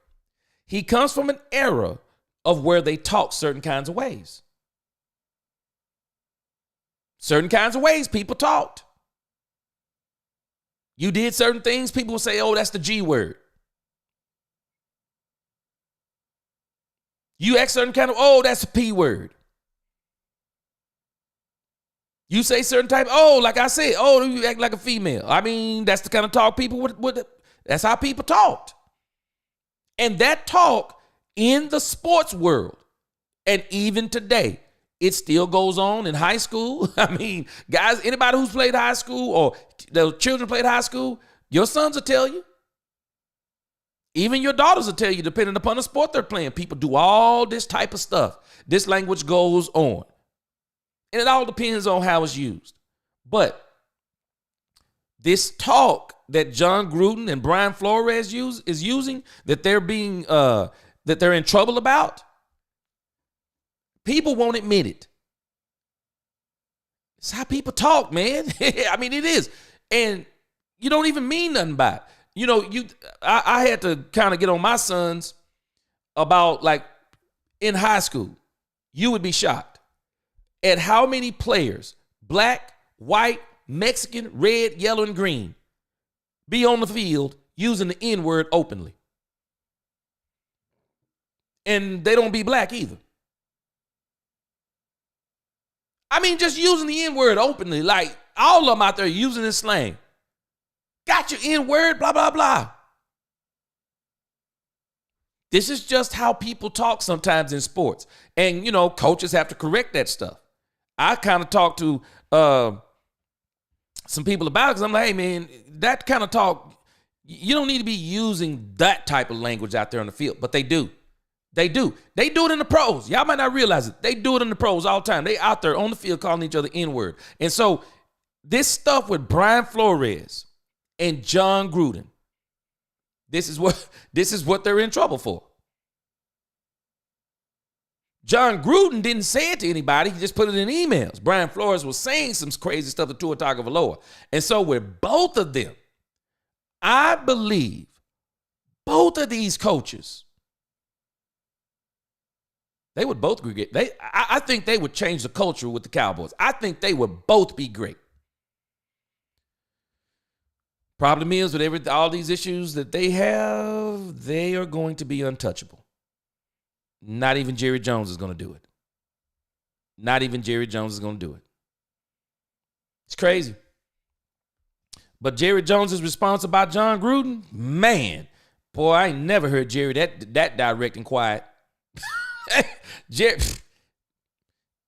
He comes from an era of where they talk certain kinds of ways. Certain kinds of ways people talked. You did certain things, people will say, oh, that's the G word. You act certain kind of, oh, that's a P word. You say certain type, oh, like I said, oh, you act like a female. I mean, that's the kind of talk people would that's how people talked. And that talk in the sports world, and even today, it still goes on in high school. I mean, guys, anybody who's played high school or the children played high school, your sons will tell you. Even your daughters will tell you, depending upon the sport they're playing, people do all this type of stuff. This language goes on. And it all depends on how it's used. But this talk that John Gruden and Brian Flores is using, that they're being that they're in trouble about, people won't admit it. It's how people talk, man. I mean, it is. And you don't even mean nothing by it. You know, I had to kind of get on my sons about, like, in high school, you would be shocked at how many players, black, white, Mexican, red, yellow, and green, be on the field using the N-word openly. And they don't be black either. I mean, just using the N-word openly, like all of them out there using this slang. Got your N-word, blah, blah, blah. This is just how people talk sometimes in sports. And, you know, coaches have to correct that stuff. I kind of talked to some people about it because I'm like, hey, man, that kind of talk, you don't need to be using that type of language out there on the field. But they do. They do. They do it in the pros. Y'all might not realize it. They do it in the pros all the time. They out there on the field calling each other N-word. And so this stuff with Brian Flores and John Gruden, this is what they're in trouble for. John Gruden didn't say it to anybody. He just put it in emails. Brian Flores was saying some crazy stuff to Tua Tagovailoa. And so with both of them, I believe both of these coaches, they would both be great. I think they would change the culture with the Cowboys. I think they would both be great. Problem is, with all these issues that they have, they are going to be untouchable. Not even Jerry Jones is going to do it. Not even Jerry Jones is going to do it. It's crazy. But Jerry Jones' response about John Gruden, man, boy, I ain't never heard Jerry that direct and quiet. Jerry,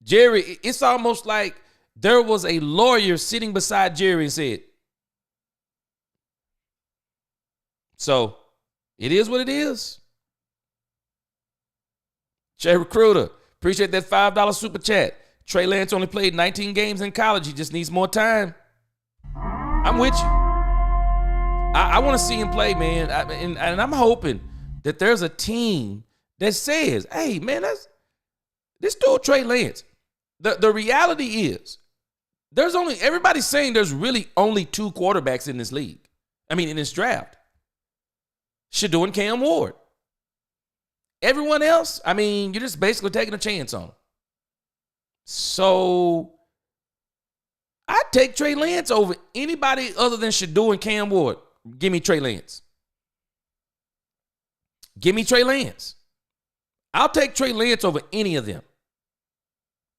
it's almost like there was a lawyer sitting beside Jerry and said, so it is what it is. Jay Recruiter, appreciate that $5 super chat. Trey Lance only played 19 games in college. He just needs more time. I'm with you. I want to see him play, man. And I'm hoping that there's a team that says, hey, man, this dude Trey Lance. The reality is, everybody's saying there's really only two quarterbacks in this league. I mean, in this draft. Shador and Cam Ward. Everyone else, I mean, you're just basically taking a chance on them. So I'd take Trey Lance over anybody other than Shador and Cam Ward. Give me Trey Lance. Give me Trey Lance. I'll take Trey Lance over any of them.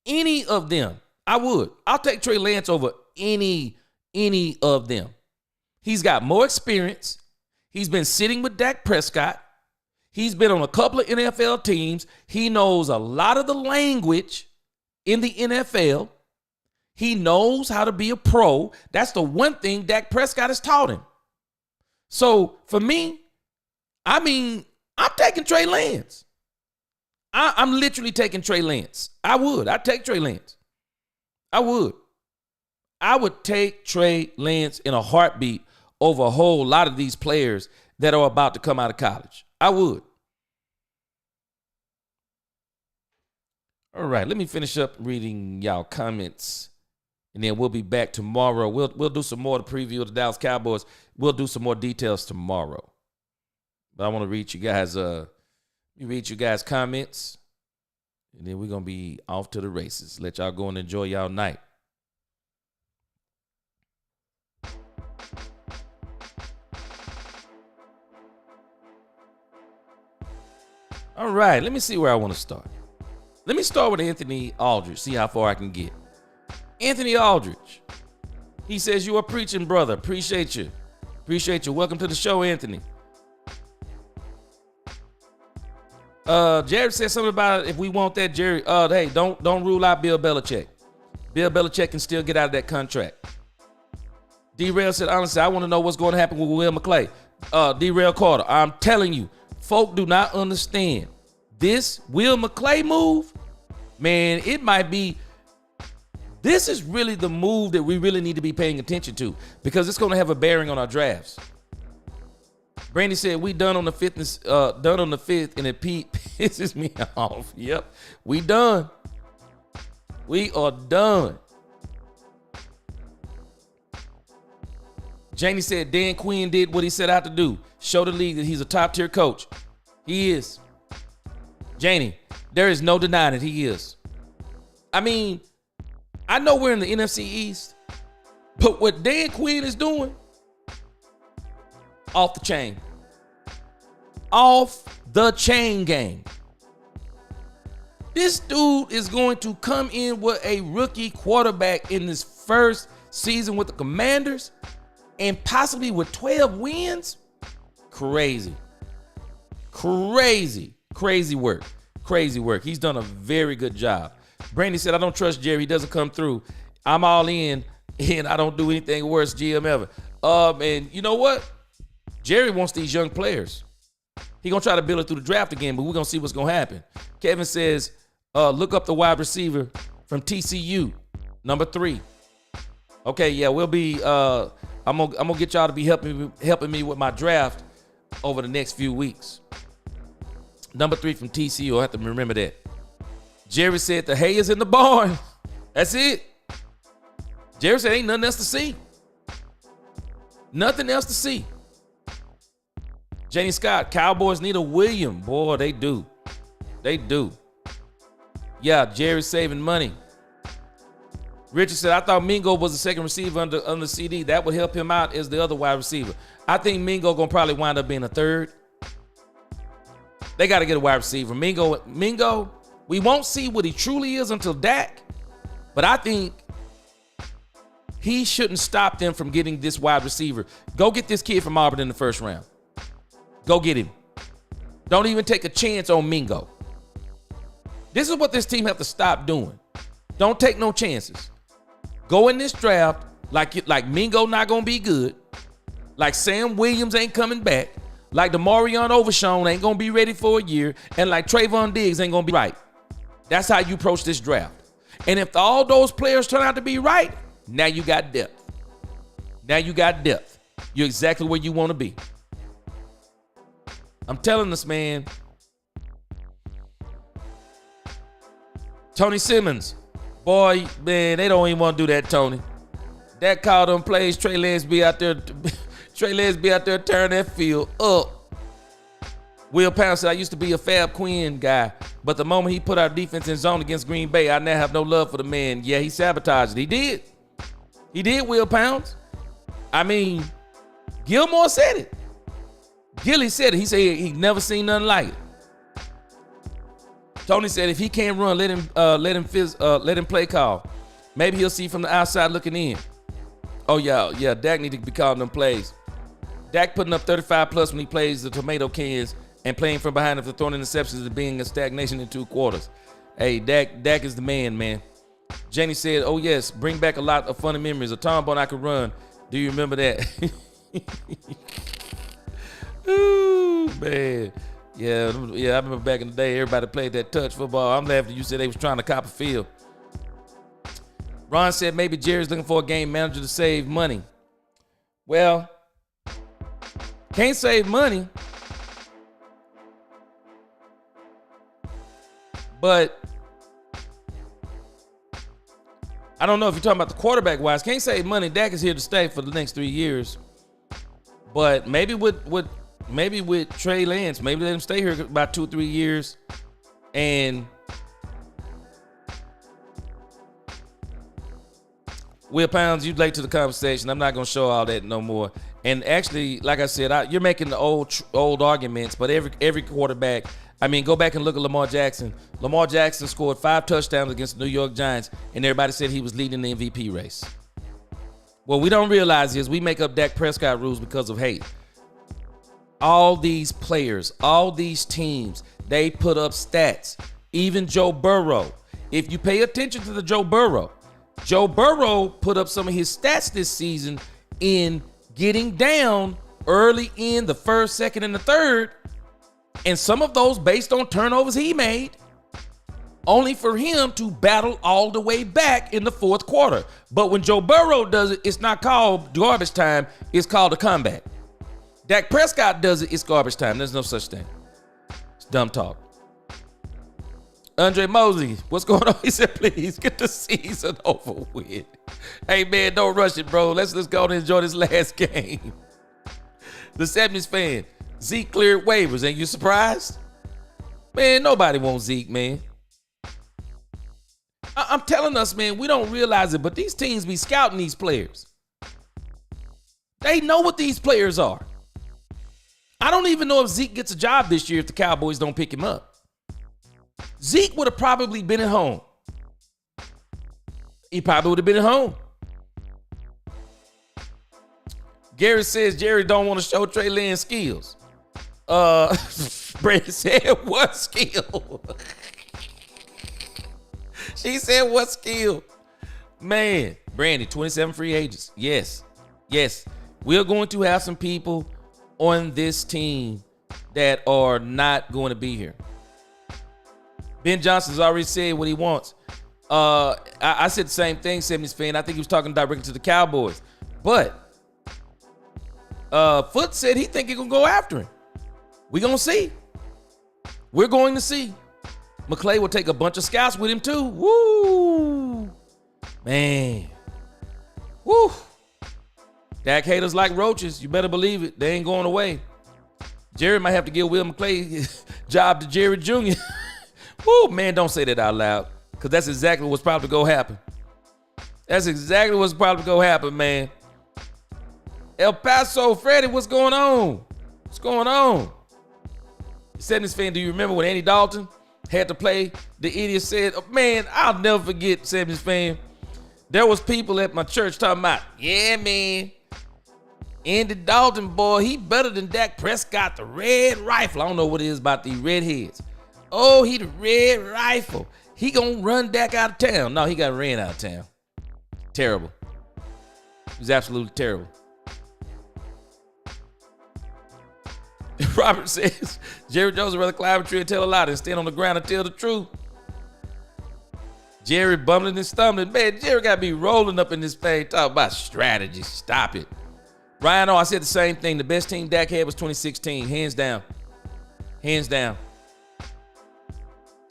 Any of them. I would. I'll take Trey Lance over any of them. He's got more experience. He's been sitting with Dak Prescott. He's been on a couple of NFL teams. He knows a lot of the language in the NFL. He knows how to be a pro. That's the one thing Dak Prescott has taught him. So for me, I mean, I'm taking Trey Lance. I'm literally taking Trey Lance. I'd take Trey Lance. I would take Trey Lance in a heartbeat over a whole lot of these players that are about to come out of college. I would. All right, let me finish up reading y'all comments, and then we'll be back tomorrow. We'll do some more to preview the Dallas Cowboys. We'll do some more details tomorrow. But I want to read you guys' comments, and then we're going to be off to the races. Let y'all go and enjoy y'all night. All right, let me see where I want to start. Let me start with Anthony Aldridge, see how far I can get. Anthony Aldridge, he says, "You are preaching, brother. Appreciate you. Welcome to the show, Anthony." Jared said something about if we want that, Jerry. Hey, don't rule out Bill Belichick. Bill Belichick can still get out of that contract. D-Rail said, honestly, I want to know what's going to happen with Will McClay. D-Rail Carter, I'm telling you, folk do not understand. This Will McClay move, man, it might be, this is really the move that we really need to be paying attention to because it's going to have a bearing on our drafts. Brandy said, we done on the fifth, and it pisses me off. Yep, we done. We are done. Janie said, Dan Quinn did what he set out to do. Show the league that he's a top-tier coach. He is. Janie, there is no denying it. He is. I mean, I know we're in the NFC East, but what Dan Quinn is doing, off the chain. Off the chain game. This dude is going to come in with a rookie quarterback in this first season with the Commanders and possibly with 12 wins. Crazy work. He's done a very good job. Brandy said, I don't trust Jerry. He doesn't come through. I'm all in, and I don't do anything worse, GM ever. And you know what? Jerry wants these young players. He going to try to build it through the draft again, but we're going to see what's going to happen. Kevin says, look up the wide receiver from TCU, number 3. Okay, yeah, we'll be, I'm gonna get y'all to be helping me with my draft over the next few weeks. Number 3 from TCU, I have to remember that. Jerry said the hay is in the barn. That's it. Jerry said ain't nothing else to see. Nothing else to see. Janie Scott, Cowboys need a William. Boy, they do. Yeah, Jerry's saving money. Richard said, I thought Mingo was the second receiver under CD. That would help him out as the other wide receiver. I think Mingo going to probably wind up being a third. They got to get a wide receiver. Mingo, we won't see what he truly is until Dak. But I think he shouldn't stop them from getting this wide receiver. Go get this kid from Auburn in the first round. Go get him. Don't even take a chance on Mingo. This is what this team have to stop doing. Don't take no chances. Go in this draft like Mingo not going to be good. Like Sam Williams ain't coming back. Like DeMarion Overshown ain't going to be ready for a year. And like Trayvon Diggs ain't going to be right. That's how you approach this draft. And if all those players turn out to be right, now you got depth. You're exactly where you want to be. I'm telling this, man. Tony Simmons. Boy, man, they don't even want to do that, Tony. That call them plays, Trey Lance be out there tearing that field up. Will Pound said, I used to be a Fab Quinn guy, but the moment he put our defense in zone against Green Bay, I now have no love for the man. Yeah, he sabotaged it. He did, Will Pounds. I mean, Gilmore said it. Gilly said it. He said he never seen nothing like it. Tony said if he can't run, let him play call. Maybe he'll see from the outside looking in. Oh yeah, Dak need to be calling them plays. Dak putting up 35 plus when he plays the tomato cans and playing from behind after throwing interceptions and being a stagnation in 2 quarters. Hey, Dak is the man. Jenny said, oh yes, bring back a lot of funny memories. A Tom Bone I could run. Do you remember that? Ooh, Man. Yeah, I remember back in the day, everybody played that touch football. I'm laughing. You said they was trying to cop a field. Ron said maybe Jerry's looking for a game manager to save money. Well, can't save money, but I don't know if you're talking about the quarterback wise. Can't save money. Dak is here to stay for the next 3 years. But maybe with Trey Lance, maybe let him stay here about 2 or 3 years. And Will Pounds, you late to the conversation. I'm not going to show all that no more. And actually, like I said, you're making the old arguments, but every quarterback, I mean, go back and look at Lamar Jackson. Lamar Jackson scored 5 touchdowns against the New York Giants, and everybody said he was leading the MVP race. What we don't realize is we make up Dak Prescott rules because of hate. All these players, all these teams, they put up stats. Even Joe Burrow. If you pay attention to Joe Burrow put up some of his stats this season in getting down early in the first, second, and the third. And some of those based on turnovers he made, only for him to battle all the way back in the fourth quarter. But when Joe Burrow does it, it's not called garbage time. It's called a comeback. Dak Prescott does it, it's garbage time. There's no such thing. It's dumb talk. Andre Mosley, what's going on? He said, please get the season over with. Hey, man, don't rush it, bro. Let's go and enjoy this last game. The 70s fan, Zeke cleared waivers. Ain't you surprised? Man, nobody wants Zeke, man. I'm telling us, man, we don't realize it, but these teams be scouting these players. They know what these players are. I don't even know if Zeke gets a job this year if the Cowboys don't pick him up. Zeke would have probably been at home. He probably would have been at home. Gary says Jerry don't want to show Trey Lance skills. Brandon said, what skill? She said, what skill? Man, Brandy, 27 free agents. Yes. We're going to have some people on this team that are not going to be here. Ben Johnson's already said what he wants. I said the same thing, 70s fan. I think he was talking directly to the Cowboys. But Foot said he think he's going to go after him. We're going to see. We're going to see. McClay will take a bunch of scouts with him too. Woo! Man. Woo! Dak haters like roaches. You better believe it. They ain't going away. Jerry might have to give Will McClay his job to Jerry Jr. Woo, man, don't say that out loud. Because that's exactly what's probably going to happen. That's exactly what's probably going to happen, man. El Paso, Freddie, what's going on? What's going on? 70s fan, do you remember when Andy Dalton had to play? The idiot said, oh, man, I'll never forget, 70s fan. There was people at my church talking about, yeah, man, Andy Dalton, boy, he better than Dak Prescott, the red rifle. I don't know what it is about these redheads. Oh, he the red rifle. He gonna run Dak out of town. No, he got ran out of town. Terrible. He was absolutely terrible. Robert says, Jerry Jones would rather climb a tree and tell a lie than stand on the ground and tell the truth. Jerry bumbling and stumbling. Man, Jerry got to be rolling up in this thing talking about strategy. Stop it. Ryan, I said the same thing. The best team Dak had was 2016. Hands down. Hands down.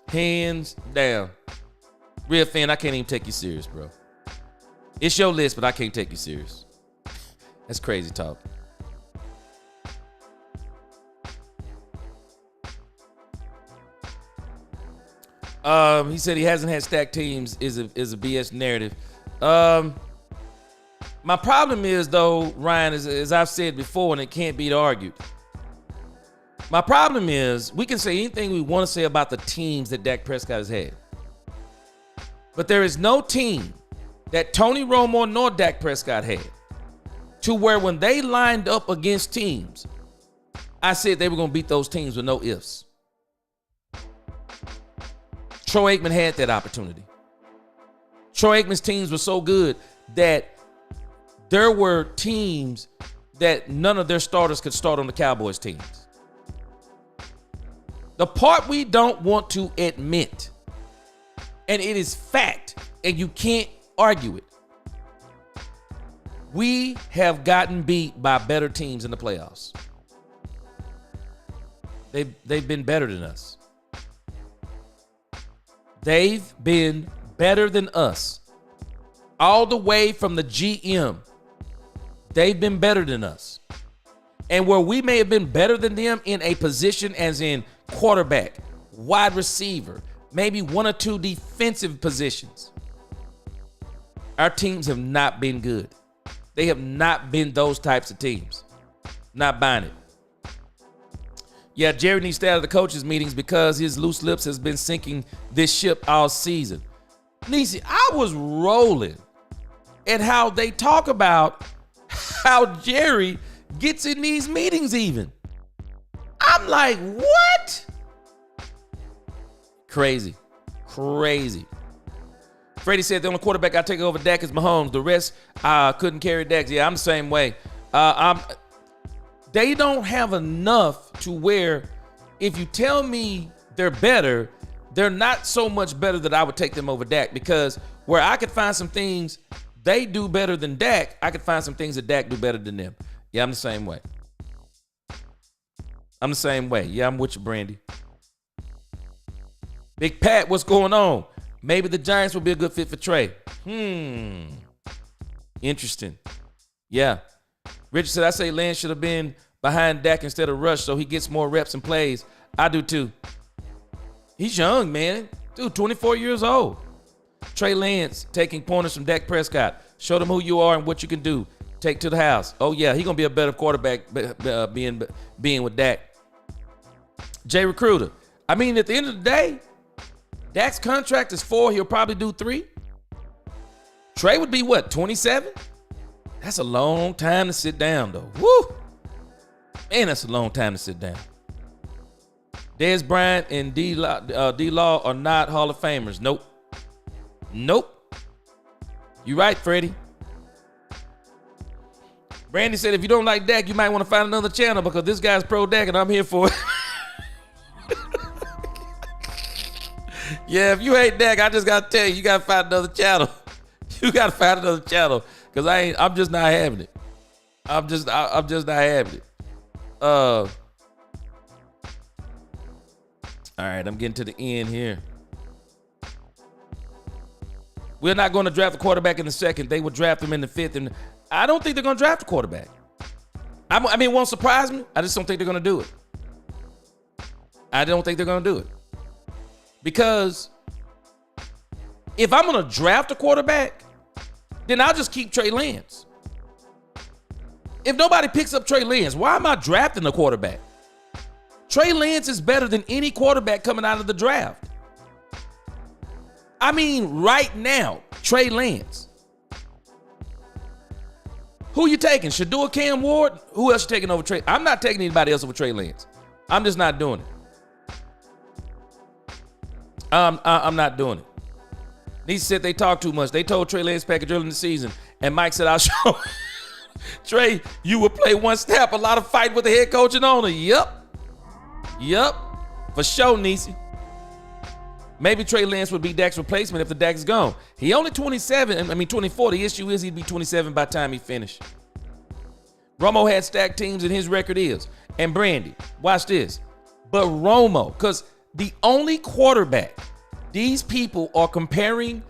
Hands down. Real fan, I can't even take you serious, bro. It's your list, but I can't take you serious. That's crazy talk. He said he hasn't had stacked teams is a BS narrative. My problem is, though, Ryan, as I've said before, and it can't be argued. My problem is we can say anything we want to say about the teams that Dak Prescott has had. But there is no team that Tony Romo nor Dak Prescott had to where when they lined up against teams, I said they were going to beat those teams with no ifs. Troy Aikman had that opportunity. Troy Aikman's teams were so good that there were teams that none of their starters could start on the Cowboys teams. The part we don't want to admit, and it is fact, and you can't argue it. We have gotten beat by better teams in the playoffs. They've been better than us. They've been better than us. All the way from the GM, they've been better than us. And where we may have been better than them in a position as in quarterback, wide receiver, maybe one or two defensive positions, our teams have not been good. They have not been those types of teams. Not buying it. Yeah, Jerry needs to stay out of the coaches' meetings because his loose lips has been sinking this ship all season. Niecy, I was rolling at how they talk about how Jerry gets in these meetings even. I'm like, what? Crazy. Freddie said the only quarterback I take over Dak is Mahomes. The rest couldn't carry Dak. Yeah, I'm the same way. They don't have enough to where if you tell me they're better, they're not so much better that I would take them over Dak, because where I could find some things they do better than Dak, I could find some things that Dak do better than them. Yeah, I'm the same way. Yeah, I'm with you, Brandy. Big Pat, what's going on? Maybe the Giants will be a good fit for Trey. Interesting. Yeah. Richard said, I say Lance should have been behind Dak instead of Rush so he gets more reps and plays. I do too. He's young, man. Dude, 24 years old. Trey Lance taking pointers from Dak Prescott. Show them who you are and what you can do. Take to the house. Oh, yeah, he's going to be a better quarterback being with Dak. Jay Recruiter. I mean, at the end of the day, Dak's contract is 4. He'll probably do 3. Trey would be what, 27? That's a long time to sit down, though. Woo! Man, that's a long time to sit down. Dez Bryant and D-Law are not Hall of Famers. Nope. You right, Freddie. Brandy said, if you don't like Dak, you might want to find another channel because this guy's pro Dak and I'm here for it. Yeah, if you hate Dak, I just got to tell you, you got to find another channel. You got to find another channel because I'm just not having it. I'm just not having it. All right, I'm getting to the end here. We're not going to draft a quarterback in the 2nd. They will draft him in the 5th. And I don't think they're going to draft a quarterback. I mean, it won't surprise me. I just don't think they're going to do it. I don't think they're going to do it. Because if I'm going to draft a quarterback, then I'll just keep Trey Lance. If nobody picks up Trey Lance, why am I drafting a quarterback? Trey Lance is better than any quarterback coming out of the draft. I mean, right now, Trey Lance. Who you taking? Shador, Cam Ward? Who else you taking over Trey? I'm not taking anybody else over Trey Lance. I'm just not doing it. I'm not doing it. These said they talk too much. They told Trey Lance package early in the season, and Mike said, I'll show Trey, you will play one snap, a lot of fight with the head coach and owner. Yep. For sure, Niecy. Maybe Trey Lance would be Dak's replacement if the Dak's gone. He only 24. The issue is he'd be 27 by the time he finished. Romo had stacked teams, and his record is. And Brandy, watch this. But Romo, because the only quarterback these people are comparing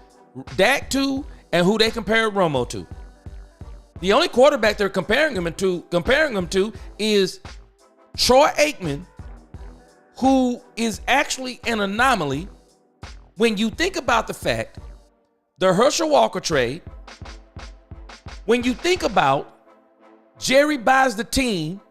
Dak to and who they compare Romo to. The only quarterback they're comparing him to is Troy Aikman, who is actually an anomaly when you think about the fact, the Herschel Walker trade, when you think about Jerry buys the team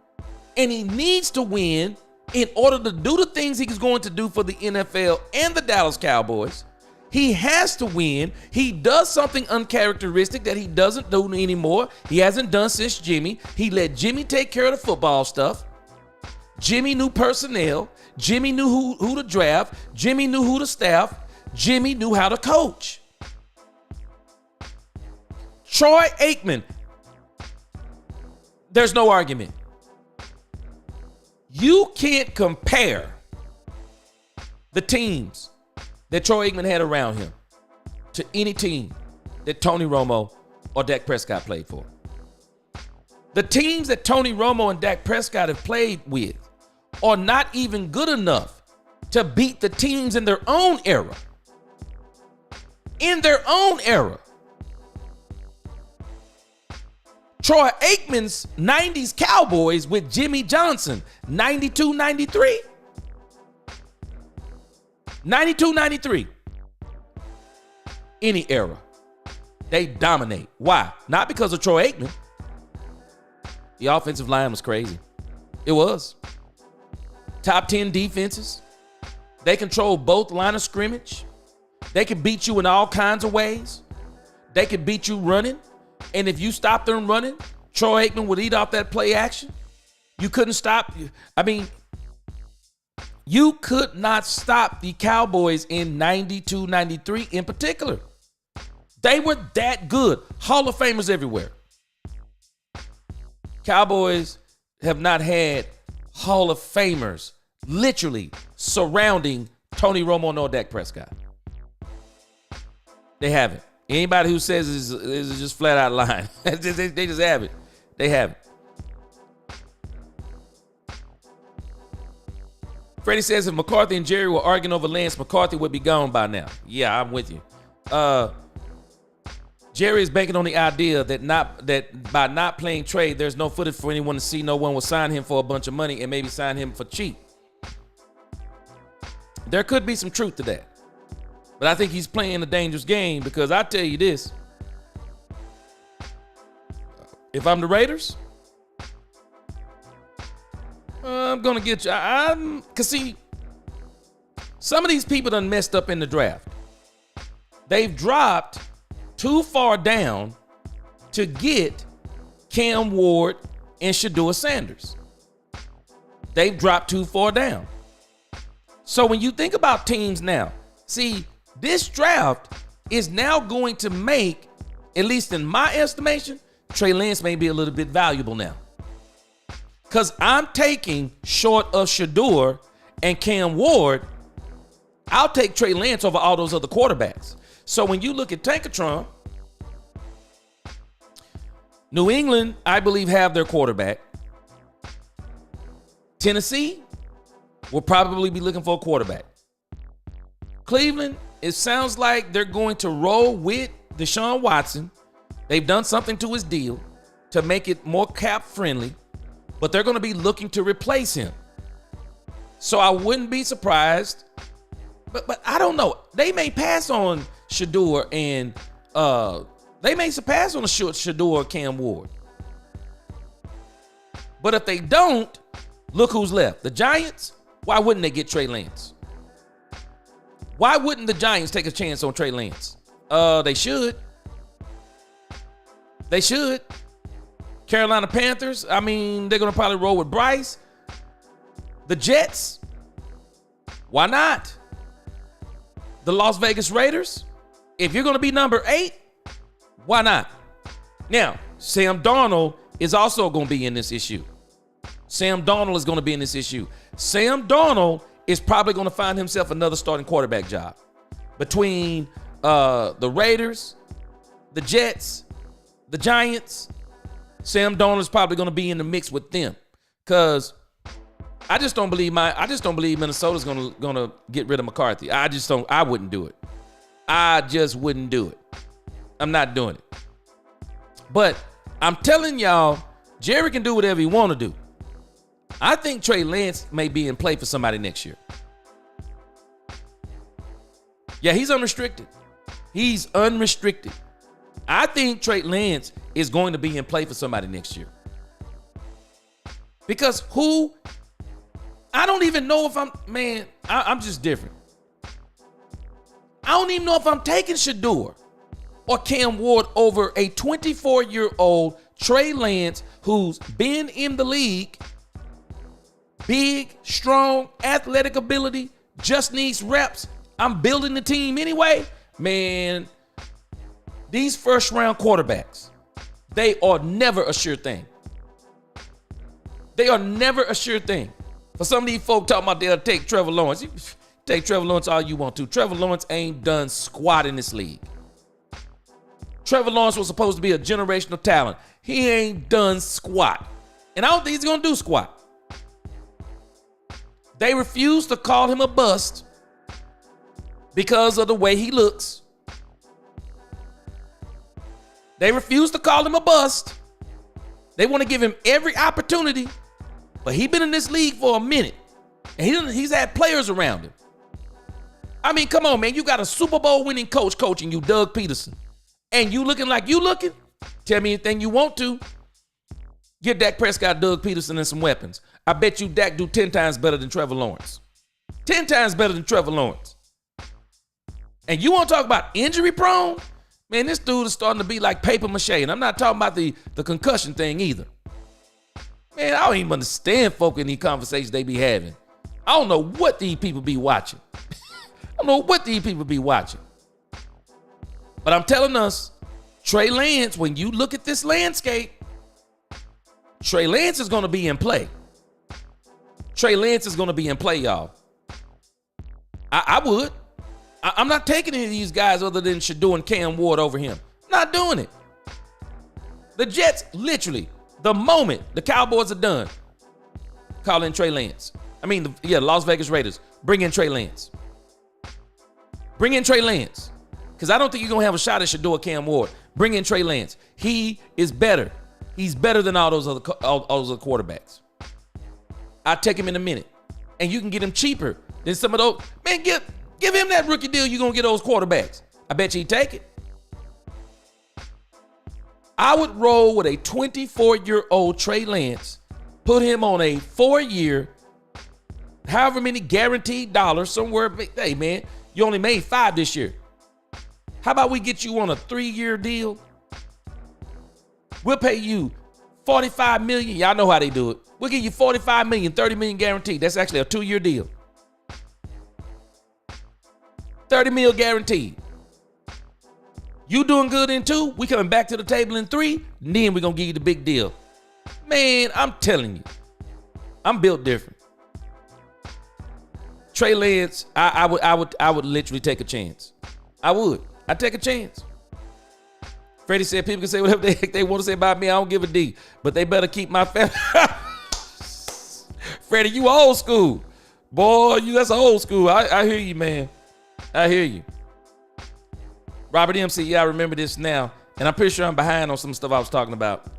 and he needs to win in order to do the things he's going to do for the NFL and the Dallas Cowboys. He has to win. He does something uncharacteristic that he doesn't do anymore. He hasn't done since Jimmy. He let Jimmy take care of the football stuff. Jimmy knew personnel. Jimmy knew who to draft. Jimmy knew who to staff. Jimmy knew how to coach. Troy Aikman, there's no argument. You can't compare the teams that Troy Aikman had around him to any team that Tony Romo or Dak Prescott played for. The teams that Tony Romo and Dak Prescott have played with are not even good enough to beat the teams in their own era. In their own era. Troy Aikman's 90s Cowboys with Jimmy Johnson, 92-93. 92-93. Any era. They dominate. Why? Not because of Troy Aikman. The offensive line was crazy. It was. Top 10 defenses. They control both line of scrimmage. They can beat you in all kinds of ways. They can beat you running. And if you stop them running, Troy Aikman would eat off that play action. You couldn't stop. I mean, you could not stop the Cowboys in 92-93 in particular. They were that good. Hall of Famers everywhere. Cowboys have not had Hall of Famers literally surrounding Tony Romo nor Dak Prescott. They haven't. Anybody who says is just flat out lying. They just haven't. They haven't. Freddie says if McCarthy and Jerry were arguing over Lance, McCarthy would be gone by now. Yeah, I'm with you. Jerry is banking on the idea that by not playing trade, there's no footage for anyone to see. No one will sign him for a bunch of money and maybe sign him for cheap. There could be some truth to that. But I think he's playing a dangerous game because I tell you this. If I'm the Raiders, I'm going to get you. Because see, some of these people done messed up in the draft. They've dropped too far down to get Cam Ward and Shedeur Sanders. They've dropped too far down. So when you think about teams now, see, this draft is now going to make, at least in my estimation, Trey Lance may be a little bit valuable now. Because I'm taking short of Shedeur and Cam Ward, I'll take Trey Lance over all those other quarterbacks. So when you look at Tankatron, New England, I believe, have their quarterback. Tennessee will probably be looking for a quarterback. Cleveland, it sounds like they're going to roll with Deshaun Watson. They've done something to his deal to make it more cap friendly, but they're going to be looking to replace him. So I wouldn't be surprised, but I don't know. They may pass on Shedeur and they may pass on Shedeur or Cam Ward. But if they don't, look who's left. The Giants, why wouldn't they get Trey Lance? Why wouldn't the Giants take a chance on Trey Lance? They should. They should. Carolina Panthers, I mean, they're going to probably roll with Bryce. The Jets, why not? The Las Vegas Raiders, if you're going to be number 8, why not? Now, Sam Darnold is also going to be in this issue. Sam Darnold is going to be in this issue. Sam Darnold is probably going to find himself another starting quarterback job. Between the Raiders, the Jets, the Giants, Sam Darnold is probably going to be in the mix with them. Because I just don't believe Minnesota's going to get rid of McCarthy. I wouldn't do it. I just wouldn't do it. I'm not doing it. But I'm telling y'all, Jerry can do whatever he want to do. I think Trey Lance may be in play for somebody next year. Yeah, he's unrestricted. He's unrestricted. I think Trey Lance is going to be in play for somebody next year. Because I don't even know if I'm just different. I don't even know if I'm taking Shedeur or Cam Ward over a 24-year-old Trey Lance who's been in the league, big, strong, athletic ability, just needs reps. I'm building the team anyway. Man, these first-round quarterbacks, they are never a sure thing. They are never a sure thing. For some of these folk talking about they'll take Trevor Lawrence. Take Trevor Lawrence all you want to. Trevor Lawrence ain't done squat in this league. Trevor Lawrence was supposed to be a generational talent. He ain't done squat. And I don't think he's going to do squat. They refuse to call him a bust because of the way he looks. They refuse to call him a bust. They want to give him every opportunity. But he's been in this league for a minute. And he's had players around him. I mean, come on, man. You got a Super Bowl winning coach coaching you, Doug Peterson. And you looking like you looking? Tell me anything you want to. Get Dak Prescott, Doug Peterson, and some weapons. I bet you Dak do 10 times better than Trevor Lawrence. 10 times better than Trevor Lawrence. And you want to talk about injury prone? Man, this dude is starting to be like paper mache. And I'm not talking about the concussion thing either. Man, I don't even understand folk in these conversations they be having. I don't know what these people be watching. I don't know what these people be watching. But I'm telling us, Trey Lance, when you look at this landscape, Trey Lance is going to be in play. Trey Lance is going to be in play, y'all. I would. I'm not taking any of these guys other than Shador and Cam Ward over him. I'm not doing it. The Jets, literally, the moment the Cowboys are done, call in Trey Lance. Las Vegas Raiders, bring in Trey Lance. Bring in Trey Lance. Because I don't think you're going to have a shot at Shador Cam Ward. Bring in Trey Lance. He is better. He's better than all those other quarterbacks. I'll take him in a minute. And you can get him cheaper than some of those. Man, give him that rookie deal. You're going to get those quarterbacks. I bet you he'd take it. I would roll with a 24-year-old Trey Lance, put him on a 4-year, however many guaranteed dollars somewhere. Hey, man, you only made 5 this year. How about we get you on a 3-year deal? We'll pay you $45 million. Y'all know how they do it. We'll give you $45 million, $30 million guaranteed. That's actually a 2-year deal. $30 million guaranteed. You doing good in 2, we coming back to the table in 3, and then we're going to give you the big deal. Man, I'm telling you, I'm built different. Trey Lance, I would literally take a chance. I would. I'd take a chance. Freddie said people can say whatever they want to say about me. I don't give a D. But they better keep my family. Freddie, you old school. Boy, that's old school. I hear you, man. I hear you. Robert MC, yeah, I remember this now. And I'm pretty sure I'm behind on some stuff I was talking about.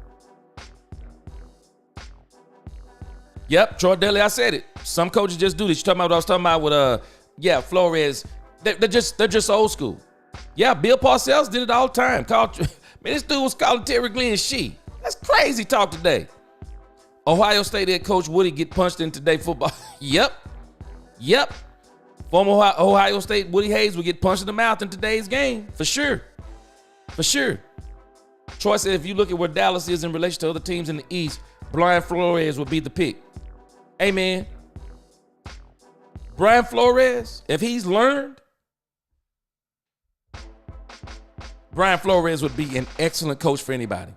Yep, Troy Daly, I said it. Some coaches just do this. You talking about what I was talking about with Flores. They're just old school. Yeah, Bill Parcells did it all the time. Man, this dude was calling Terry Glenn she. That's crazy talk today. Ohio State head coach Woody get punched in today football. Yep. Former Ohio State Woody Hayes will get punched in the mouth in today's game. For sure. Troy said if you look at where Dallas is in relation to other teams in the East, Brian Flores would be the pick. Hey, man. Brian Flores, if he's learned, Brian Flores would be an excellent coach for anybody.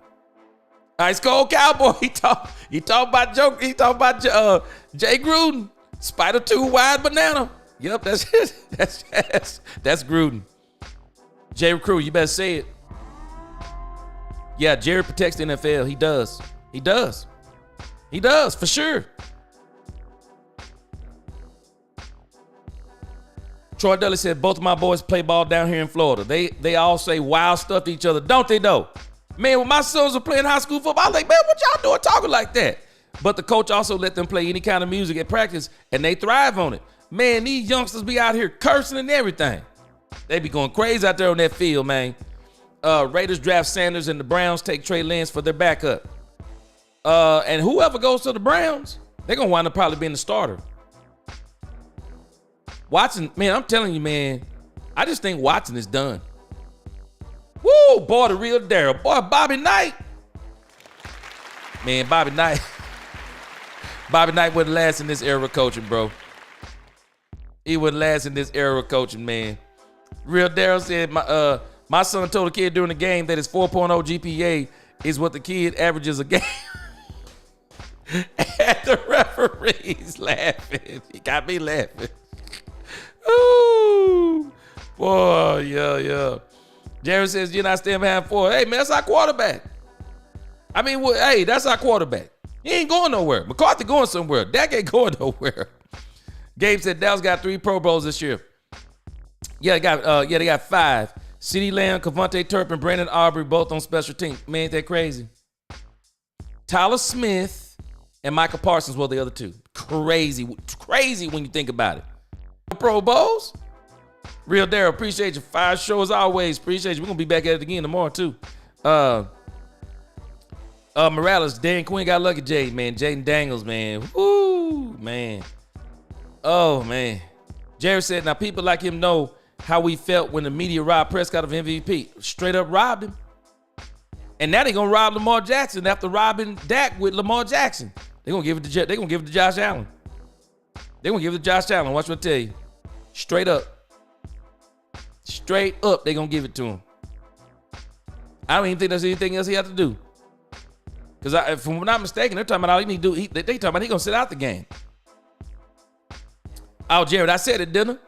Ice Cold Cowboy, he talked about Jay Gruden, Spider 2 wide banana. Yep, that's it. That's Gruden. Jay Recruit, you better say it. Yeah, Jerry protects the NFL. He does for sure. Troy Dudley said both of my boys play ball down here in Florida. They all say wild stuff to each other, don't they though? Man, when my sons were playing high school football, I was like, man, what y'all doing talking like that? But the coach also let them play any kind of music at practice, and they thrive on it. Man, these youngsters be out here cursing and everything. They be going crazy out there on that field, man. Raiders draft Sanders, and the Browns take Trey Lance for their backup. And whoever goes to the Browns, they're going to wind up probably being the starter. Watson, man, I'm telling you, man, I just think Watson is done. Woo, boy, the real Daryl. Boy, Bobby Knight. Man, Bobby Knight wouldn't last in this era of coaching, bro. He wouldn't last in this era of coaching, man. Real Daryl said, my son told a kid during the game that his 4.0 GPA is what the kid averages a game. And the referee's laughing. He got me laughing. Ooh. Boy, yeah. Jerry says, you're not standing behind 4. Hey, man, that's our quarterback. I mean, hey, that's our quarterback. He ain't going nowhere. McCarthy going somewhere. Dak ain't going nowhere. Gabe said Dallas got 3 Pro Bowls this year. Yeah, they got 5. CeeDee Lamb, Cavonte Turpin, Brandon Aubrey, both on special teams. Man, ain't that crazy? Tyler Smith and Michael Parsons were the other 2. Crazy when you think about it. Pro Bowls? Real Daryl, appreciate you. 5 shows always. Appreciate you. We're going to be back at it again tomorrow, too. Morales, Dan Quinn got lucky, Jay, man. Jaden Daniels, man. Woo, man. Oh, man. Jerry said, now people like him know how we felt when the media robbed Prescott of MVP. Straight up robbed him. And now they're going to rob Lamar Jackson after robbing Dak with Lamar Jackson. They're going to give it to Josh Allen. They're going to give it to Josh Allen. Watch what I tell you. Straight up, they're going to give it to him. I don't even think there's anything else he has to do. Because if I'm not mistaken, they're talking about all he need to do. They talking about he's going to sit out the game. Oh, Jared, I said it, didn't I?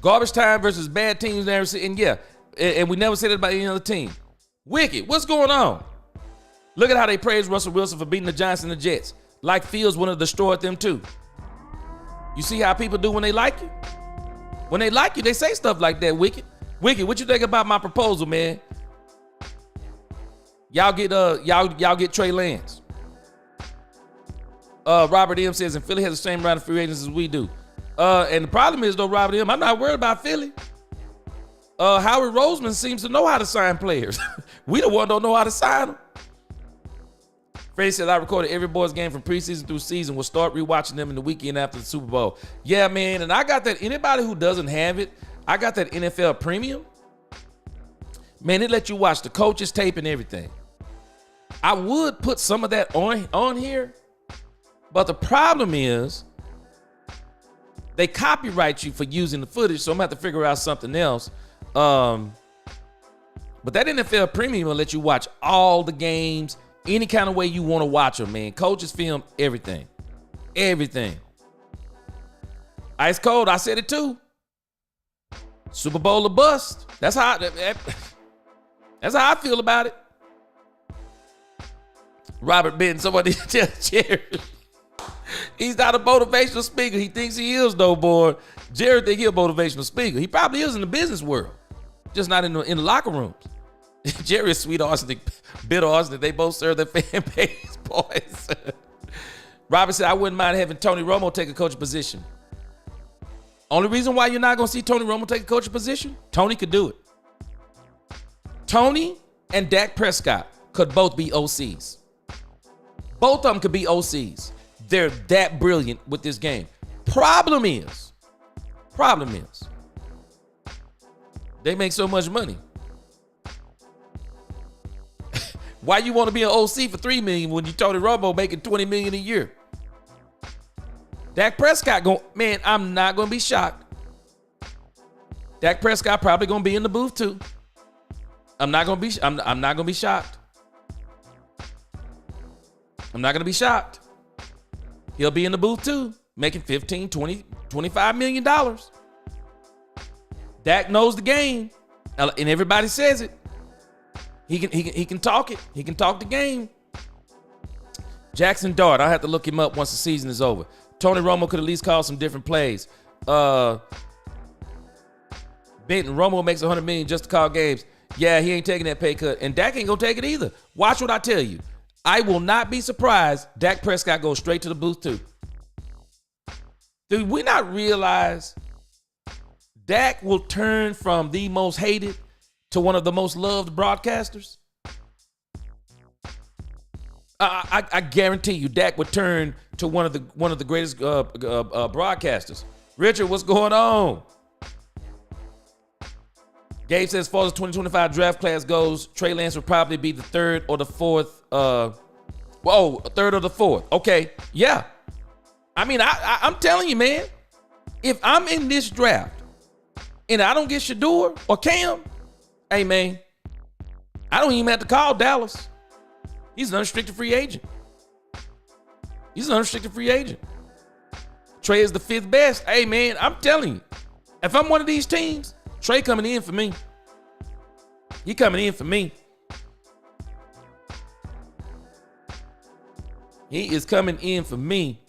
Garbage time versus bad teams. And yeah, and we never said it about any other team. Wicked, what's going on? Look at how they praise Russell Wilson for beating the Giants and the Jets. Like Fields wanted to destroy them too. You see how people do when they like you? When they like you, they say stuff like that, Wicked. Wicked, what you think about my proposal, man? Y'all get Trey Lance. Robert M says, and Philly has the same round of free agents as we do. And the problem is, though, Robert M, I'm not worried about Philly. Howard Roseman seems to know how to sign players. We the one don't know how to sign them. Freddie said, I recorded every boys game from preseason through season. We'll start rewatching them in the weekend after the Super Bowl. Yeah, man, and I got that. Anybody who doesn't have it, I got that NFL Premium. Man, it let you watch the coaches tape and everything. I would put some of that on here, but the problem is they copyright you for using the footage, so I'm gonna have to figure out something else. But that NFL Premium will let you watch all the games any kind of way you want to watch them, man. Coaches film everything. Ice cold, I said it too. Super Bowl or bust. That's how I feel about it. Robert Benton, somebody tell Jared. He's not a motivational speaker. He thinks he is, though, boy. Jared think he a motivational speaker. He probably is in the business world, just not in the locker rooms. Jerry is sweet arsenic, bitter arsenic. They both serve their fan base, boys. Robert said, I wouldn't mind having Tony Romo take a coaching position. Only reason why you're not going to see Tony Romo take a coaching position, Tony could do it. Tony and Dak Prescott could both be OCs. Both of them could be OCs. They're that brilliant with this game. Problem is, they make so much money. Why you want to be an OC for $3 million when you Tony Romo making $20 million a year? Dak Prescott man, I'm not gonna be shocked. Dak Prescott probably gonna be in the booth too. I'm not gonna be shocked. I'm not gonna be shocked. He'll be in the booth too, making $15, $20, $25 million. Dak knows the game, and everybody says it. He can talk it. He can talk the game. Jackson Dart, I'll have to look him up once the season is over. Tony Romo could at least call some different plays. Benton, Romo makes $100 million just to call games. Yeah, he ain't taking that pay cut, and Dak ain't gonna take it either. Watch what I tell you. I will not be surprised Dak Prescott goes straight to the booth too. Do we not realize Dak will turn from the most hated to one of the most loved broadcasters? I guarantee you, Dak would turn to one of the greatest broadcasters. Richard, what's going on? Gabe says, as far as the 2025 draft class goes, Trey Lance would probably be the third or the fourth. Third or the fourth. Okay, yeah. I mean, I'm telling you, man, if I'm in this draft and I don't get Shador or Cam, hey, man, I don't even have to call Dallas. He's an unrestricted free agent. Trey is the fifth best. Hey, man, I'm telling you, If I'm one of these teams, Trey coming in for me. He coming in for me. He is coming in for me.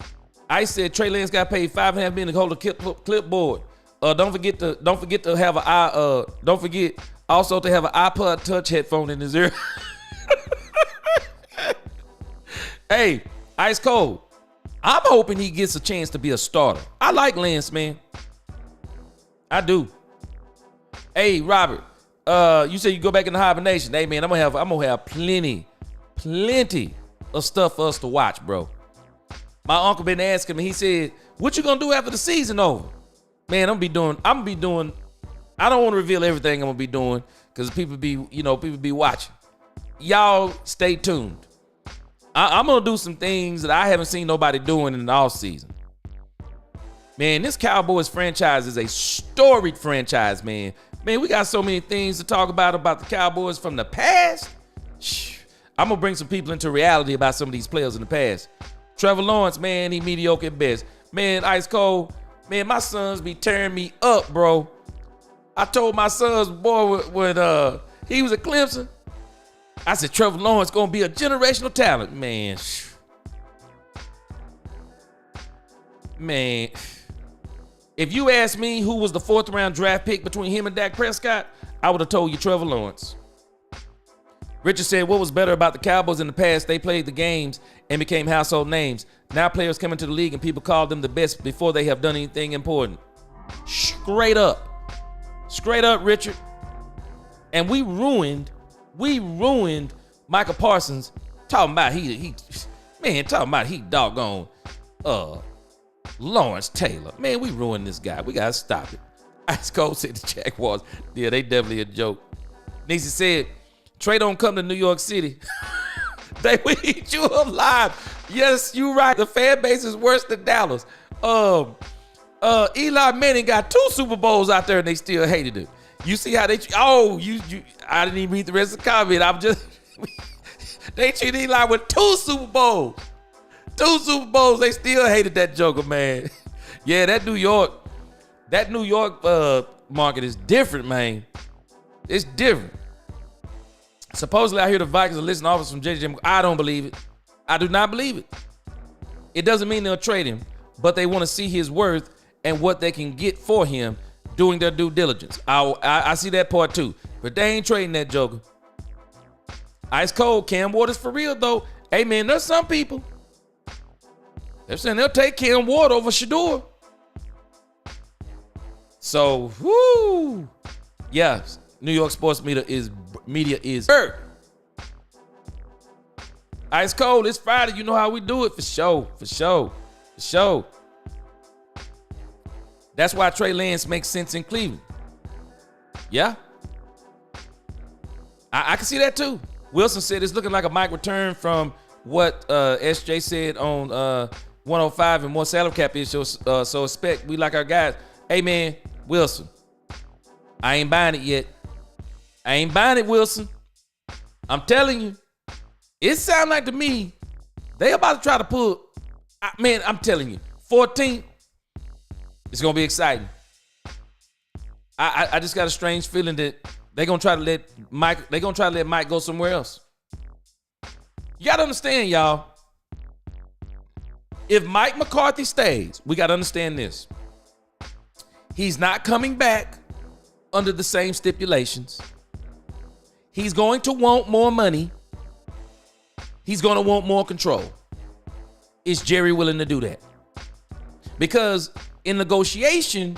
I said Trey Lance got paid $5.5 million to hold a clipboard. Don't forget to have don't forget also to have an iPod Touch headphone in his ear. Hey, Ice Cold. I'm hoping he gets a chance to be a starter. I like Lance, man. I do. Hey, Robert. You said you go back into hibernation. Hey, man, I'm gonna have plenty of stuff for us to watch, bro. My uncle been asking me. He said, "What you gonna do after the season over?" Man, I'm gonna be doing. I don't want to reveal everything I'm gonna be doing because people be watching. Y'all stay tuned. I'm gonna do some things that I haven't seen nobody doing in the off season. Man, this Cowboys franchise is a storied franchise, man. Man, we got so many things to talk about the Cowboys from the past. I'm gonna bring some people into reality about some of these players in the past. Trevor Lawrence, man, he mediocre at best. Man, Ice Cold, man, my sons be tearing me up, bro. I told my sons, boy, when he was at Clemson, I said Trevor Lawrence gonna be a generational talent, man. Man, if you asked me who was the 4th round draft pick between him and Dak Prescott, I would have told you Trevor Lawrence. Richard said, what was better about the Cowboys in the past? They played the games and became household names. Now players come into the league and people call them the best before they have done anything important. Straight up, Richard. And we ruined Michael Parsons talking about he doggone Lawrence Taylor. Man, we ruined this guy. We gotta stop it. Ice Cold said the Jaguars. Yeah, they definitely a joke. Nisi said, Trey don't come to New York City. They will eat you alive. Yes, you right. The fan base is worse than Dallas. Eli Manning got 2 Super Bowls out there and they still hated it. You see how they I didn't even read the rest of the comment. I'm just they treated Eli with 2 Super Bowls. 2 Super Bowls, they still hated that joker, man. Yeah, that New York market is different, man. It's different. Supposedly, I hear the Vikings are listening to offers from JJ. I don't believe it. I do not believe it. It doesn't mean they'll trade him, but they want to see his worth and what they can get for him doing their due diligence. I see that part too, but they ain't trading that joker. Ice Cold, Cam Ward for real though. Hey man, there's some people. They're saying they'll take Cam Ward over Shador. So, whoo, yeah. New York sports media is hurt. Ice Cold, it's Friday. You know how we do it for sure. That's why Trey Lance makes sense in Cleveland. Yeah. I can see that too. Wilson said it's looking like a mic return from what SJ said on 105 and more salary cap issues. So expect we like our guys. Hey man, Wilson, I ain't buying it yet. I ain't buying it, Wilson. I'm telling you. It sounds like to me, they about to try to pull. Man, I'm telling you, 14th, it's going to be exciting. I just got a strange feeling that they're going to try to let Mike go somewhere else. You got to understand, y'all. If Mike McCarthy stays, we got to understand this. He's not coming back under the same stipulations. He's going to want more money. He's going to want more control. Is Jerry willing to do that? Because in negotiation,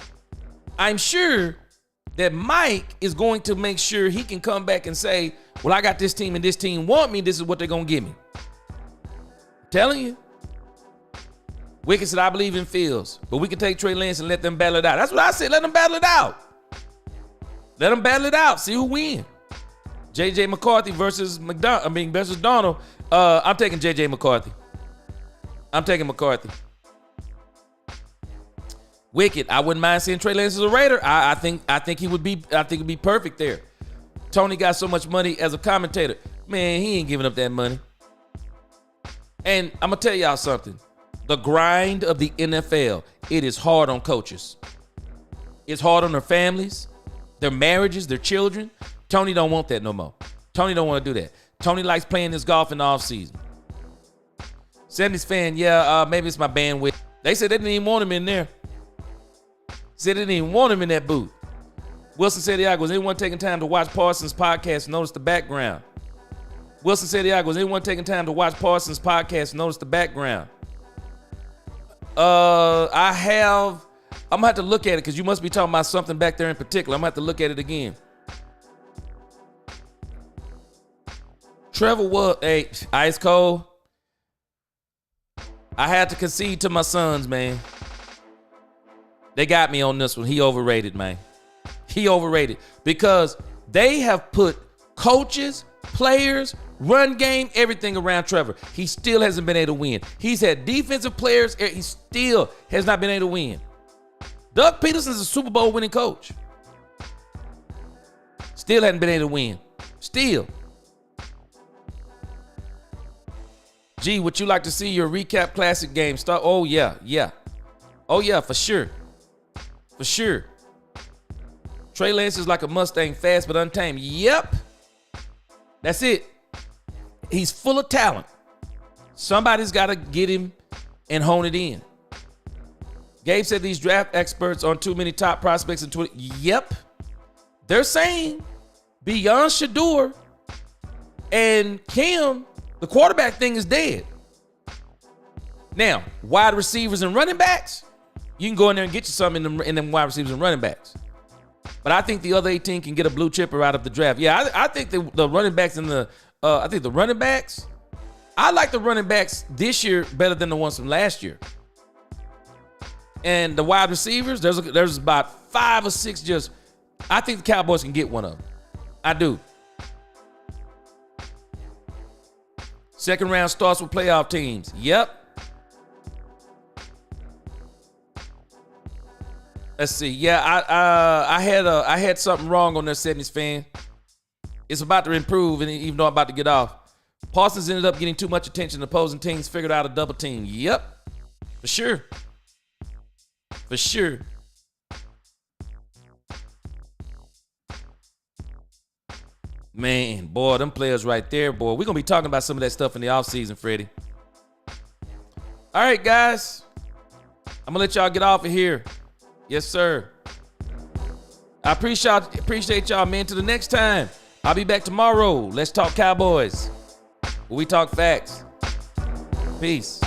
I'm sure that Mike is going to make sure he can come back and say, well, I got this team and this team want me. This is what they're going to give me. I'm telling you. Wicked said, I believe in Fields, but we can take Trey Lance and let them battle it out. That's what I said. Let them battle it out. Let them battle it out. See who wins. JJ McCarthy versus Donald. I'm taking JJ McCarthy. I'm taking McCarthy. Wicked. I wouldn't mind seeing Trey Lance as a Raider. I think he would be. I think he'd be perfect there. Tony got so much money as a commentator. Man, he ain't giving up that money. And I'm gonna tell y'all something. The grind of the NFL. It is hard on coaches. It's hard on their families, their marriages, their children. Tony don't want that no more. Tony don't want to do that. Tony likes playing this golf in the offseason. 70s fan, maybe it's my bandwidth. They said they didn't even want him in there. Said they didn't even want him in that booth. Wilson said, was anyone taking time to watch Parsons' podcast and notice the background? Wilson said, was anyone taking time to watch Parsons' podcast and notice the background? I have. I'm going to have to look at it because you must be talking about something back there in particular. I'm going to have to look at it again. Trevor was, ice cold. I had to concede to my sons, man. They got me on this one. He overrated, man. He overrated because they have put coaches, players, run game, everything around Trevor. He still hasn't been able to win. He's had defensive players. He still has not been able to win. Doug Peterson's a Super Bowl winning coach. Still hasn't been able to win. Still. Gee, would you like to see your recap classic game start? Oh, yeah. Oh, yeah, for sure. For sure. Trey Lance is like a Mustang, fast but untamed. Yep. That's it. He's full of talent. Somebody's got to get him and hone it in. Gabe said these draft experts on too many top prospects in 20. Yep. They're saying beyond Shador and Cam, the quarterback thing is dead. Now, wide receivers and running backs, you can go in there and get you something in them wide receivers and running backs. But I think the other 18 can get a blue chipper out of the draft. Yeah, I think the running backs and I like the running backs this year better than the ones from last year. And the wide receivers, there's about 5 or 6 I think the Cowboys can get one of them. I do. Second round starts with playoff teams. Yep. Let's see. Yeah, I had something wrong on their 70s fan. It's about to improve, and even though I'm about to get off. Parsons ended up getting too much attention. The opposing teams figured out a double team. Yep. For sure. For sure. Man, boy, them players right there, boy. We're going to be talking about some of that stuff in the offseason, Freddie. All right, guys. I'm going to let y'all get off of here. Yes, sir. I appreciate y'all, man. Till the next time. I'll be back tomorrow. Let's talk Cowboys. We talk facts. Peace.